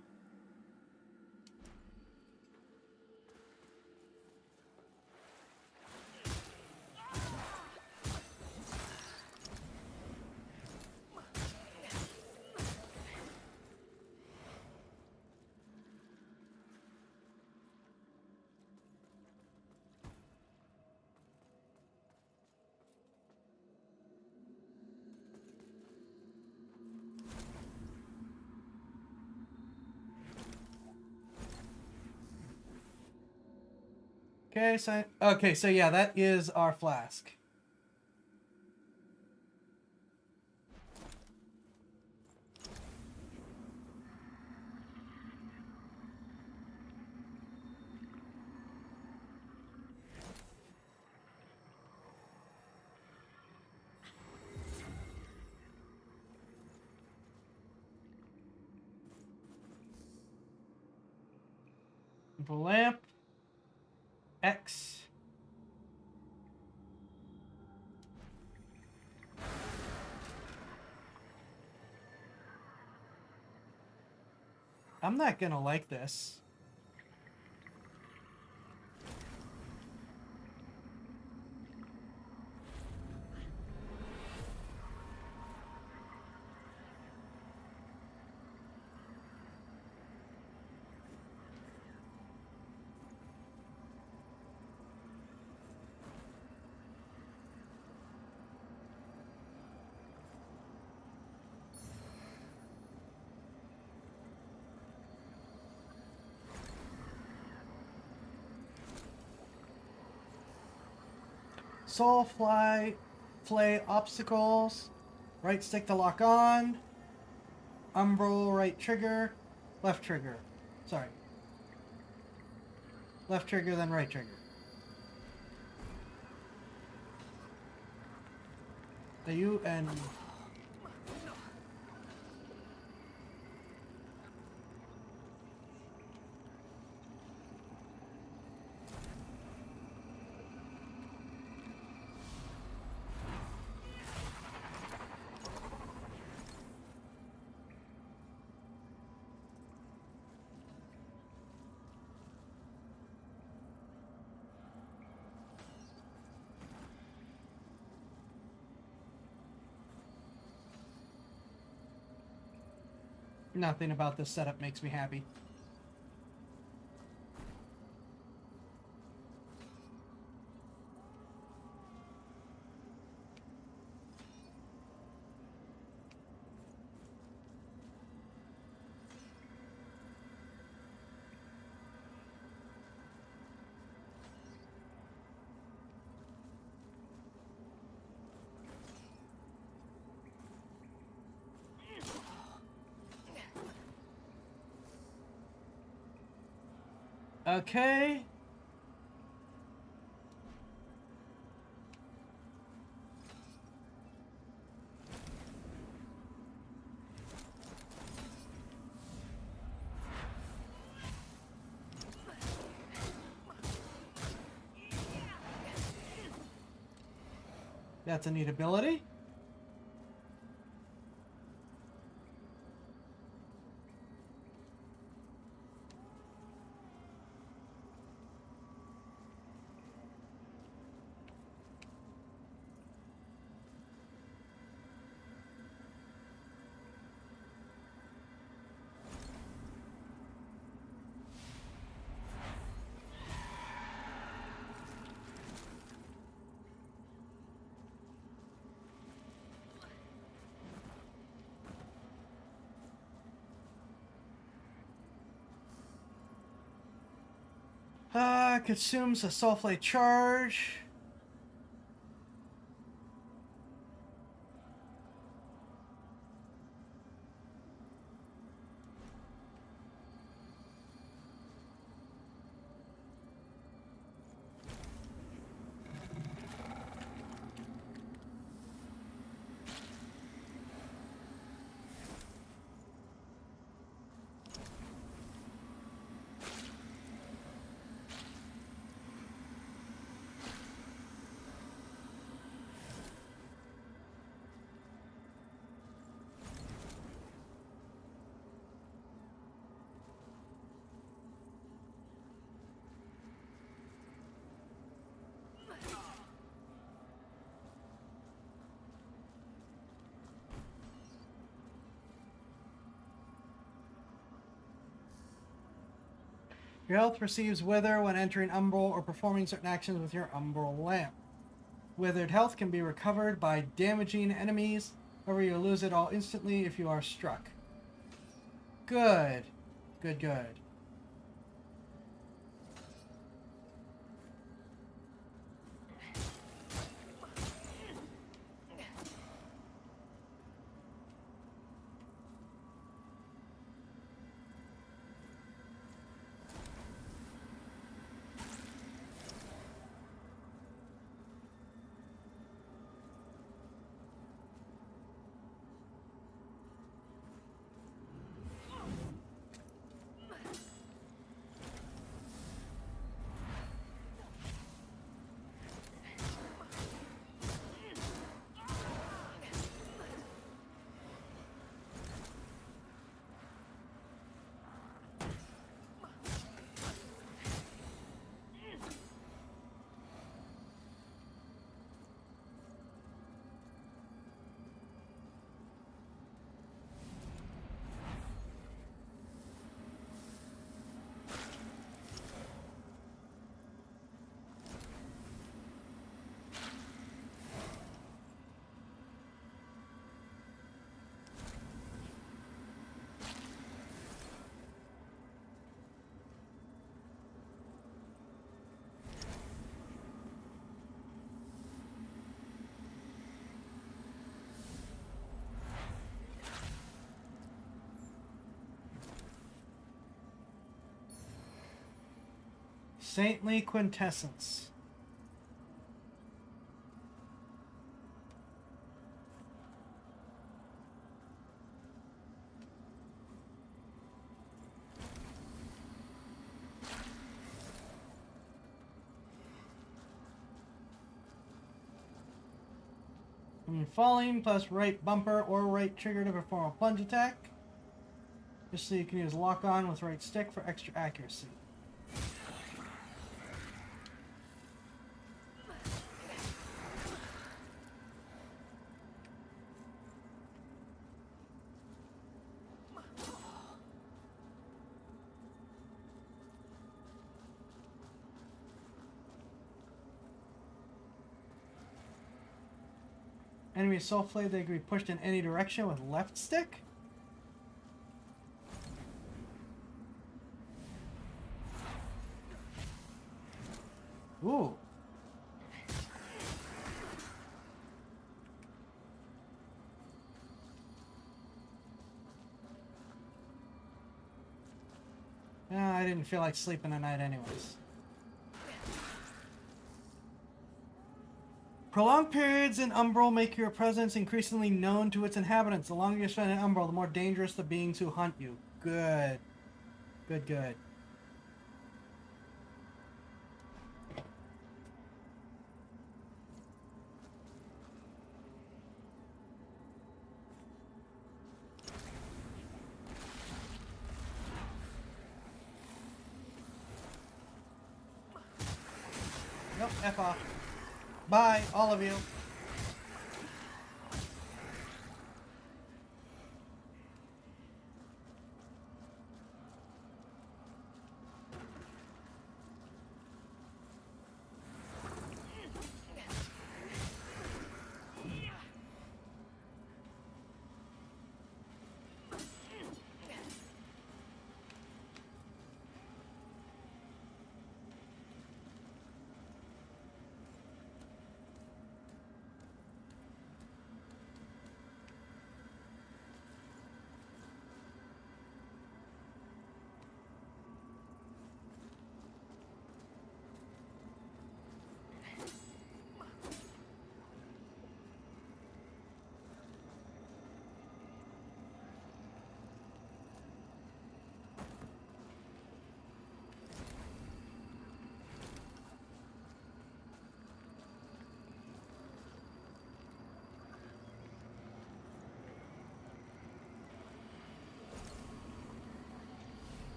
Okay, so yeah, that is our flask. The lamp. X. I'm not gonna like this. Flay obstacles. Right stick to lock on. Umbral right trigger. Left trigger. Sorry. Left trigger, then right trigger. Nothing about this setup makes me happy. Okay. That's a neat ability. Consumes a Soulslike charge. Your health receives wither when entering umbral or performing certain actions with your umbral lamp. Withered health can be recovered by damaging enemies, however you lose it all instantly if you are struck. Good. Good, good. Saintly Quintessence. Falling plus right bumper or right trigger to perform a plunge attack. Just so you can use lock on with right stick for extra accuracy. Enemy soul flame, they can be pushed in any direction with left stick? Ooh. I didn't feel like sleeping tonight anyways. Prolonged periods in Umbral make your presence increasingly known to its inhabitants. The longer you spend in Umbral, the more dangerous the beings who hunt you. Good. Good, good. Nope, F off. Bye, all of you.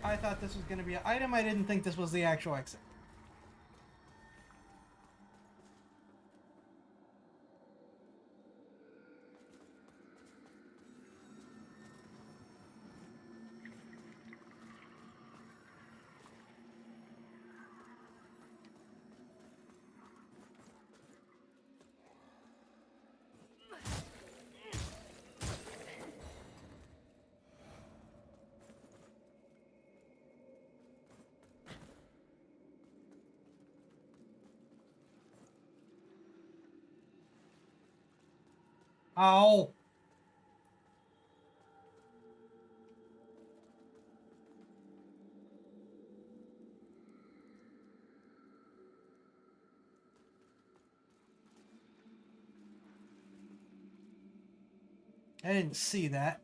I thought this was going to be an item. I didn't think this was the actual exit. Ow! I didn't see that.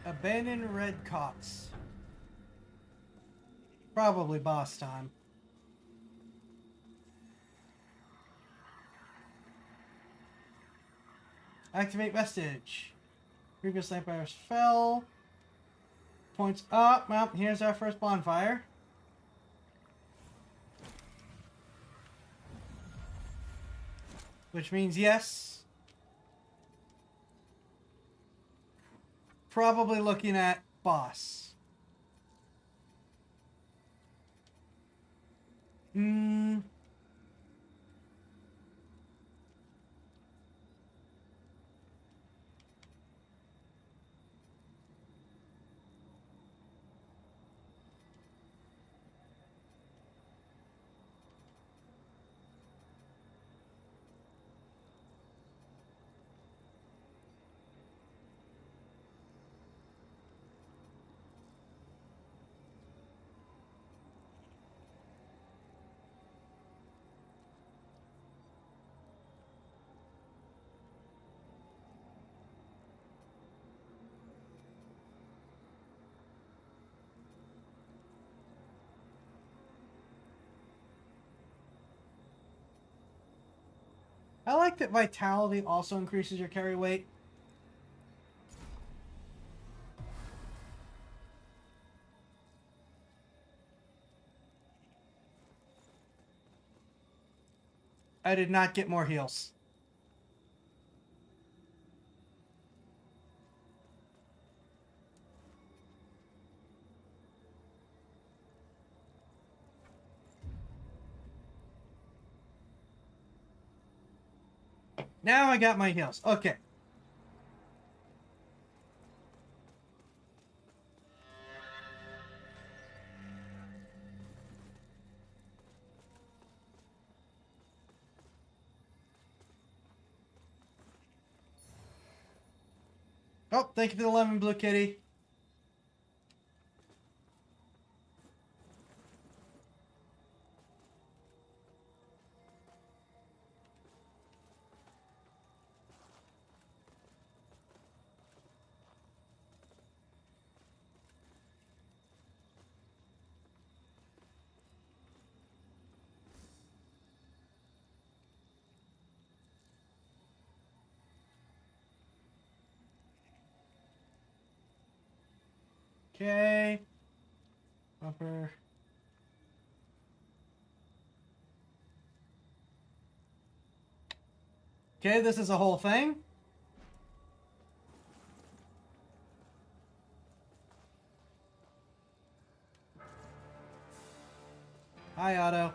Abandoned red cots. Probably boss time. Activate vestige. Previous vampires fell. Points up. Well, here's our first bonfire. Which means yes. Probably looking at boss. I like that vitality also increases your carry weight. I did not get more heals. Now I got my heals. Okay. Oh, thank you for the lemon, Blue Kitty. Okay. Upper. Okay, this is a whole thing. Hi, Otto.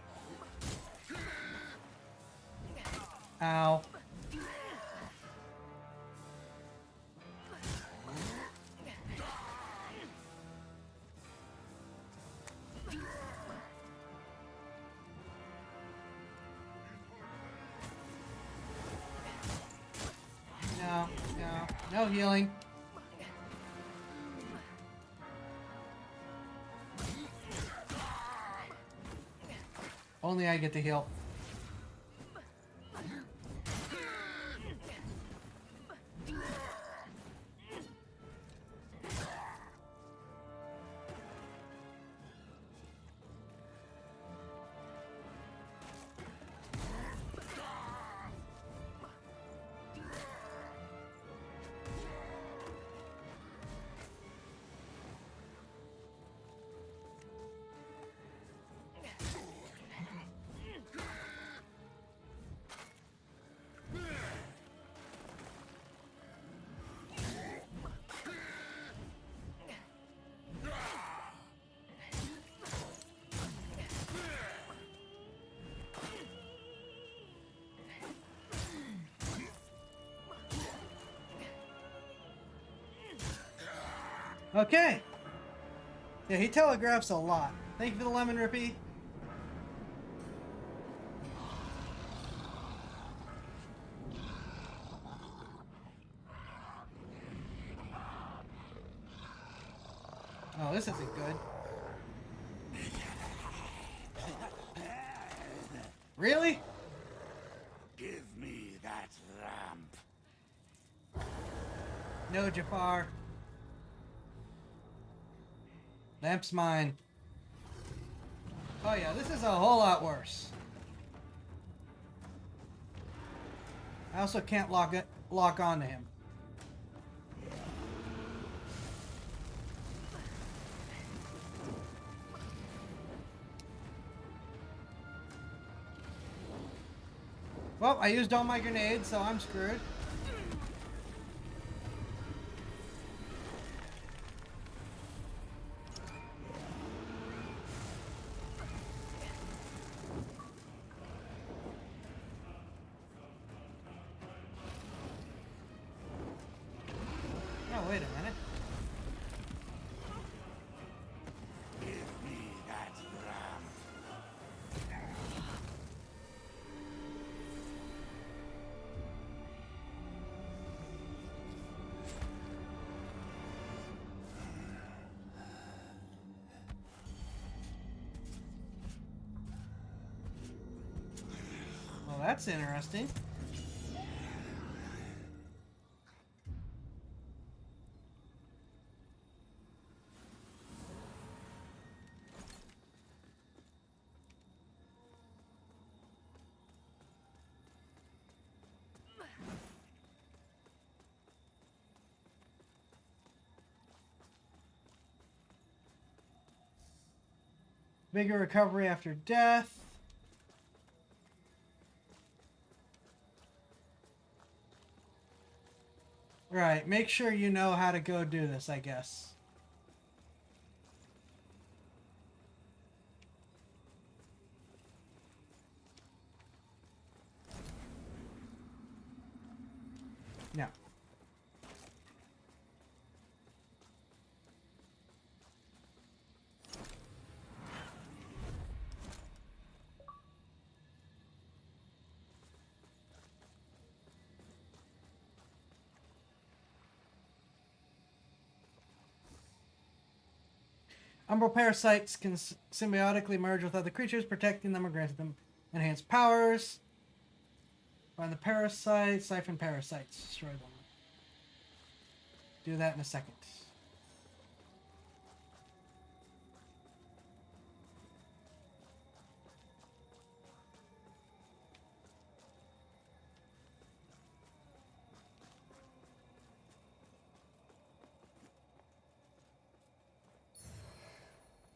Ow. No, no, no healing. Only I get to heal. Okay. Yeah, he telegraphs a lot. Thank you for the lemon, Rippy. Oh, this isn't good. Really? Give me that lamp. No, Jafar. Lamp's mine. Oh yeah, this is a whole lot worse. I also can't lock onto him. Well, I used all my grenades, so I'm screwed. Oh, wait a minute. Give me that lamp. Well, that's interesting. Bigger recovery after death. Right, make sure you know how to go do this, I guess. No. Umbral parasites can symbiotically merge with other creatures, protecting them or granting them enhanced powers. Find the parasites, siphon parasites, destroy them. Do that in a second.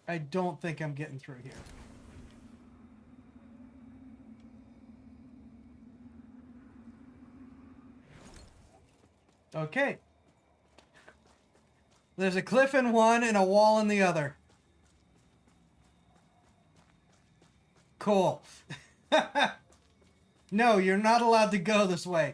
I don't think I'm getting through here. Okay. There's a cliff in one and a wall in the other. Cool. No, you're not allowed to go this way.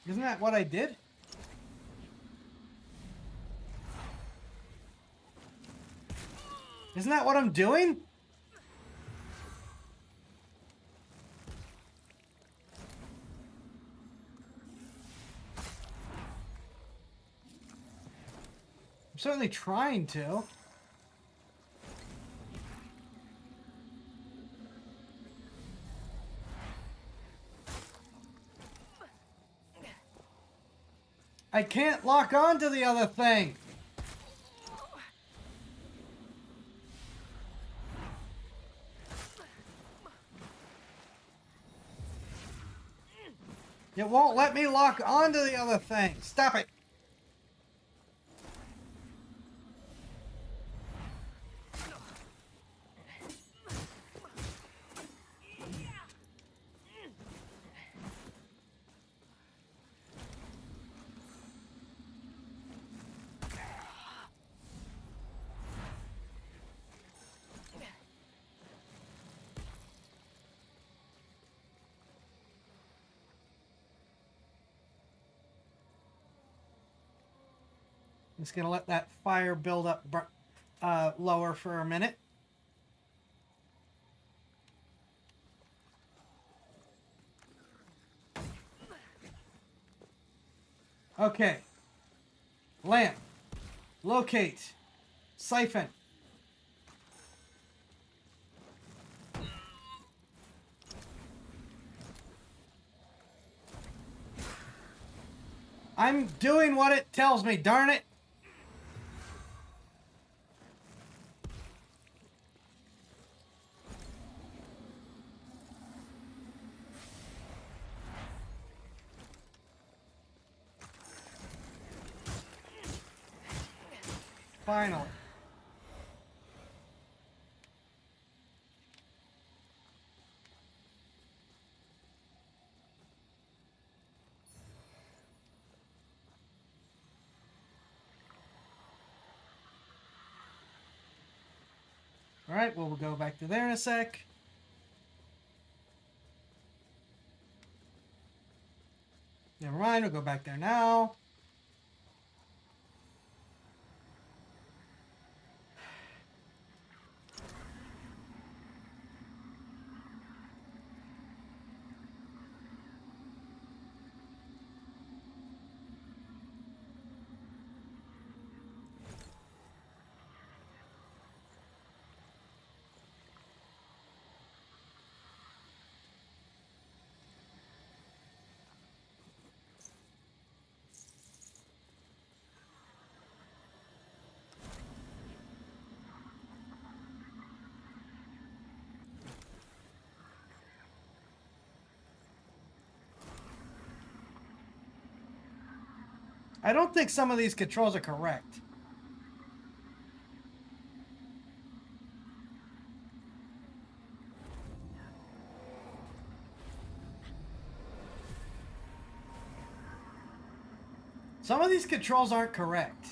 Isn't that what I did? Isn't that what I'm doing? I'm certainly trying to. I can't lock on to the other thing. It won't let me lock onto the other thing. Stop it. I'm just going to let that fire build up lower for a minute. Okay. Lamp. Locate. Siphon. I'm doing what it tells me, darn it. Finally. All right, well, we'll go back to there in a sec. Never mind, we'll go back there now. I don't think some of these controls are correct. Some of these controls aren't correct.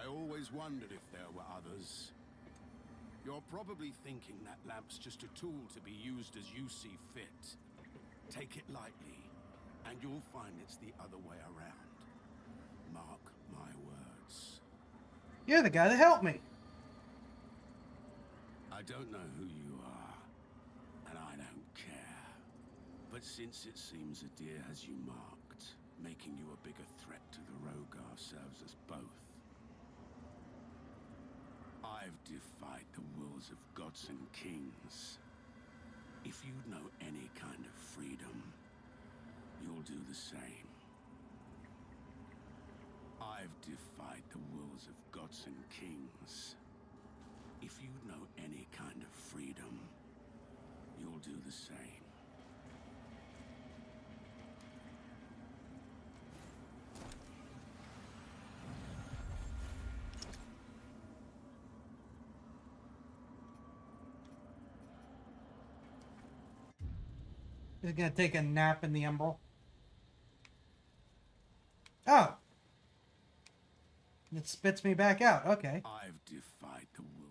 I always wondered if there were others. You're probably thinking that lamp's just a tool to be used as you see fit. Take it lightly, and you'll find it's the other way around. Mark my words. You're the guy that helped me. I don't know who you are, and I don't care. But since it seems a deer has you marked, making you a bigger threat to the Rogar serves us both. I've defied the wills of gods and kings. If you know any kind of freedom, you'll do the same. I've defied the wills of gods and kings. If you know any kind of freedom, you'll do the same. He's gonna take a nap in the Umbral. Oh. It spits me back out. Okay. I've defied the will.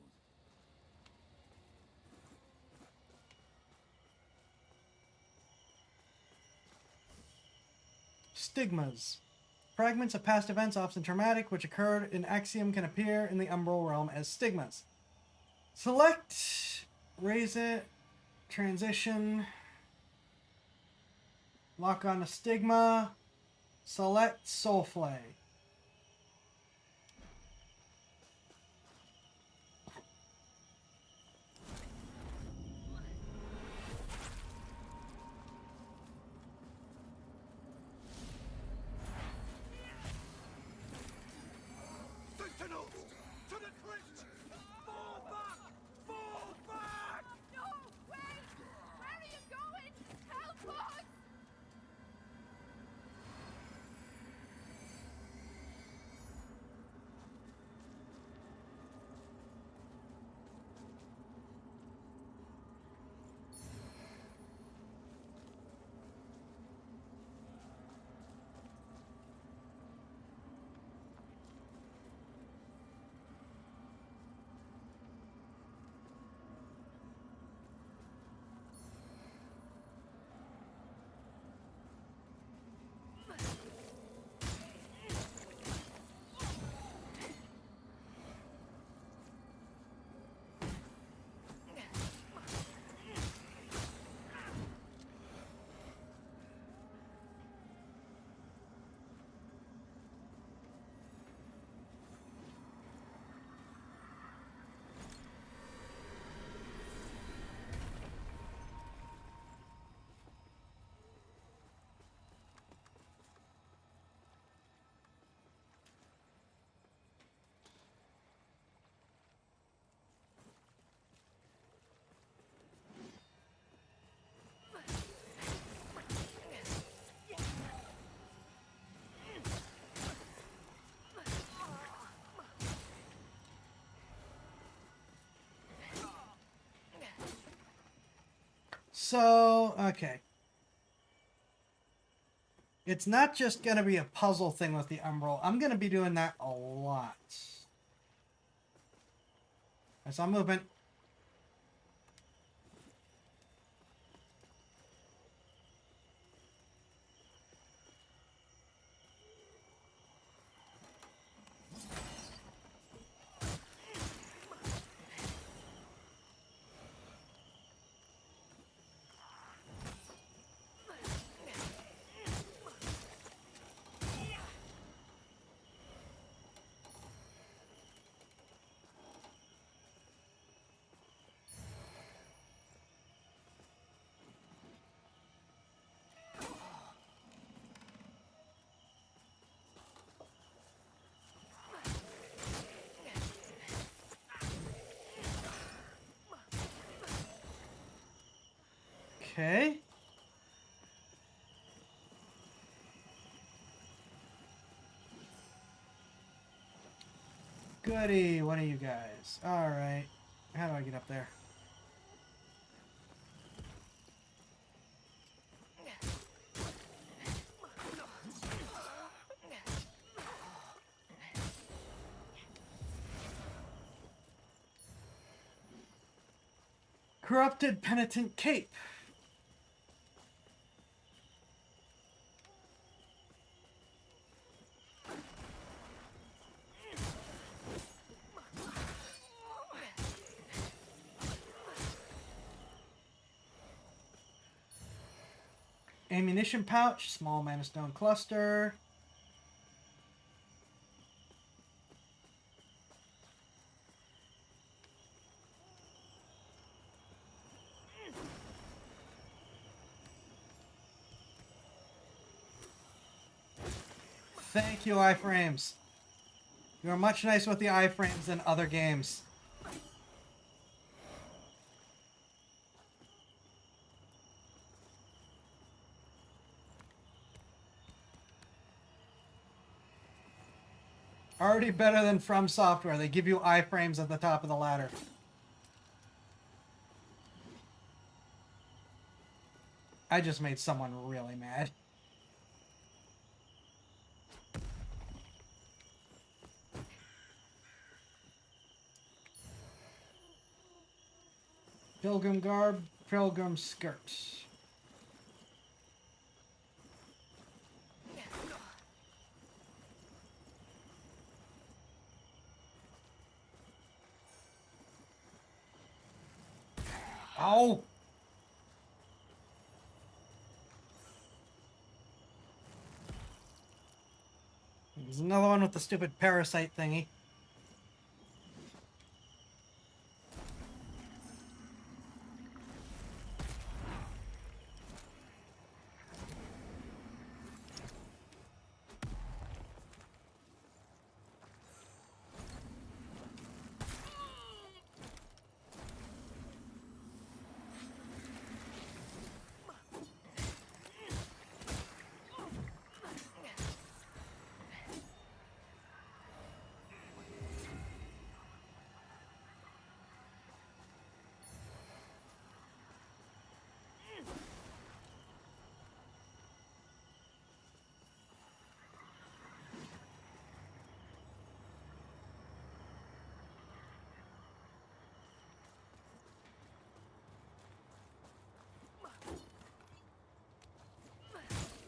Stigmas. Fragments of past events, often traumatic, which occurred in Axiom, can appear in the Umbral realm as stigmas. Select, raise it, transition, lock on a stigma, select Soulflay. So, okay. It's not just going to be a puzzle thing with the Umbral. I'm going to be doing that a lot. I saw movement. Okay. Goody, what are you guys? Alright. How do I get up there? Corrupted Penitent Cape. Ammunition pouch, small mana stone cluster. Thank you, iframes. You're much nicer with the iframes than other games. Already better than From Software. They give you iframes at the top of the ladder. I just made someone really mad. Pilgrim garb, pilgrim skirt. Oh! There's another one with the stupid parasite thingy.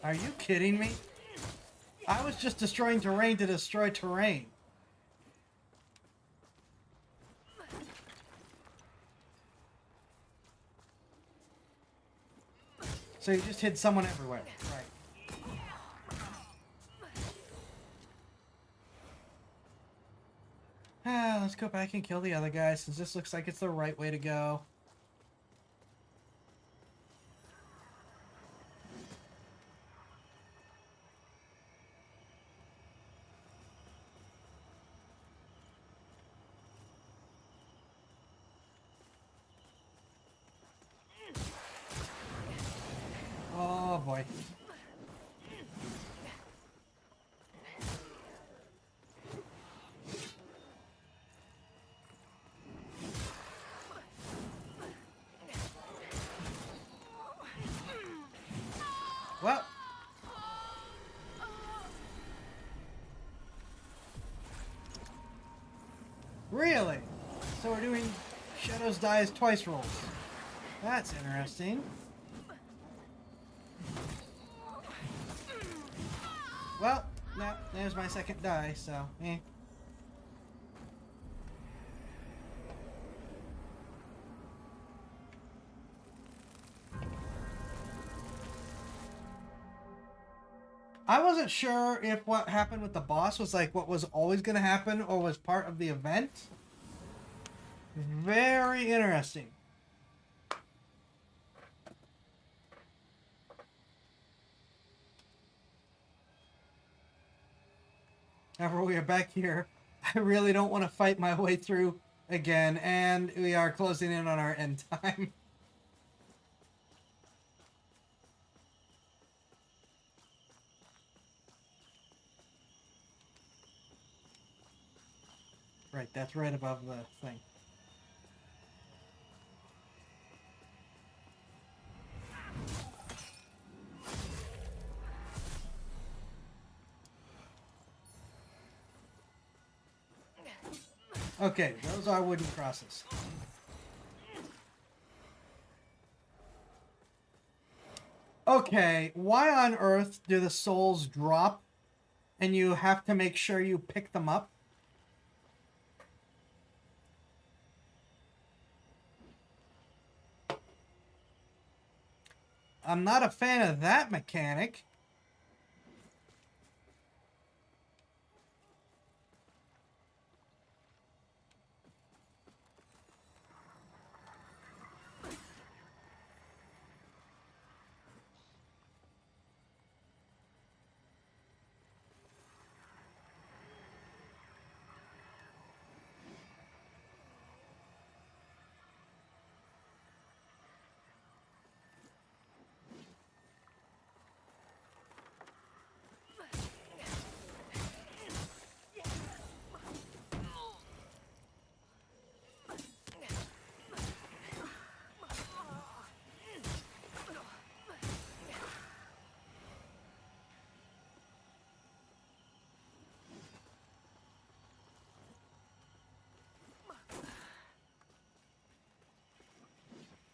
Are you kidding me? I was just destroying terrain to destroy terrain. So you just hit someone everywhere. Right. Let's go back and kill the other guy since this looks like it's the right way to go. Oh boy. Well. Really? So we're doing Shadows Dies twice rolls. That's interesting. Well, no, there's my second die, so, eh. I wasn't sure if what happened with the boss was like what was always going to happen or was part of the event. Very interesting. However, we are back here. I really don't want to fight my way through again, and we are closing in on our end time. Right, that's right above the thing. Okay, those are wooden crosses. Okay, why on earth do the souls drop and you have to make sure you pick them up? I'm not a fan of that mechanic.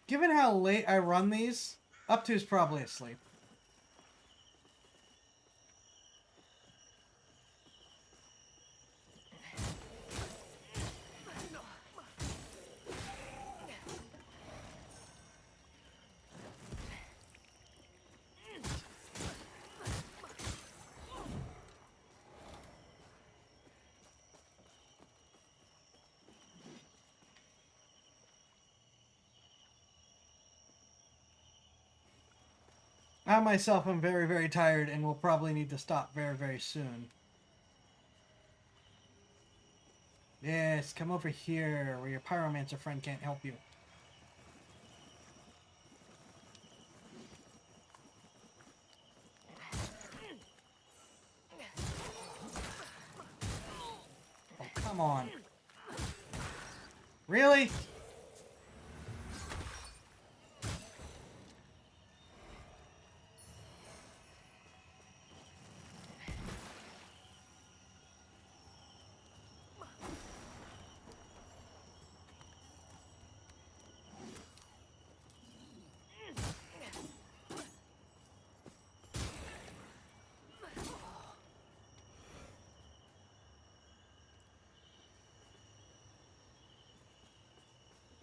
Given how late I run these, up to is probably asleep. I myself am very, very tired and will probably need to stop very, very soon. Yes, come over here where your pyromancer friend can't help you. Oh, come on. Really?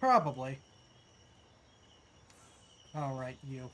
Probably. Alright, you.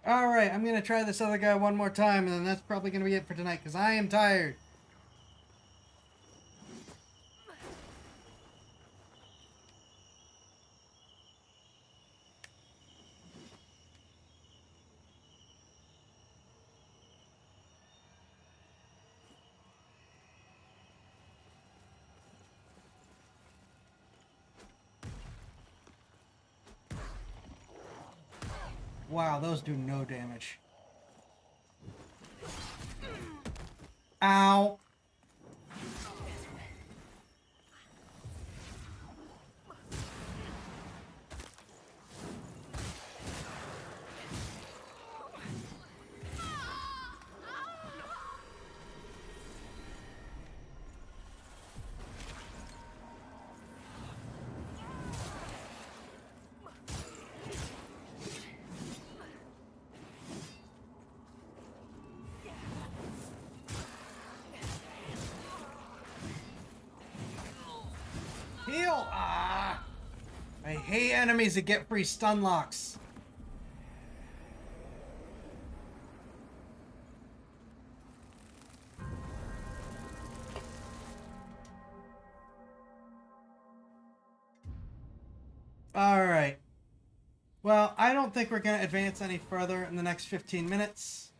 Alright, I'm gonna try this other guy one more time, and then that's probably gonna be it for tonight, because I am tired. Wow, those do no damage. Ow. Heal! Ah! I hate enemies that get free stun locks. Alright. Well, I don't think we're going to advance any further in the next 15 minutes.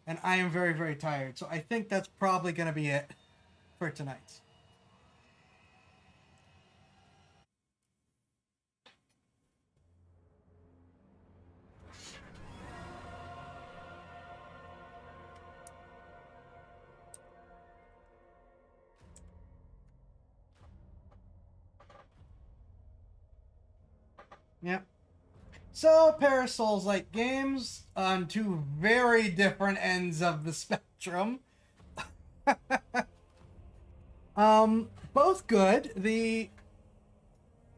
And I am very, very tired. So I think that's probably going to be it for tonight. Yep. So, pair of Soulslike games on two very different ends of the spectrum. Both good. The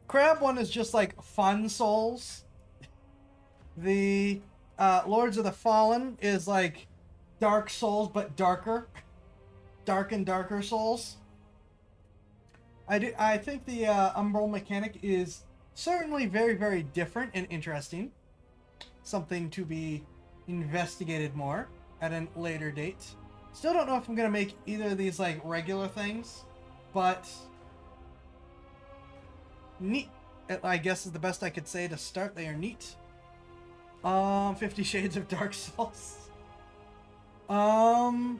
crab one is just like fun Souls. The Lords of the Fallen is like Dark Souls, but darker. Dark and darker Souls. I think the Umbral mechanic is certainly very, very different and interesting. Something to be investigated more at a later date. Still don't know if I'm going to make either of these like regular things, but neat, I guess is the best I could say to start. They are neat. 50 Shades of Dark Souls. No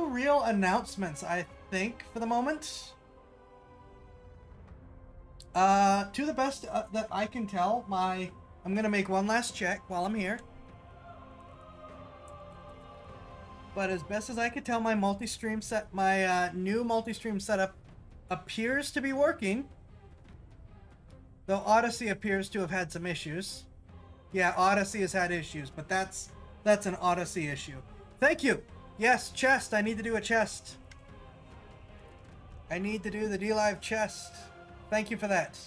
real announcements, I think, for the moment. To the best that I can tell, I'm gonna make one last check while I'm here. But as best as I could tell, my multi-stream set, my new multi-stream setup appears to be working. Though Odyssey appears to have had some issues. Yeah, Odyssey has had issues, but that's an Odyssey issue. Thank you. Yes, chest. I need to do a chest. I need to do the D-Live chest. Thank you for that.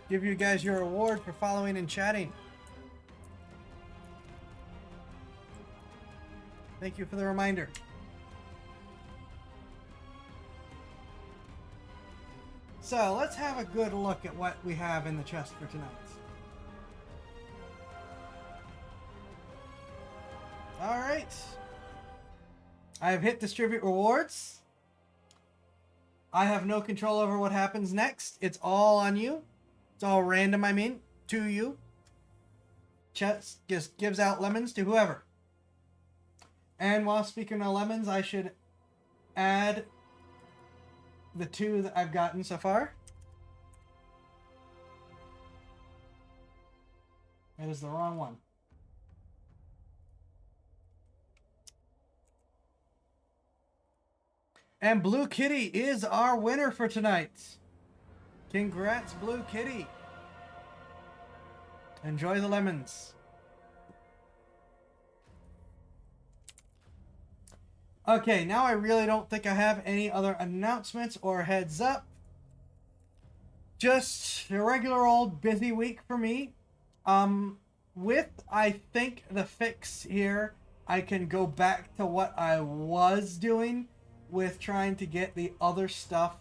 Give you guys your reward for following and chatting. Thank you for the reminder. So, let's have a good look at what we have in the chest for tonight. Alright. I have hit distribute rewards. I have no control over what happens next. It's all on you. It's all random, I mean, to you. Chest just gives out lemons to whoever. And while speaking of lemons, I should add the 2 that I've gotten so far. That is the wrong one. And Blue Kitty is our winner for tonight. Congrats, Blue Kitty. Enjoy the lemons. Okay, now I really don't think I have any other announcements or heads up. Just a regular old busy week for me. With, I think, the fix here, I can go back to what I was doing with trying to get the other stuff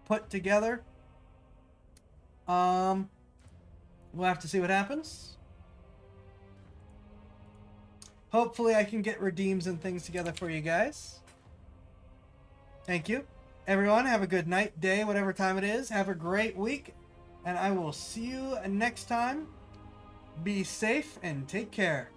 put together. We'll have to see what happens. Hopefully I can get redeems and things together for you guys. Thank you. Everyone, have a good night, day, whatever time it is. Have a great week. And I will see you next time. Be safe and take care.